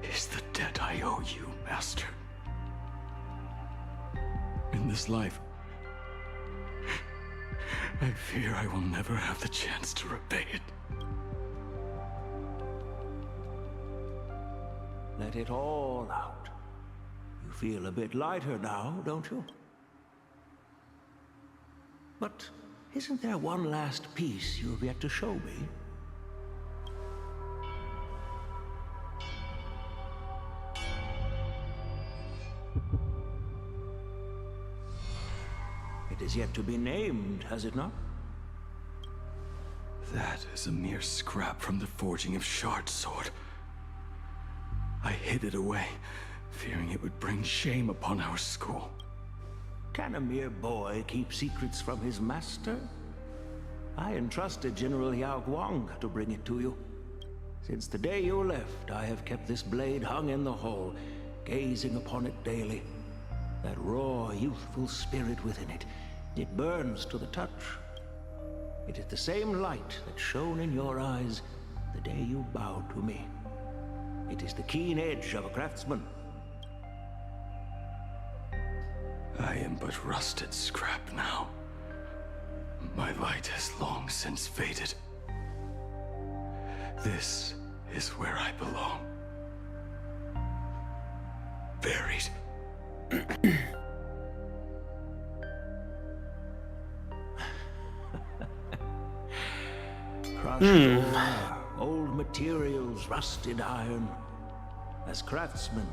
is the debt I owe you, Master. In this life, I fear I will never have the chance to repay it. Let it all out. You feel a bit lighter now, don't you? But isn't there one last piece you've yet to show me? It is yet to be named, has it not? That is a mere scrap from the forging of Shard Sword. I hid it away, fearing it would bring shame upon our school. Can a mere boy keep secrets from his master? I entrusted General Yao Guang to bring it to you. Since the day you left, I have kept this blade hung in the hall, gazing upon it daily. That raw, youthful spirit within it, it burns to the touch. It is the same light that shone in your eyes the day you bowed to me. It is the keen edge of a craftsman. I am but rusted scrap now. My light has long since faded. This is where I belong. Buried. Crushed ore, old materials, rusted iron. As craftsmen,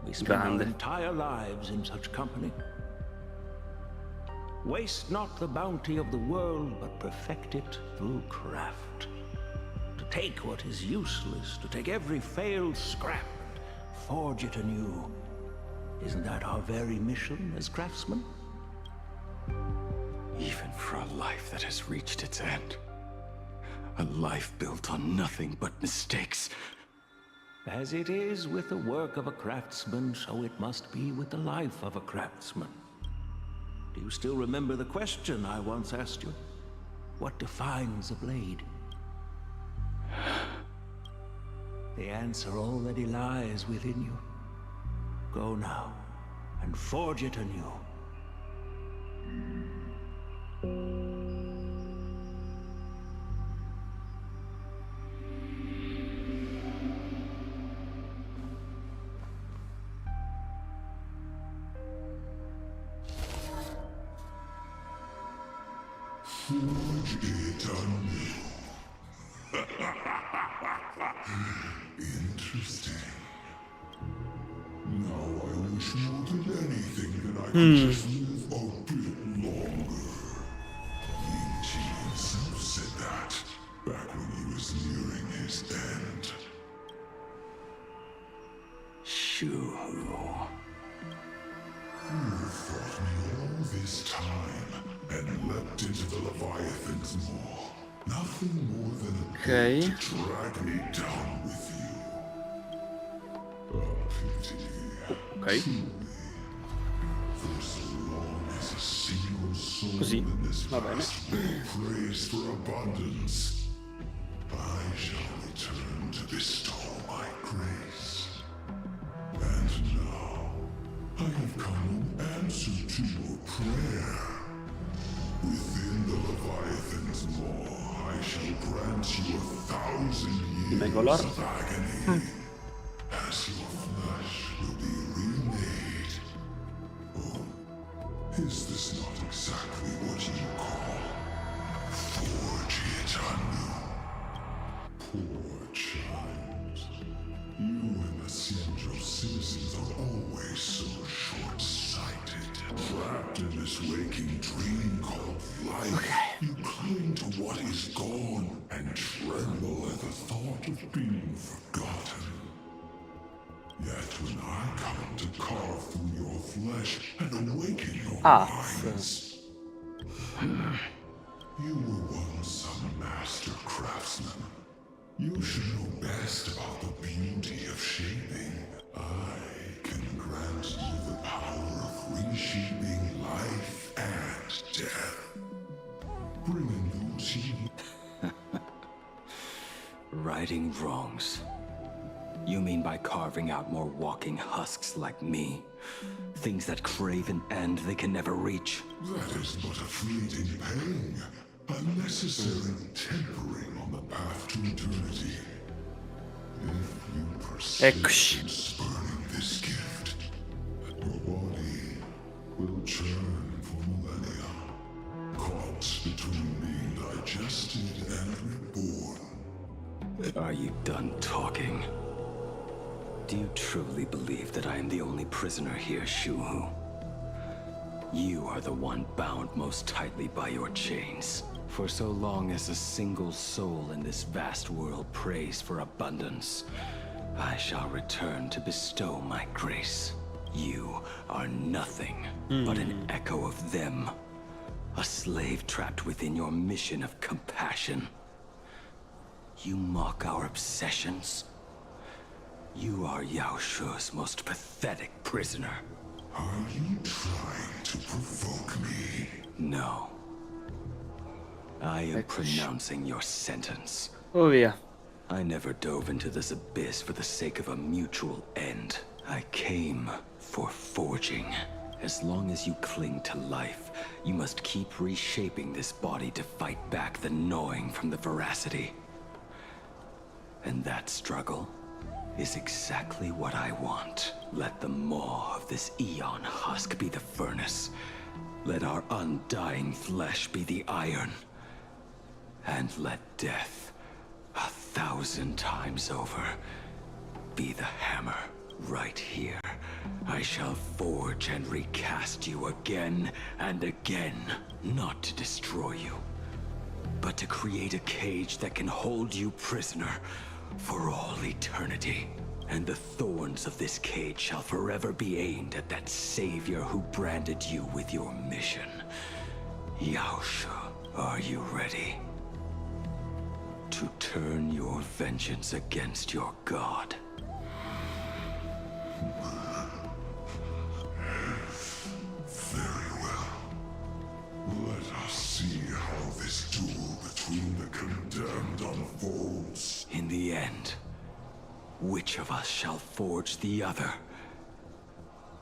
we spend our Grande. entire lives in such company. Waste not the bounty of the world, but perfect it through craft. To take what is useless, to take every failed scrap and forge it anew. Isn't that our very mission as craftsmen? Even for a life that has reached its end. A life built on nothing but mistakes. As it is with the work of a craftsman, so it must be with the life of a craftsman. Do you still remember the question I once asked you? What defines a blade? The answer already lies within you. Go now, and forge it anew. Forge it anew. Interesting. Now I wish more than anything that I could just live a bit longer. Ying-Chi himself said that back when he was nearing his end. Shu-Hu. You fought me all this time and leapt into the Leviathan's maw. Nothing more than a boat to drag me down with you. A pity. For so long as a single soul in this vast world prays for abundance, I shall return to bestow my grace. And now, I have come in answer to your prayer. Within the Leviathan's maw, I shall grant you 1,000 years of agony, as your flesh will be remade. Oh, is this not exactly what you call forge it anew? Poor child. You and the Central citizens are always so short-sighted. Trapped in this waking dream called life, you cling to what is gone and tremble at the thought of being forgotten. Yet when I come to carve through your flesh and awaken your minds, you were once a master craftsman. You should know best about the beauty of shaping. I can grant you the power of reshaping life and death. Bring a new team. Righting wrongs. You mean by carving out more walking husks like me? Things that crave an end they can never reach? That is but a fleeting pang, a necessary tempering on the path to eternity. If you persist in spurning this gift, your body will churn for millennia, caught between being digested and reborn. Are you done talking? Do you truly believe that I am the only prisoner here, Shu-Hu? You are the one bound most tightly by your chains. For so long as a single soul in this vast world prays for abundance, I shall return to bestow my grace. You are nothing but an echo of them. A slave trapped within your mission of compassion. You mock our obsessions. You are Yao Shu's most pathetic prisoner. Are you trying to provoke me? No. I am pronouncing your sentence. Oh yeah. I never dove into this abyss for the sake of a mutual end. I came for forging. As long as you cling to life, you must keep reshaping this body to fight back the gnawing from the veracity. And that struggle is exactly what I want. Let the maw of this eon husk be the furnace. Let our undying flesh be the iron. And let death, 1,000 times over, be the hammer right here. I shall forge and recast you again and again, not to destroy you, but to create a cage that can hold you prisoner for all eternity. and the thorns of this cage shall forever be aimed at that savior who branded you with your mission. Yaosha, are you ready? To turn your vengeance against your god. Very well. Let us see how this duel between the condemned unfolds. In the end, which of us shall forge the other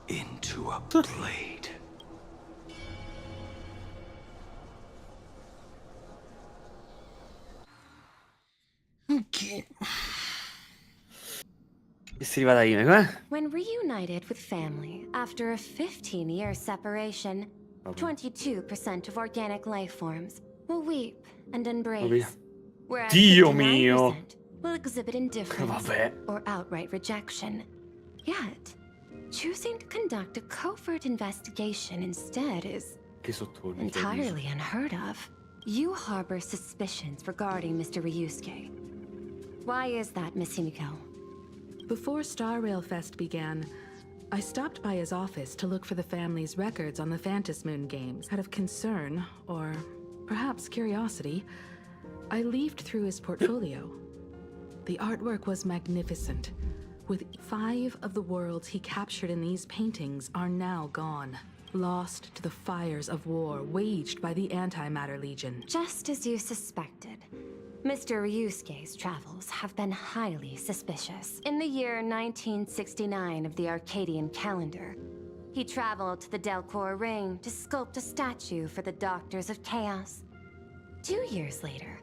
into a blade? Ok. E si arriva da Ime, com'è? When reunited with family after a 15-year separation, 22% of organic life forms will weep and embrace, whereas Dio 59% mio! will exhibit indifference Vabbè. or outright rejection. Yet, choosing to conduct a covert investigation instead is Che sottoni. entirely unheard of. You harbor suspicions regarding Mr. Ryusuke. Why is that, Miss Himiko? Before Star Rail Fest began, I stopped by his office to look for the family's records on the Phantom Moon games. Out of concern, or perhaps curiosity, I leafed through his portfolio. The artwork was magnificent. With 5 of the worlds he captured in these paintings are now gone, lost to the fires of war waged by the Antimatter Legion. Just as you suspected, Mr. Ryusuke's travels have been highly suspicious. In the year 1969 of the Arcadian calendar, he traveled to the Delcor Ring to sculpt a statue for the Doctors of Chaos. 2 years later,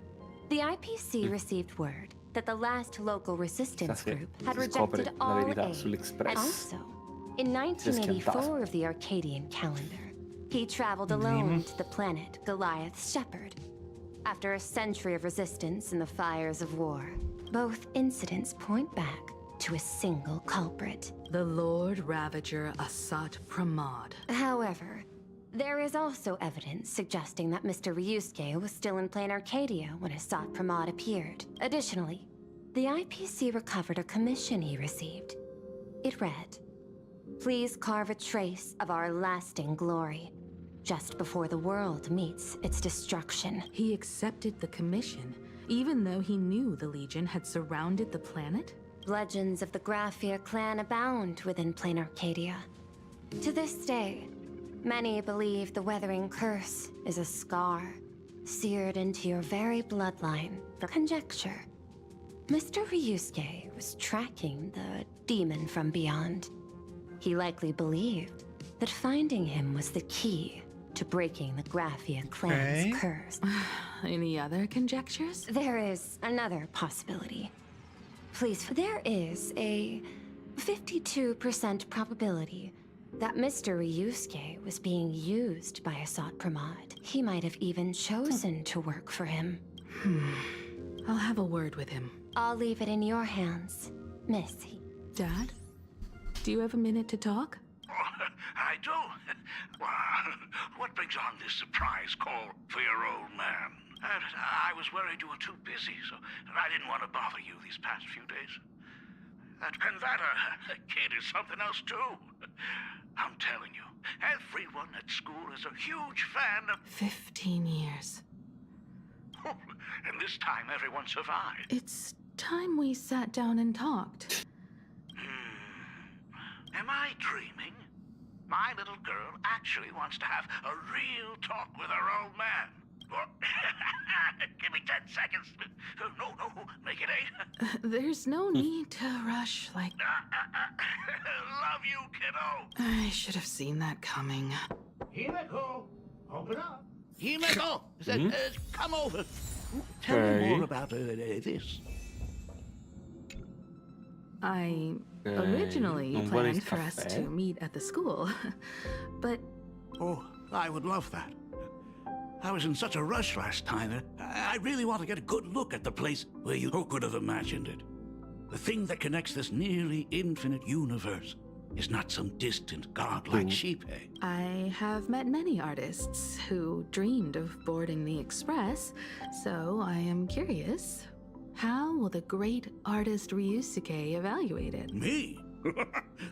the IPC received word that the last local resistance group had rejected all aid. And also, in 1984 of the Arcadian calendar, he traveled alone to the planet Goliath's Shepherd. After a century of resistance in the fires of war, both incidents point back to a single culprit. The Lord Ravager Asat Pramad. However, there is also evidence suggesting that Mr. Ryusuke was still in Planarcadia when Asat Pramad appeared. Additionally, the IPC recovered a commission he received. It read, "Please carve a trace of our lasting glory, just before the world meets its destruction." He accepted the commission, even though he knew the Legion had surrounded the planet? Legends of the Graphia clan abound within Planarcadia. To this day, many believe the Weathering Curse is a scar, seared into your very bloodline. For conjecture, Mr. Ryusuke was tracking the demon from beyond. He likely believed that finding him was the key to breaking the Graphia clan's curse. Any other conjectures? There is another possibility. Please, there is a 52% probability that Mr. Ryusuke was being used by Asat Pramad. He might have even chosen to work for him. I'll have a word with him. I'll leave it in your hands, Missy. Dad? Do you have a minute to talk? I do. What brings on this surprise call for your old man? I was worried you were too busy, so I didn't want to bother you these past few days. And that kid is something else too. I'm telling you, everyone at school is a huge fan of... 15 years. And this time everyone survived. It's time we sat down and talked. Am I dreaming? My little girl actually wants to have a real talk with her old man. Give me 10 seconds. No, make it 8. There's no need to rush like... Love you, kiddo. I should have seen that coming. Himiko, open up. Himiko, come over. Tell me more about this. I originally planned for us to meet at the school, but... Oh, I would love that. I was in such a rush last time that I really want to get a good look at the place where you could have imagined it. The thing that connects this nearly infinite universe is not some distant godlike sheep, eh? I have met many artists who dreamed of boarding the Express, so I am curious. How will the great artist Ryusuke evaluate it? Me?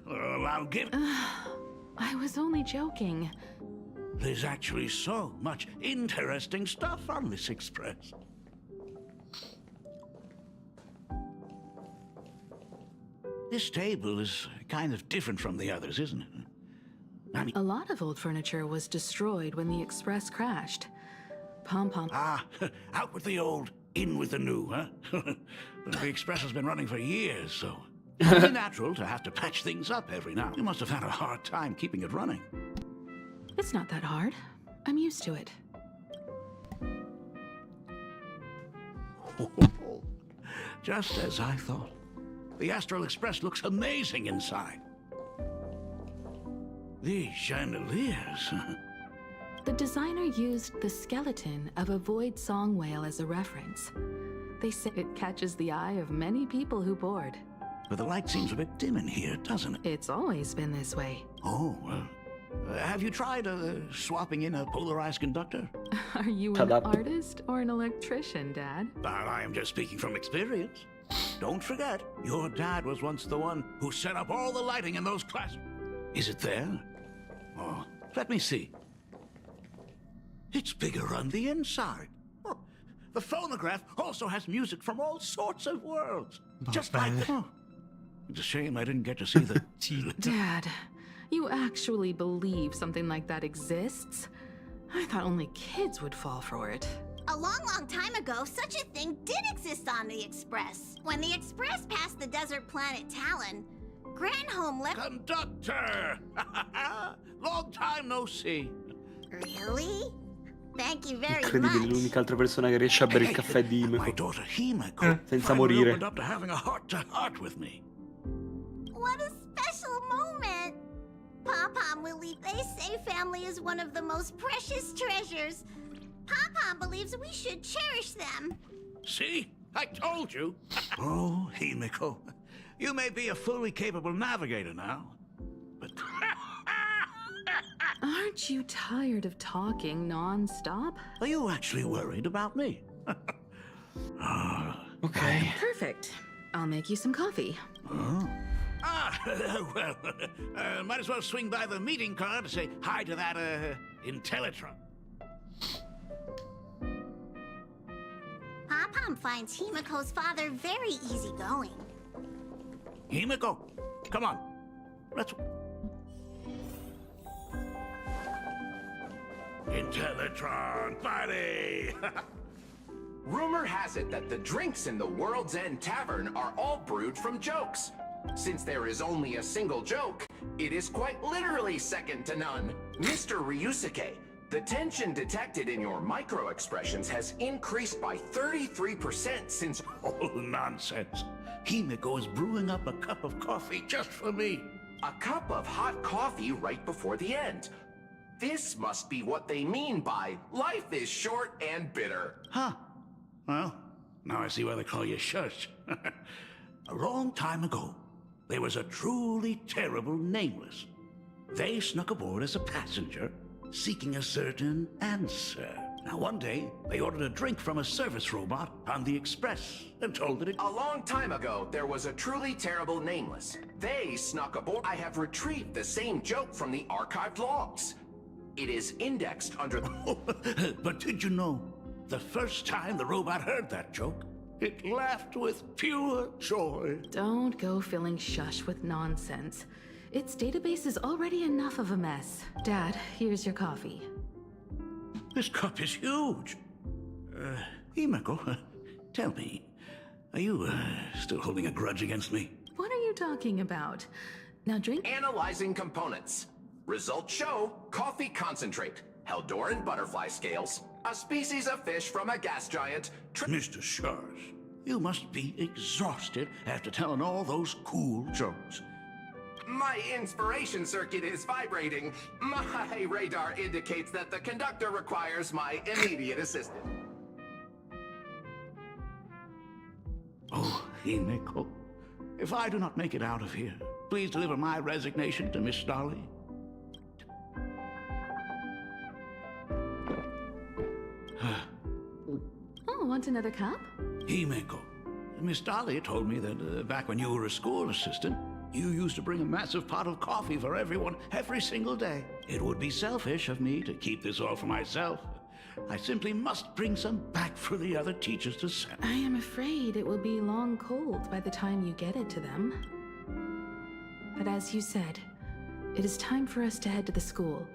Well, I'll give... I was only joking. There's actually so much interesting stuff on this express. This table is kind of different from the others, isn't it? I mean... A lot of old furniture was destroyed when the express crashed. Pom-pom... Ah, out with the old, in with the new, huh? The express has been running for years, so... It's only natural to have to patch things up every now. You must have had a hard time keeping it running. It's not that hard. I'm used to it. Just as I thought. The Astral Express looks amazing inside. These chandeliers. The designer used the skeleton of a void song whale as a reference. They say it catches the eye of many people who board. But the light seems a bit dim in here, doesn't it? It's always been this way. Oh, have you tried swapping in a polarized conductor? Are you an artist or an electrician, Dad? I am just speaking from experience. Don't forget, your dad was once the one who set up all the lighting in those classes. Is it there? Oh, let me see. It's bigger on the inside. Oh, the phonograph also has music from all sorts of worlds. Just like... Oh, it's a shame I didn't get to see the... Dad, you actually believe something like that exists? I thought only kids would fall for it. A long, long time ago, such a thing did exist on the Express. When the Express passed the desert planet Talon, Granholm left... Conductor! Long time no see. Really? Thank you very Incredibile, much. l'unica altra persona che riesce a bere il caffè di Himeko. Senza morire. Opened up to having a heart-to-heart with me. What a special moment! Pom-Pom Willie, they say family is one of the most precious treasures. Pom-Pom believes we should cherish them. See? I told you. Oh, Himeko. You may be a fully capable navigator now, but... Aren't you tired of talking non-stop? Are you actually worried about me? Okay. Perfect. I'll make you some coffee. Oh. Well, might as well swing by the meeting car to say hi to that, Intellitron. Pom-Pom finds Himeko's father very easygoing. Himeko, come on. Let's... Intellitron, buddy! Rumor has it that the drinks in the World's End Tavern are all brewed from jokes. Since there is only a single joke, it is quite literally second to none. Mr. Ryusuke, the tension detected in your micro-expressions has increased by 33% since... Oh, nonsense. Himeko is brewing up a cup of coffee just for me. A cup of hot coffee right before the end. This must be what they mean by life is short and bitter. Huh. Well, now I see why they call you Shush. A long time ago, there was a truly terrible nameless. They snuck aboard as a passenger, seeking a certain answer. Now, one day, they ordered a drink from a service robot on the Express and told it... A long time ago, there was a truly terrible nameless. They snuck aboard. I have retrieved the same joke from the archived logs. It is indexed under the... But did you know, the first time the robot heard that joke, it laughed with pure joy. Don't go filling Shush with nonsense. Its database is already enough of a mess. Dad, here's your coffee. This cup is huge. Himeko, tell me, are you still holding a grudge against me? What are you talking about? Now drink... Analyzing components. Results show coffee concentrate, Heldoran butterfly scales, a species of fish from a gas giant... Mr. Shush, you must be exhausted after telling all those cool jokes. My inspiration circuit is vibrating. My radar indicates that the conductor requires my immediate assistance. Oh, Himeko, if I do not make it out of here, please deliver my resignation to Miss Dolly. Oh, want another cup? Himeko, Miss Dolly told me that back when you were a school assistant, you used to bring a massive pot of coffee for everyone every single day. It would be selfish of me to keep this all for myself. I simply must bring some back for the other teachers to send. I am afraid it will be long cold by the time you get it to them. But as you said, it is time for us to head to the school.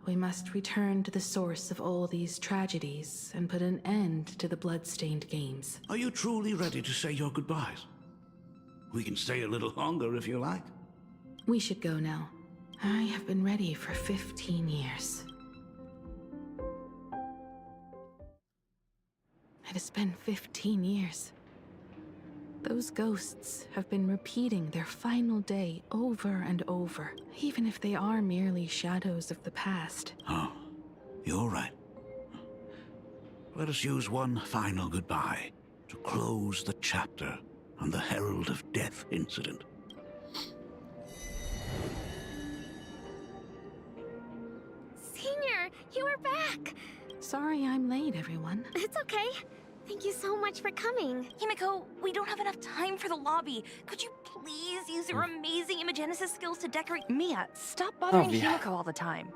We must return to the source of all these tragedies and put an end to the blood-stained games. Are you truly ready to say your goodbyes? We can stay a little longer if you like. We should go now. I have been ready for 15 years. It has been 15 years. Those ghosts have been repeating their final day over and over, even if they are merely shadows of the past. Oh, you're right. Let us use one final goodbye to close the chapter on the Herald of Death incident. Senior, you are back! Sorry I'm late, everyone. It's okay. Thank you so much for coming. Himiko, we don't have enough time for the lobby. Could you please use your amazing imagenesis skills to decorate? Mia, stop bothering yeah. Himiko all the time.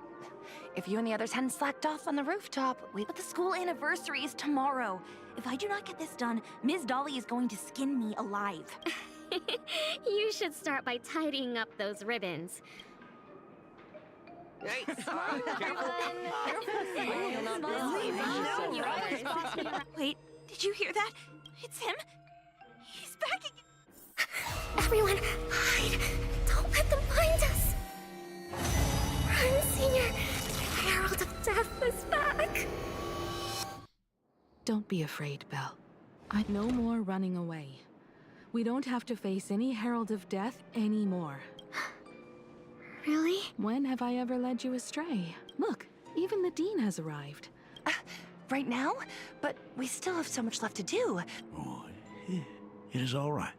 If you and the others hadn't slacked off on the rooftop, But the school anniversary is tomorrow. If I do not get this done, Ms. Dolly is going to skin me alive. You should start by tidying up those ribbons. Hey, Wait, did you hear that? It's him. He's back again. Everyone, hide! Don't let them find us! Run, Senior! The Herald of Death is back! Don't be afraid, Belle. No more running away. We don't have to face any Herald of Death anymore. Really? When have I ever led you astray? Look, even the Dean has arrived. right now? But we still have so much left to do. Oh, it is all right.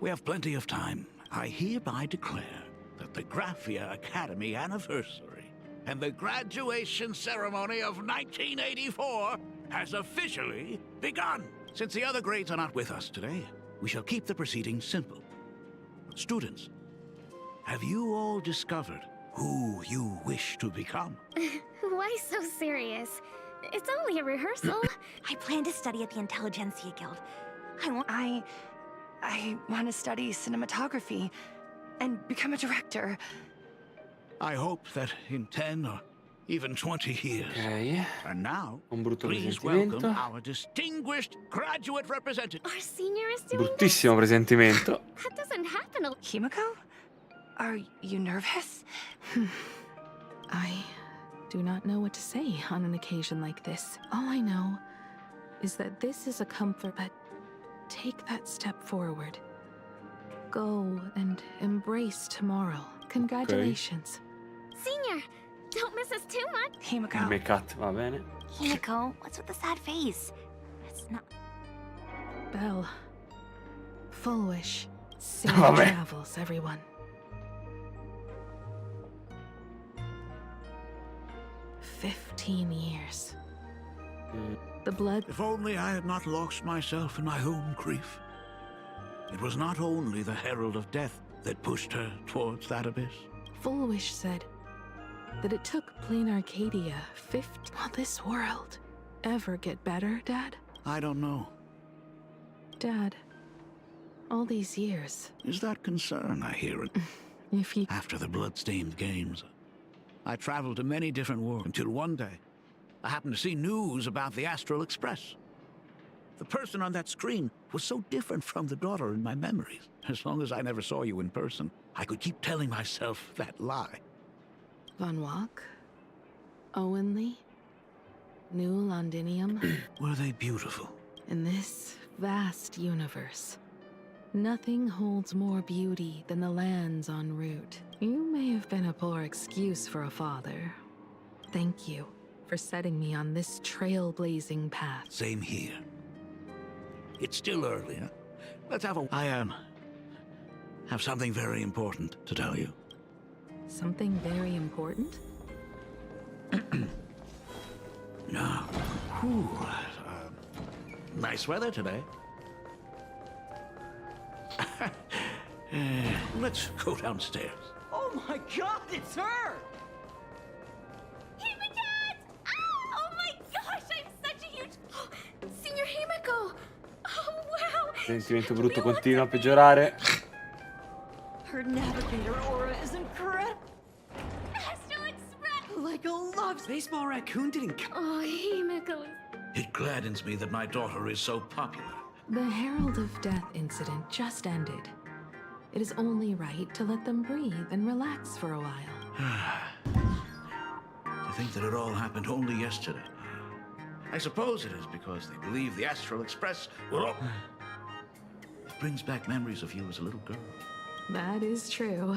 We have plenty of time. I hereby declare that the Graphia Academy anniversary and the graduation ceremony of 1984 has officially begun. Since the other grades are not with us today, we shall keep the proceedings simple. Students, have you all discovered who you wish to become? Why so serious? It's only a rehearsal. I plan to study at the Intelligentsia Guild. I want to study cinematography and become a director. I hope that in 10 or even 20 years. Ok. And now, Un brutto please welcome presentimento. our distinguished graduate representative. Our senior is doing Bruttissimo presentimento. That doesn't happen a Himiko? Are you nervous? I do not know what to say on an occasion like this. All I know is that this is a comfort, but take that step forward. Go and embrace tomorrow. Congratulations. Senior, don't miss us too much. Himiko. Make-up, va bene. Himiko, what's with the sad face? It's not... Belle. Full wish. Safe Vabbè. travels, everyone. "15 years. The blood... If only I had not lost myself in my own grief. It was not only the Herald of Death that pushed her towards that abyss. Full wish said that it took Planarcadia 50... Will this world ever get better, Dad? I don't know. Dad, all these years... Is that concern I hear it? If you... After the blood-stained games, I traveled to many different worlds until one day, I happened to see news about the Astral Express. The person on that screen was so different from the daughter in my memories. As long as I never saw you in person, I could keep telling myself that lie. Von Walk? Owenly? New Londinium? Were they beautiful? In this vast universe, nothing holds more beauty than the lands en route. You may have been a poor excuse for a father. Thank you for setting me on this trailblazing path. Same here. It's still early, huh? Let's have a... I have something very important to tell you. Something very important? No. Nice weather today. Let's go downstairs. Oh my god, it's her! Himiko! Oh my gosh, I'm such a huge... Signor Himiko! Oh wow! Il sentimento brutto continua a peggiorare. Her navigator aura is incredible. Astro Express! Like a love. Baseball raccoon didn't come. Oh, Himiko. It gladdens me that my daughter is so popular. The Herald of Death incident just ended. It is only right to let them breathe and relax for a while. To think that it all happened only yesterday. I suppose it is because they believe the Astral Express will... It brings back memories of you as a little girl. That is true.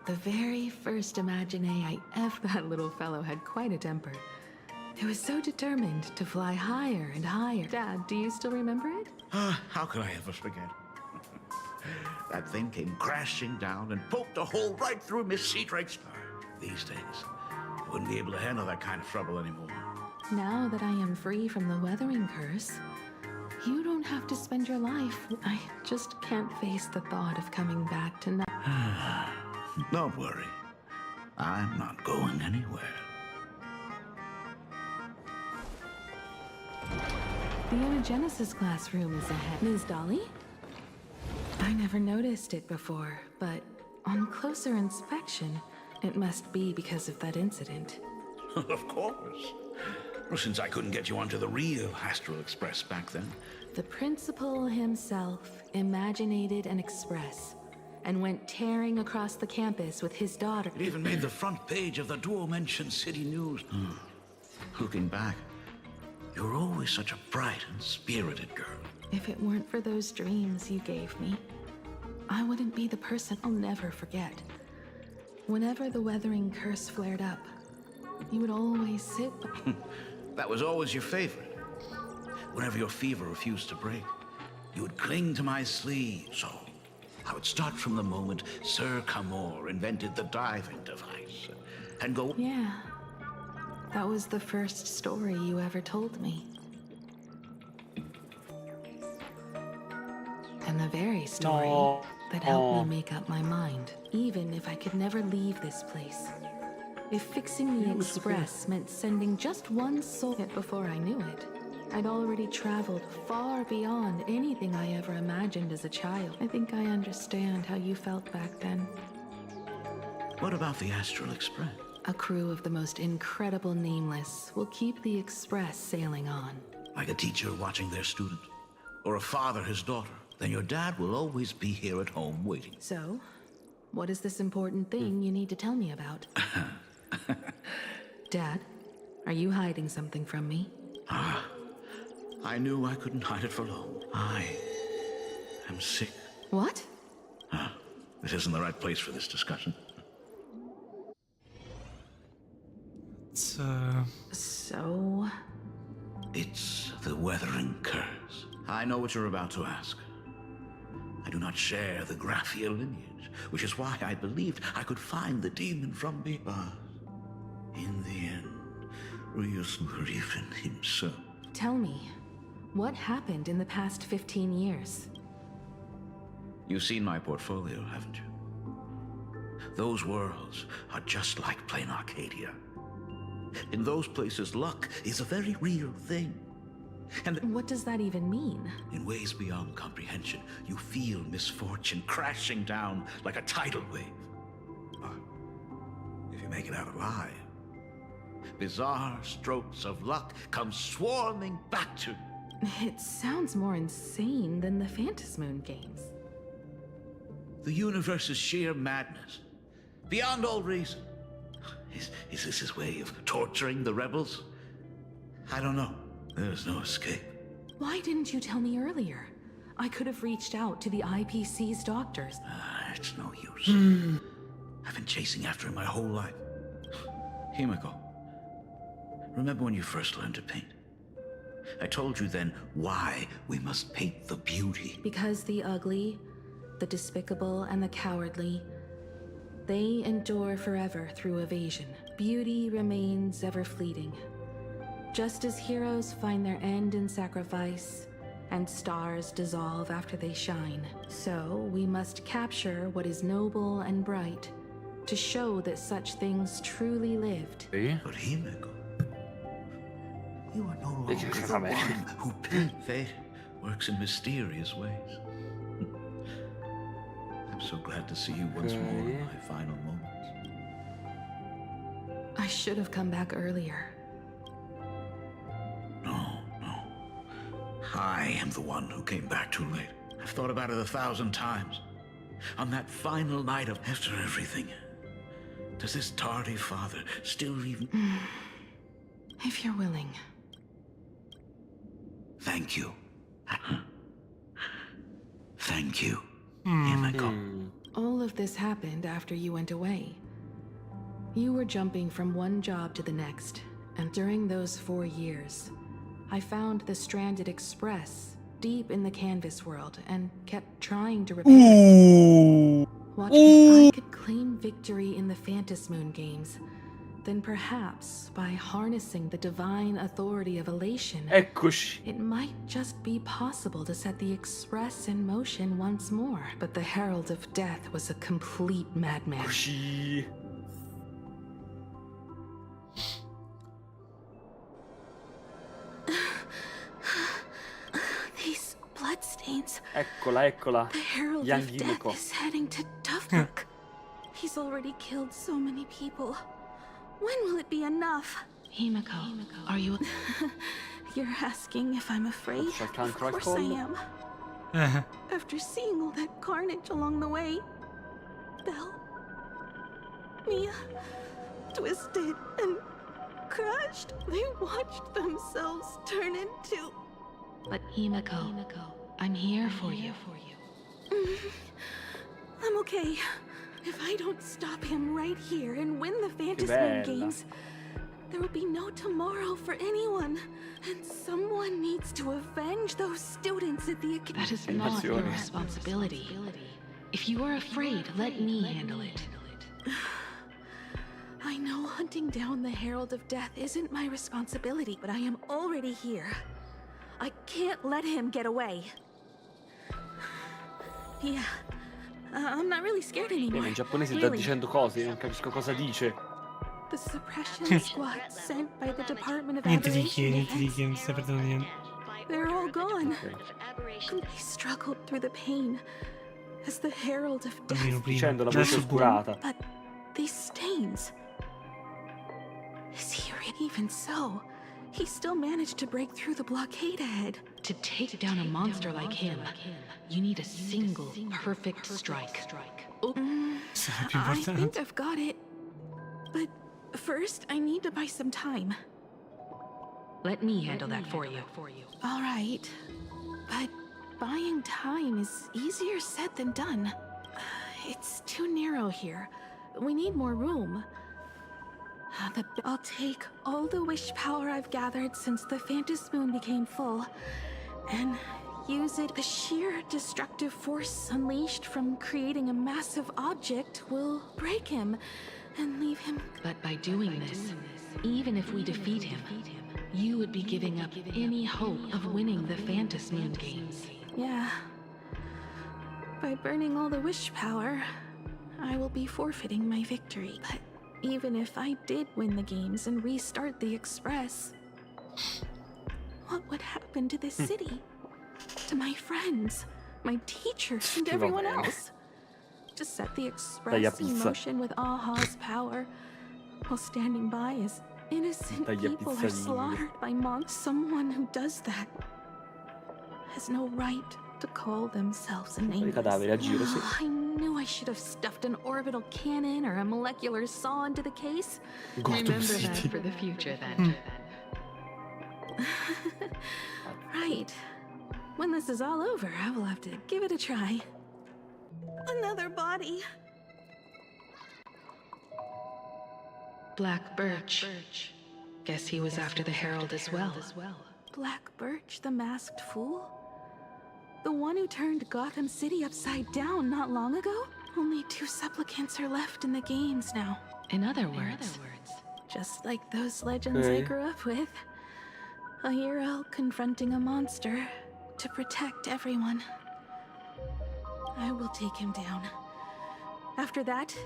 The very first Imagine I ever... That little fellow had quite a temper. It was so determined to fly higher and higher. Dad, do you still remember it? How could I ever forget? That thing came crashing down and poked a hole right through Miss Seadrake's heart. These days, I wouldn't be able to handle that kind of trouble anymore. Now that I am free from the weathering curse, you don't have to spend your life. I just can't face the thought of coming back to Don't worry. I'm not going anywhere. The Imogenesis classroom is ahead. Ms. Dolly? I never noticed it before, but on closer inspection, it must be because of that incident. Of course. Well, since I couldn't get you onto the real Astral Express back then. The principal himself imaginated an express and went tearing across the campus with his daughter. It even made the front page of the Dual-Mention City News. Looking back, you were always such a bright and spirited girl. If it weren't for those dreams you gave me, I wouldn't be the person I'll never forget. Whenever the weathering curse flared up, you would always sit... That was always your favorite. Whenever your fever refused to break, you would cling to my sleeve. So I would start from the moment Sir Camor invented the diving device and go... Yeah, that was the first story you ever told me. And the very story that helped me make up my mind, even if I could never leave this place. If fixing the express meant sending just one soul before I knew it, I'd already traveled far beyond anything I ever imagined as a child. I think I understand how you felt back then. What about the Astral Express? A crew of the most incredible nameless will keep the express sailing on. Like a teacher watching their student, or a father his daughter. Then your dad will always be here at home waiting. So, what is this important thing you need to tell me about? Dad, are you hiding something from me? I knew I couldn't hide it for long. I am sick. What? This isn't the right place for this discussion. So? It's the weathering curse. I know what you're about to ask. I do not share the Graphia lineage, which is why I believed I could find the demon from me. But in the end, Ryusumarifin himself. Tell me, what happened in the past 15 years? You've seen my portfolio, haven't you? Those worlds are just like Planarcadia. In those places, luck is a very real thing. And what does that even mean? In ways beyond comprehension, you feel misfortune crashing down like a tidal wave. But if you make it out alive, bizarre strokes of luck come swarming back to you. It sounds more insane than the Phantasmoon games. The universe's sheer madness, beyond all reason. Is this his way of torturing the rebels? I don't know. There's no escape. Why didn't you tell me earlier? I could have reached out to the IPC's doctors. It's no use. I've been chasing after him my whole life. Himiko, remember when you first learned to paint? I told you then why we must paint the beauty. Because the ugly, the despicable, and the cowardly, they endure forever through evasion. Beauty remains ever fleeting. Just as heroes find their end in sacrifice, and stars dissolve after they shine. So we must capture what is noble and bright, to show that such things truly lived. But Himeko, you are no longer the one who fate works in mysterious ways. I'm so glad to see you once more in my final moments. I should have come back earlier. I am the one who came back too late. I've thought about it 1,000 times. On that final night of after everything, does this tardy father still even... If you're willing. Thank you. Thank you, Himeko. All of this happened after you went away. You were jumping from one job to the next, and during those 4 years, I found the stranded express deep in the canvas world and kept trying to repair it. What if I could claim victory in the Phantom Moon games, then perhaps by harnessing the divine authority of elation, Eccoci. it might just be possible to set the express in motion once more. But the Herald of Death was a complete madman. These bloodstains. Eccola. The Herald Young of Himeko. Death is heading to Dovebrook. He's already killed so many people. When will it be enough? Himeko, are you... You're asking if I'm afraid? Of course I am. After seeing all that carnage along the way, Belle, Mia, twisted and crushed, they watched themselves turn into... But Himeko, I'm here for you. I'm okay. If I don't stop him right here and win the Phantom Moon games, there will be no tomorrow for anyone. And someone needs to avenge those students at the academy. That is not your responsibility. If you are afraid, let me handle it. I know hunting down the Herald of Death isn't my responsibility, but I am already here. I can't let him get away. Yeah. I'm not really scared anymore. In giapponese sta dicendo cose, non capisco cosa dice. The suppression squad sent by the Department of Niente di Aberration. che, non stai perdendo niente. They're all gone. And they struggled through the pain as the Herald of Death. Dicendo la voce oscurata. But these stains. Is he even so? He still managed to break through the blockade ahead. To take down a monster like him, you need a single perfect strike. I think I've got it. But first, I need to buy some time. Let me handle that for you. All right. But buying time is easier said than done. It's too narrow here. We need more room. I'll take all the wish power I've gathered since the Phantom Moon became full, and use it. The sheer destructive force unleashed from creating a massive object will break him and leave him. But by doing this, even if we defeat him, you would be giving up any hope of winning the Phantom Moon games. Yeah. By burning all the wish power, I will be forfeiting my victory. But even if I did win the games and restart the Express, what would happen to this city? To my friends, my teachers, and everyone else? To set the Express in motion with Aha's power, while standing by as innocent people are slaughtered by monsters. Someone who does that has no right to call themselves a name. I knew I should have stuffed an orbital cannon or a molecular saw into the case. Remember that for the future, then. Right. When this is all over, I will have to give it a try. Another body. Black Birch. Guess he was after the Herald as well. Black Birch, the masked fool? The one who turned Gotham City upside down not long ago? Only 2 supplicants are left in the games now. In other words, just like those legends I grew up with. A hero confronting a monster, to protect everyone. I will take him down. After that,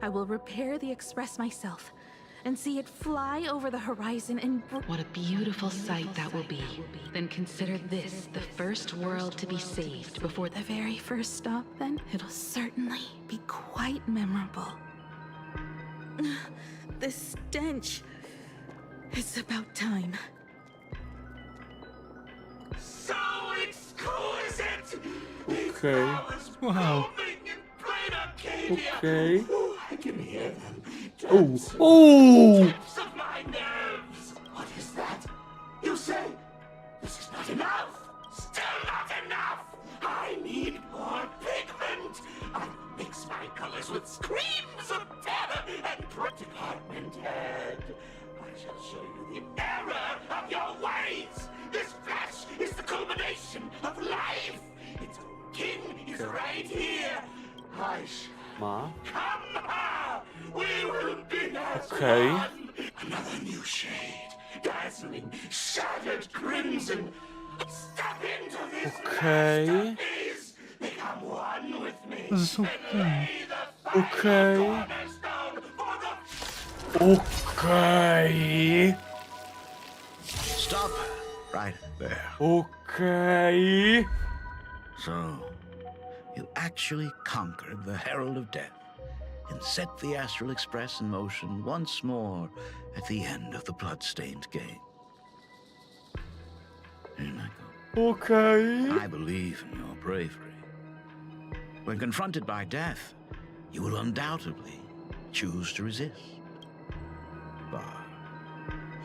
I will repair the Express myself and see it fly over the horizon and... What a beautiful sight that will be. Then consider this the first world to be saved before the very first stop, then it'll certainly be quite memorable. The stench. It's about time. So exquisite! Okay. Wow. Okay. I can hear them. Oh. Tips of my nerves. What is that? You say this is not enough. Still not enough. I need more pigment. I mix my colors with screams of terror and department head. I shall show you the error of your ways. This flash is the culmination of life. Its king is right here. I shall Ma? come her. We will be as Okay. one. Another new shade, dazzling, shattered crimson. Step into this masterpiece. Become one with me. Cosa sto facendo? Ok. Ok. Stop right there. Ok. So, you actually conquered the Herald of Death and set the Astral Express in motion once more at the end of the blood-stained game. Okay. I believe in your bravery. When confronted by death, you will undoubtedly choose to resist. But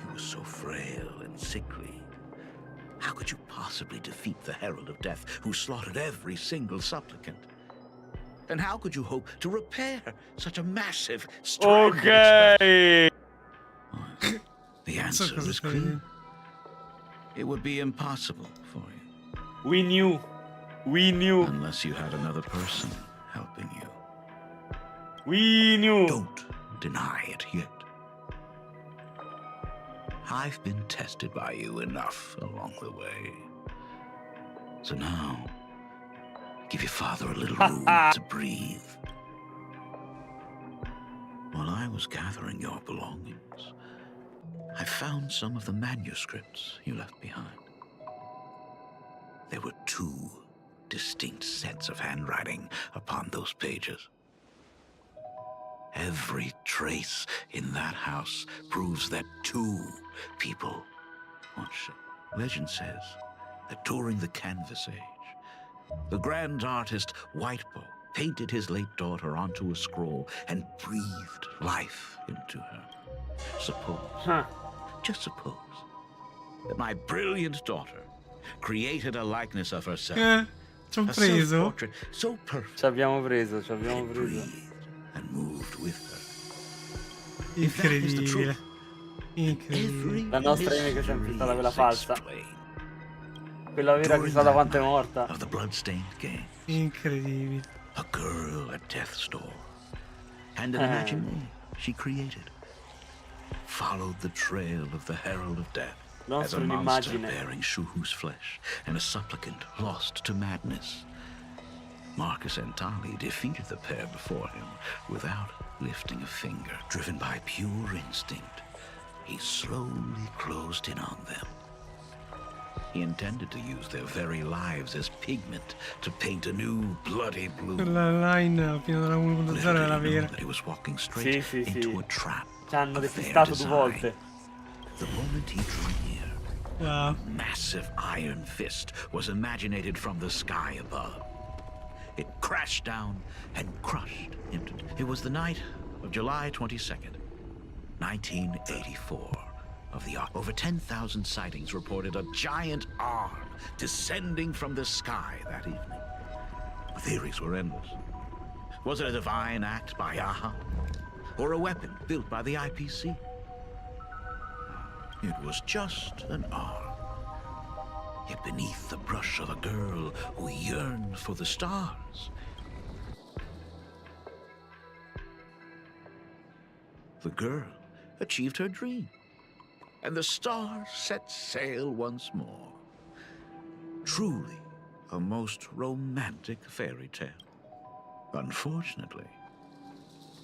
you were so frail and sickly. How could you possibly defeat the Herald of Death, who slaughtered every single supplicant? And how could you hope to repair such a massive, stranded Okay. express? The answer is clear. It would be impossible for you. We knew. We knew. Unless you had another person helping you. We knew. Don't deny it yet. I've been tested by you enough along the way. So now, give your father a little room to breathe. While I was gathering your belongings, I found some of the manuscripts you left behind. There were 2 distinct sets of handwriting upon those pages. Every trace in that house proves that 2 people once shared. Legend says that during the Canvas Age, the grand artist Whitebow painted his late daughter onto a scroll and breathed life into her. Suppose, just suppose, that my brilliant daughter created a likeness of herself. Ci ho A preso. self-portrait so perfect. Ci abbiamo preso, ci abbiamo preso. And moved with her. Incredibile. Incredibile. La nostra Amy che è sempre stata quella falsa. Quella vera chissà da quanto è morta. Of the blood-stained game. Incredibile. A girl at death's door. And an imaginary she created. Followed the trail of the Herald of Death. As a monster bearing Shuhu's flesh and a supplicant lost to madness. Marcus Antali defeated the pair before him without lifting a finger. Driven by pure instinct, he slowly closed in on them. He intended to use their very lives as pigment to paint a new bloody blue. Quella line fino alla 1.0 è la vera. That he was walking straight into a trap. Ci hanno of their depistato 2 design. volte. The moment he drew near, wow. a massive iron fist was imaginated from the sky above. It crashed down and crushed him. It was the night of July 22nd, 1984. Of the over 10,000 sightings reported a giant arm descending from the sky that evening. The theories were endless. Was it a divine act by Yaha? Or a weapon built by the IPC? It was just an arm. Yet beneath the brush of a girl who yearned for the stars. The girl achieved her dream, and the stars set sail once more. Truly, a most romantic fairy tale. Unfortunately,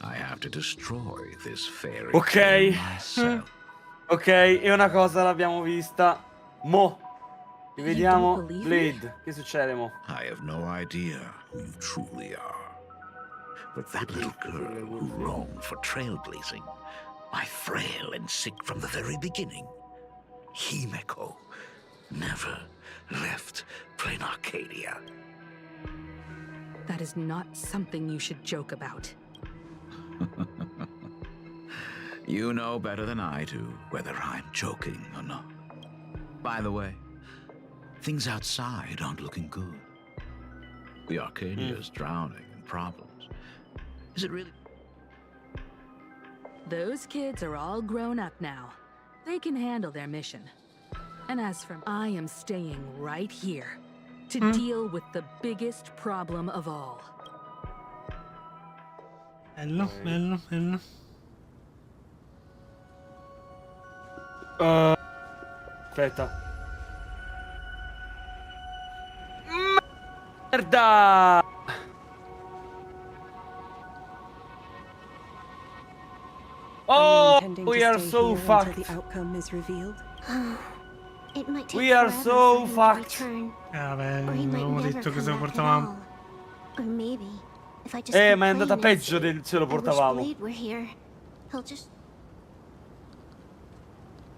I have to destroy this fairy Ok. tale myself. Ok, e una cosa l'abbiamo vista. Mo. Rivediamo Blade. Che succede, mo? I have no idea who you truly are. But that little girl who longed for trailblazing, my frail and sick from the very beginning, Himeko, never left Planarcadia. That is not something you should joke about. You know better than I do whether I'm joking or not. By the way, things outside aren't looking good. The Arcadia is drowning in problems. Is it really? Those kids are all grown up now. They can handle their mission. And as for me, I am staying right here to deal with the biggest problem of all. Bello, bello, bello. Aspetta. Merda! Oh, we are so fucked. The outcome is revealed. It might take We are forever so for him to fucked. return. Vabbè, Or he non might avevo never detto che come se lo back at portavamo. all. Or maybe if I just Ma è keep andata playing peggio this, del se lo I wish portavamo. Blade were here. He'll just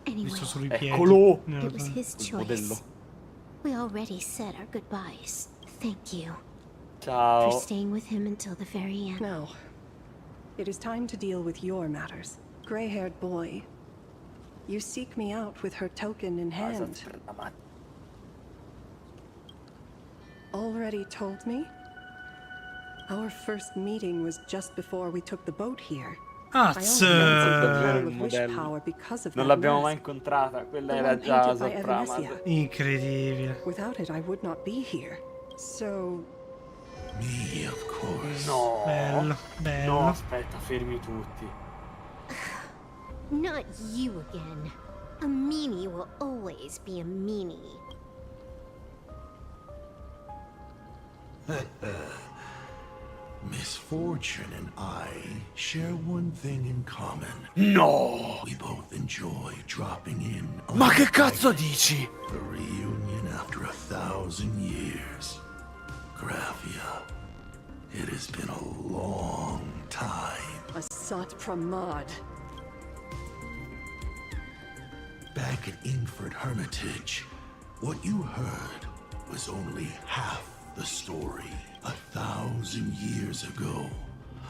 Anyway, Visto solo i piedi. Eccolo! it was his Il modello. choice. We already said our goodbyes. Thank you Ciao. for staying with him until the very end. Now, it is time to deal with your matters. Gray-haired boy, you seek me out with her token in hand. Already told me? Our first meeting was just before we took the boat here. Ah, non l'abbiamo mai incontrata, quella era già Asat Pramad. Incredibile. Without it, I would not be here. So, me, of course. No. Bello, bello. No, aspetta, fermi tutti. Not you again. A meanie will always be a meanie. Misfortune and I share one thing in common. No! We both enjoy dropping in. Ma che cazzo dici? A reunion after 1,000 years. Graphia, it has been a long time. Asat Pramad. Back at Ingford Hermitage, what you heard was only half the story. 1,000 years ago,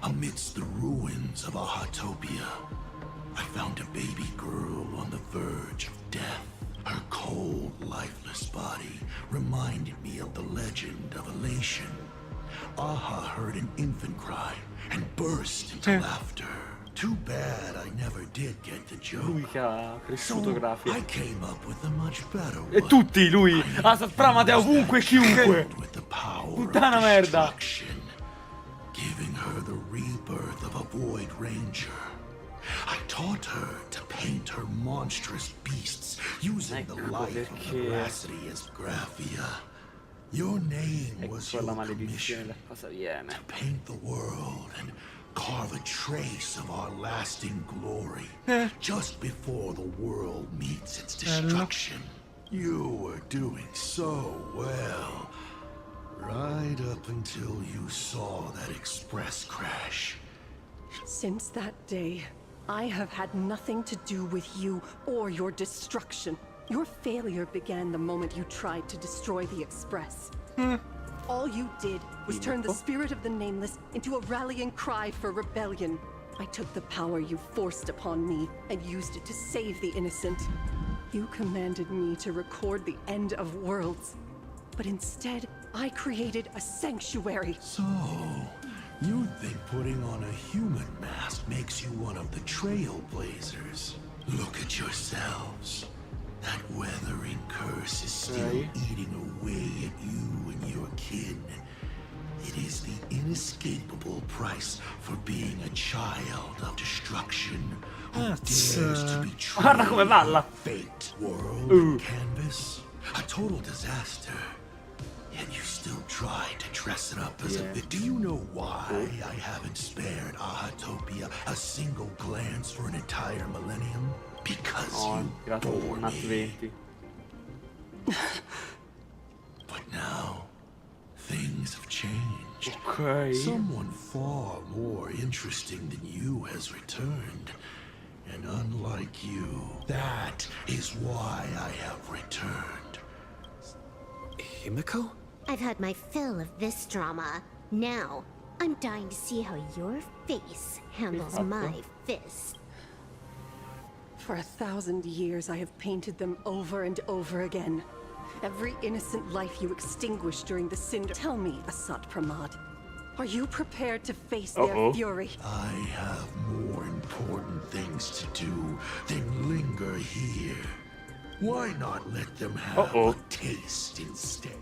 amidst the ruins of a Hautopia, I found a baby girl on the verge of death. Her cold, lifeless body reminded me of the legend of Elation. Aha heard an infant cry and burst into laughter. Too bad I never did get the joke. Lui che ha cresciuto Graphia. I came up with a much better one. E tutti lui! Asat Pramad è ovunque, chiunque! Puttana merda! Giving her the rebirth of a Void Ranger. I taught her to paint her monstrous beasts using the light and veracity as Graphia. Your name was your commission to paint the world and carve a trace of our lasting glory just before the world meets its destruction. You were doing so well, right up until you saw that express crash. Since that day, I have had nothing to do with you or your destruction. Your failure began the moment you tried to destroy the Express. All you did was turn the spirit of the Nameless into a rallying cry for rebellion. I took the power you forced upon me and used it to save the innocent. You commanded me to record the end of worlds, but instead, I created a sanctuary. So, you think putting on a human mask makes you one of the trailblazers? Look at yourselves. That weathering curse is still eating away at you and your kin. It is the inescapable price for being a child of destruction who dares to betray Guarda come balla! fate. World canvas, a total disaster. Yet you still try to dress it up as a victim. Do you know why I haven't spared Ahatopia a single glance for an entire millennium? Because you bore me. But now, things have changed. Okay. Someone far more interesting than you has returned. And unlike you, that is why I have returned. Himiko? I've had my fill of this drama. Now, I'm dying to see how your face handles my fist. For 1,000 years, I have painted them over and over again. Every innocent life you extinguished during the cinder. Tell me, Asat Pramad, are you prepared to face their fury? I have more important things to do than linger here. Why not let them have a taste instead?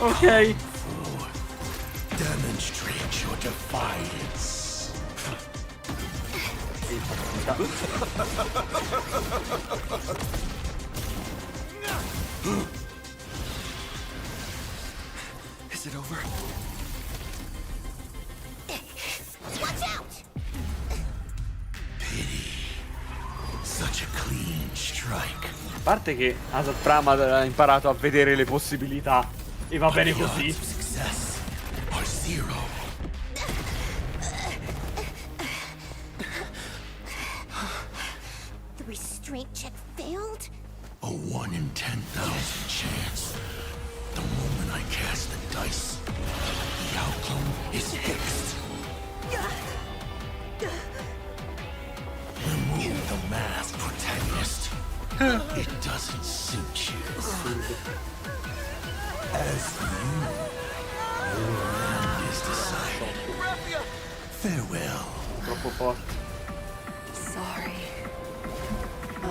Okay. Demonstrate your defiance. Is it over? Watch out! Pity. Such a clean strike. A parte che Asat Pramad ha imparato a vedere le possibilità e va bene così. Success or zero. The restraint check failed? A 1 in 10,000 chance. The moment I cast the dice, the outcome is fixed. Remove the masked protagonist. It doesn't suit you. As for you, your end is decided. Farewell. Troppo forte. Sorry. I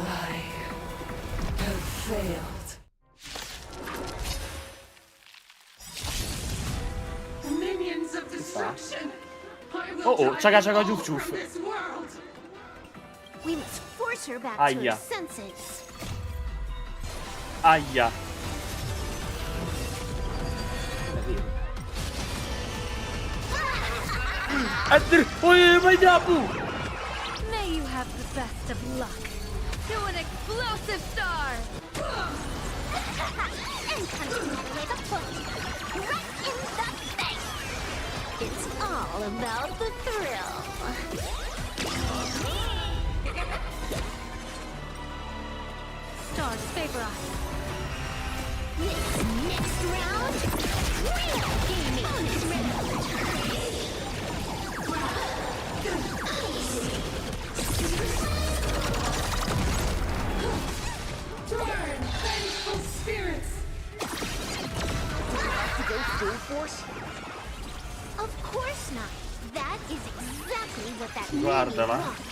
have failed. Minions of destruction. Ciaga ciaga ciuf ciuf. We must force her back to her senses. Aia. May you have the best of luck. To an explosive star! And punching that away the point. Right in the face! It's all about the thrill. Stars favor us. This next round, real gaming. Turn, vengeful spirits! To go full force? Of course not. That is exactly what that Guardala. wants.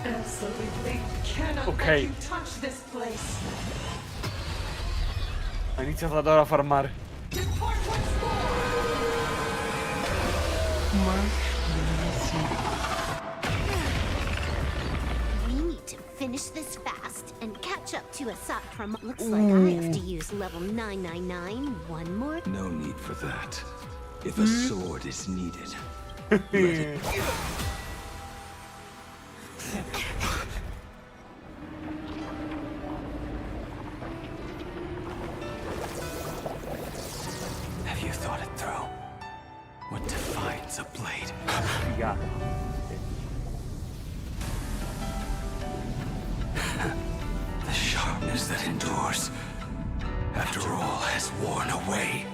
Absolutely cannot let you touch this place. Ha iniziato ad ora a farmare. Depart once We need to finish this fast and catch up to Asat Pramad. Looks like I have to use level 999 one more. No need for that. If a sword is needed, let it. Have you thought it through? What defines a blade? Yeah. The sharpness that endures, after all has worn away.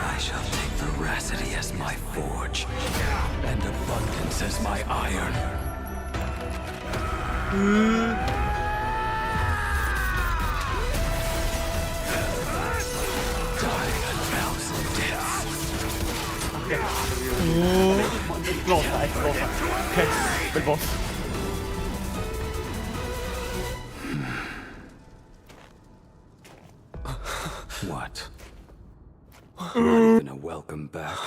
I shall take veracity as my forge, and abundance as my iron. Die a thousand deaths. Esplosa, esplosa. Ok, quel boss. What? Not even a welcome back.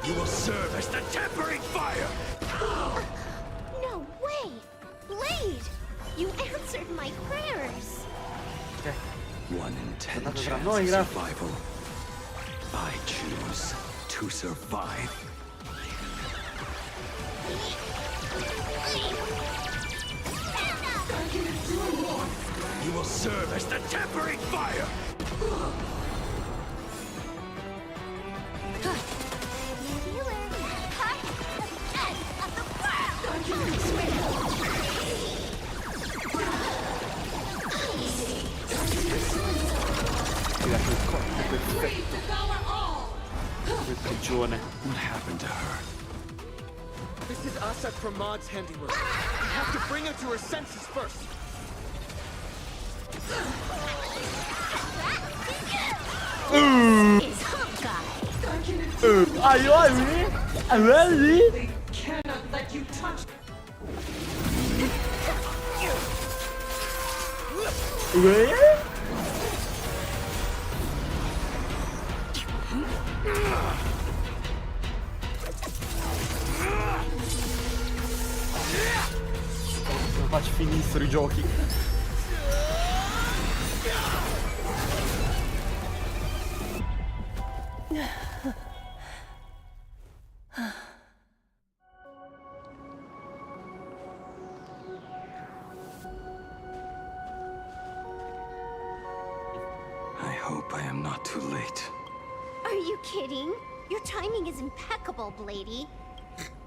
You will serve as the tempering fire! No way! Blade! You answered my prayers! One in 10 Andate tra chance noi, of Graf. survival. I choose to survive. You will serve as the tempering fire! What happened to her? This is Asat Pramad's handiwork. We have to bring her to her senses first. Is Hawkeye. They cannot let you touch. Non faccio finissero i giochi. I hope I am not too late. Are you kidding? Your timing is impeccable, Blady.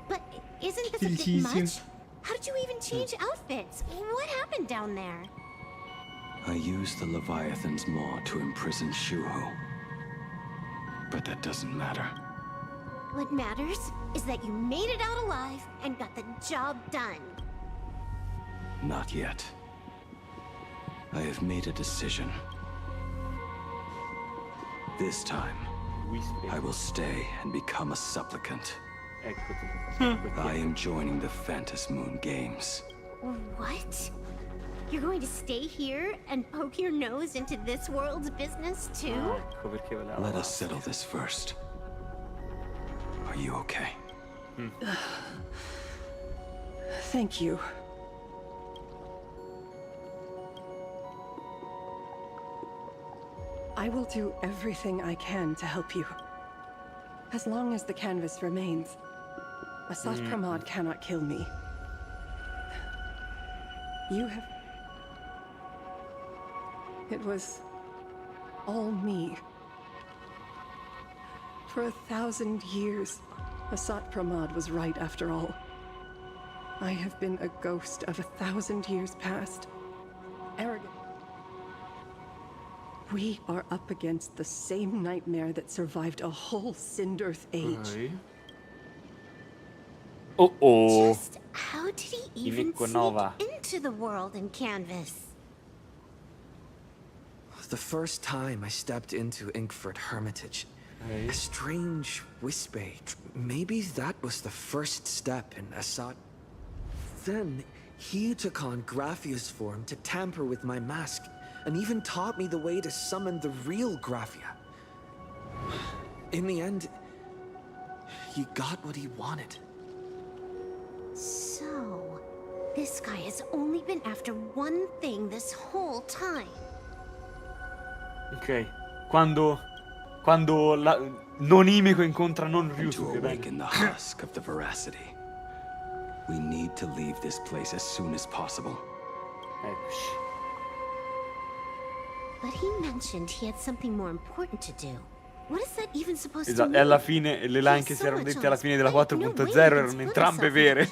But isn't this a bit Bellissimo. much? How did you even change outfits? What happened down there? I used the Leviathan's maw to imprison Shuho. But that doesn't matter. What matters is that you made it out alive and got the job done. Not yet. I have made a decision. This time, I will stay and become a supplicant. I am joining the Phantas Moon Games. What? You're going to stay here and poke your nose into this world's business too? Let us settle this first. Are you okay? Thank you. I will do everything I can to help you. As long as the canvas remains, Asat Pramad cannot kill me. You have... It was all me. For 1,000 years, Asat Pramad was right after all. I have been a ghost of 1,000 years past. Arrogant. We are up against the same nightmare that survived a whole Sinderth age. Just how did he even Nova. sneak into the world in canvas? The first time I stepped into Inkford Hermitage, a strange whisper. Maybe that was the first step in Asat. Then he took on Graphia's form to tamper with my mask, and even taught me the way to summon the real Graphia. In the end, he got what he wanted. So, this guy has only been after one thing this whole time. Ok. Quando non Himeko incontra non To Ryusuke. awaken the husk of the veracity, we need to leave this place as soon as possible. Eccoci. But he mentioned he had something more important to do. What is that even supposed to Esatto, mean? e alla fine le line che si erano dette alla fine della 4.0 erano entrambe vere.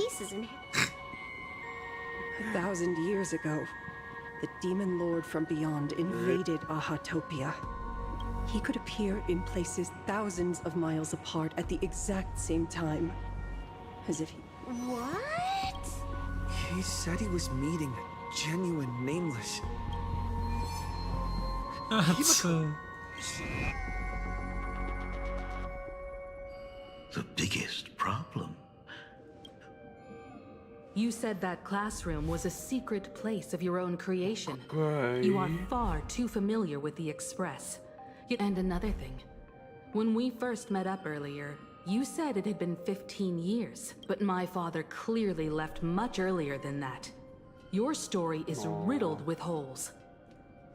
1,000 years ago, the demon lord from beyond invaded Ahatopia. He could appear in places thousands of miles apart at the exact same time. As if he... What? He said he was meeting a genuine nameless. The biggest problem. You said that classroom was a secret place of your own creation. Okay. You are far too familiar with the Express. And another thing, when we first met up earlier, you said it had been 15 years, but my father clearly left much earlier than that. Your story is riddled with holes.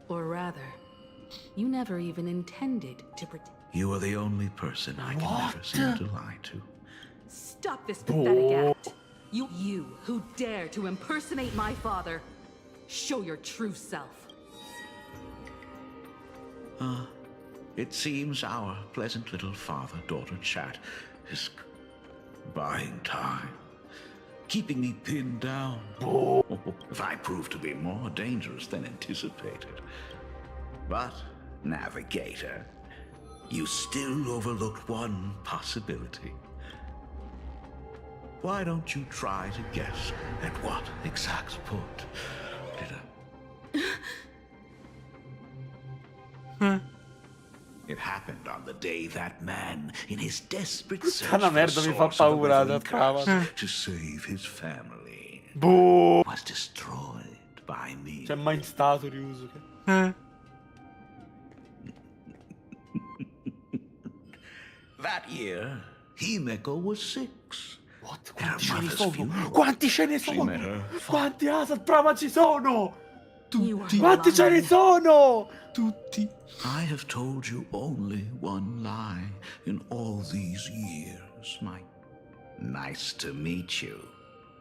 Or rather, you never even intended to protect. You are the only person I can never seem to lie to. Stop this pathetic act. You who dare to impersonate my father, show your true self. It seems our pleasant little father-daughter chat is buying time, keeping me pinned down. If I prove to be more dangerous than anticipated. But, Navigator, you still overlooked one possibility. Why don't you try to guess at what exact point did I... It happened on the day that man, in his desperate search Puttana merda, mi fa paura da Trama. to save his family, Boh. was destroyed by me. C'è mai stato Ryusuke. That year, Himeko was 6. What? Quanti ce ne sono? Quanti ce ne sono? Quanti Asat Pramad ci sono? Tutti. Quanti ce ne sono? Tutti. I have told you only one lie in all these years, my... Nice to meet you.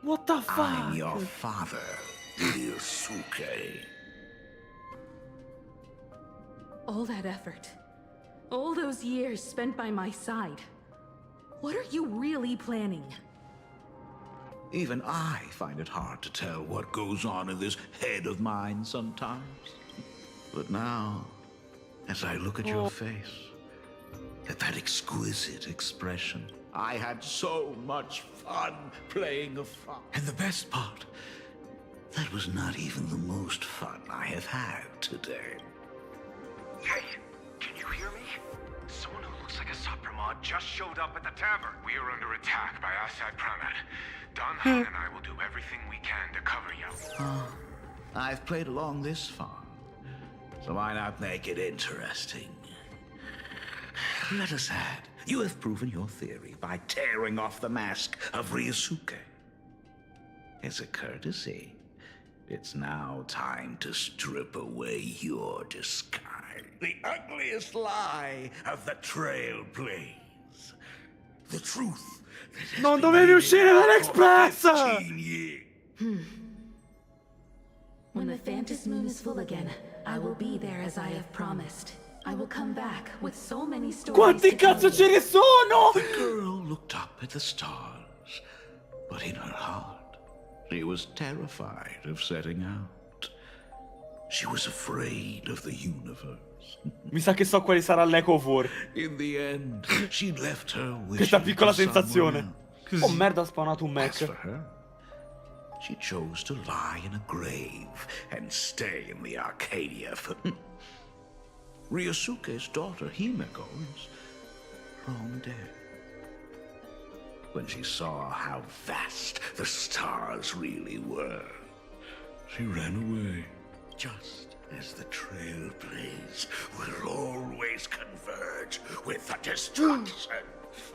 What the fuck? I'm your father, Ryusuke. All that effort, all those years spent by my side. What are you really planning? Even I find it hard to tell what goes on in this head of mine sometimes. But now, as I look at your face, at that exquisite expression, I had so much fun playing a fox. And the best part, that was not even the most fun I have had today. Hey, can you hear me? Someone who looks like Asat Pramad just showed up at the tavern. We are under attack by Asat Pramad. Don and I will do everything we can to cover you. I've played along this far, so why not make it interesting? Let us add, you have proven your theory by tearing off the mask of Ryusuke. As a courtesy, it's now time to strip away your disguise. The ugliest lie of the Trailblaze. The truth. Non dovevi uscire dall'Express! When the Phantom Moon is full again, I will be there as I have promised. I will come back with so many stories. Quanti cazzo ce ne sono? The girl looked up at the stars, but in her heart, she was terrified of setting out. She was afraid of the universe. Mi sa che so quale sarà l'Echo of War. In the end, she left her Questa piccola for sensazione. someone else. Oh merda, ha spawnato un As mech. for her, she chose to lie in a grave and stay in the Arcadia for... Ryusuke's daughter, Himeko, is long dead. When she saw how vast the stars really were, she ran away, just as the Trailblaze will always converge with the destruction,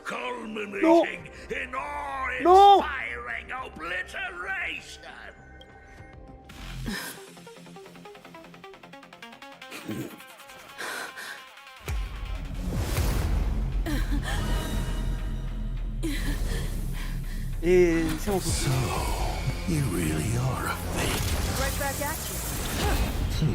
culminating in awe-inspiring obliteration. E siamo tutti. So, you really are a fake. Right back at you.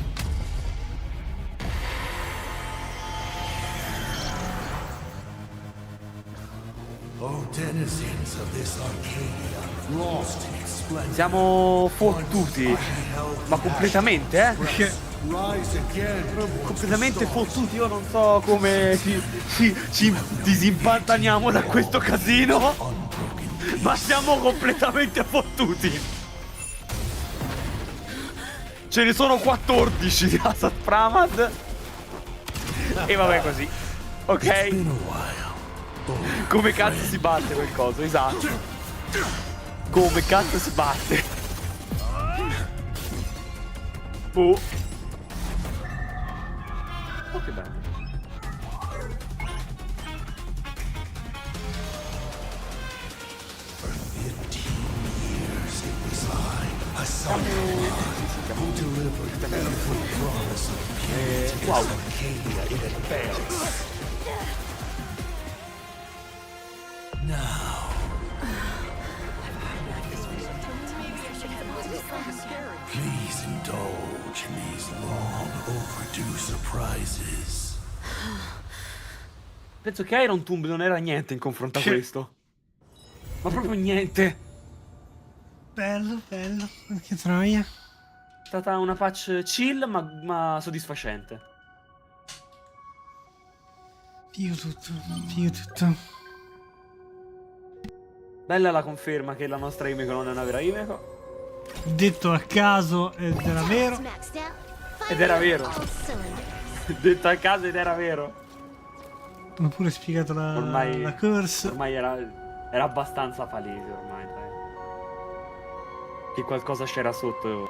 Oh, denizens of this Arcadia, lost in its splendor. Siamo fottuti. Ma completamente, eh? Rise again. Completamente fottuti. Io non so come ci disimpantaniamo da questo casino. Ma siamo completamente fottuti. Ce ne sono 14 di Asat Pramad. E vabbè così. Ok. Come cazzo si batte quel coso? Esatto. Come cazzo si batte? Oh. Oh, che bello. For 15 years it was Asat Pramad who delivered the beautiful promise of purity wow. as Arcadia in advance. Now, please indulge in these long overdue surprises. Penso che Iron Tomb non era niente in confronto a questo. Ma proprio niente. Bello, bello. Che troia. È stata una patch chill ma soddisfacente. Figo tutto, figo tutto. Bella la conferma che la nostra Himeko non è una vera Himeko. Detto a caso ed era vero. Ed era vero. Detto a caso ed era vero. Ho pure spiegato la corsa. Ormai era abbastanza palese ormai, dai. Che qualcosa c'era sotto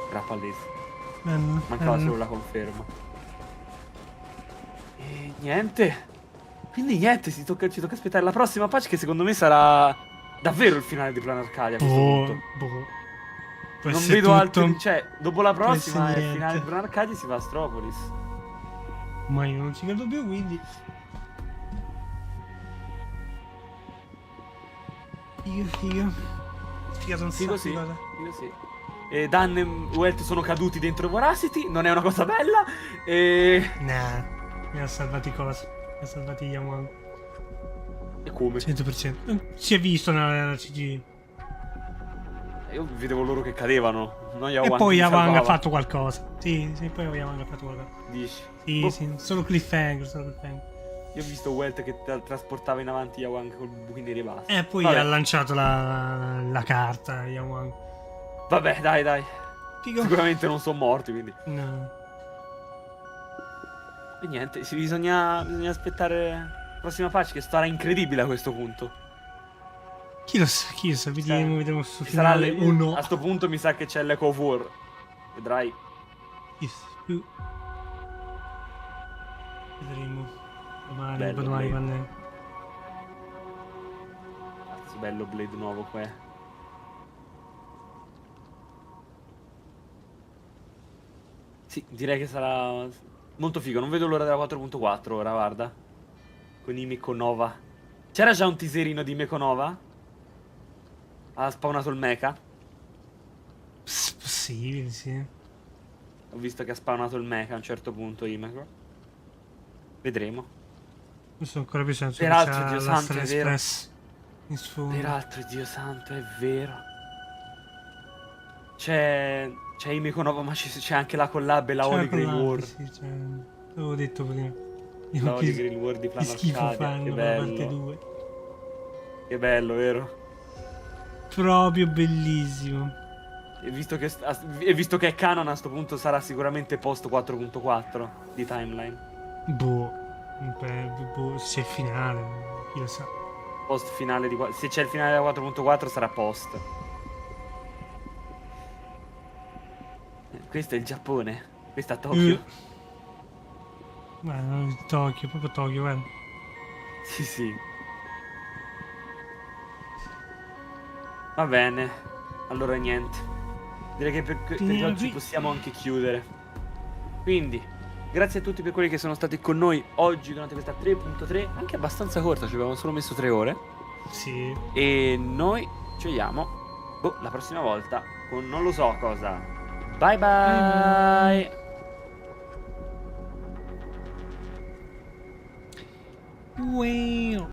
era palese. Mancava solo la conferma. E niente. Quindi niente, ci tocca aspettare la prossima patch che secondo me sarà davvero il finale di Planarcadia a questo punto. Non vedo altri. Cioè, dopo la prossima è il finale di Planarcadia e si va a Astropolis. Ma io non ci credo più, quindi. Figo. Figato un sacco di cose. Figo sì. E Dan e Welt sono caduti dentro Voracity, non è una cosa bella. E... Nah, mi ha salvati cosa? Mi ha salvati Yamang. E come? 100%. Si è visto nella CG. Io vedevo loro che cadevano. Non E poi Yamang ha fatto qualcosa. Sì, poi Yamang ha fatto qualcosa. Dici? Sì, solo cliffhanger, Io ho visto Welt che trasportava in avanti Yawang col buco neri e basta. E poi ha lanciato la carta Yawang. Vabbè, dai. Figo. Sicuramente non sono morti, quindi. No. E niente, bisogna aspettare la prossima patch che sarà incredibile a questo punto. Chi lo sa, vedremo su finale o no. A sto punto mi sa che c'è l'Echo of War. Vedrai. Vedremo. Domani, Bello, domani Blade. Cazzo, bello Blade nuovo qua. Sì, direi che sarà molto figo. Non vedo l'ora della 4.4 ora, guarda. Con Himeko Nova. C'era già un teaserino di Himeko Nova? Ha spawnato il mecha? Possibile, sì. Ho visto che ha spawnato il mecha a un certo punto Himeko. Vedremo. Non sono ancora più senso. Peraltro, Dio santo, è vero. Peraltro, Dio santo, è vero. C'è Himeko Nova, ma c'è anche la collab e la Holy Grail War. Sì, l'avevo detto prima. La Holy Grail War di Che schifo Planarcadia. fanno Che la bello. parte 2. Che bello, vero? Proprio bellissimo. E visto che è canon, a sto punto sarà sicuramente post 4.4 di timeline. Boh, se è il finale, chi lo sa. Post finale di... Se c'è il finale della 4.4 sarà post. Questo è il Giappone. Questa è Tokyo. Ma Tokyo, proprio Tokyo, guarda. Sì. Va bene. Allora niente. Direi che per oggi possiamo anche chiudere. Quindi, grazie a tutti per quelli che sono stati con noi oggi durante questa 3.3. Anche abbastanza corta, ci avevamo solo messo 3 ore. Sì. E noi ci vediamo la prossima volta con non lo so cosa. Bye bye. Wow.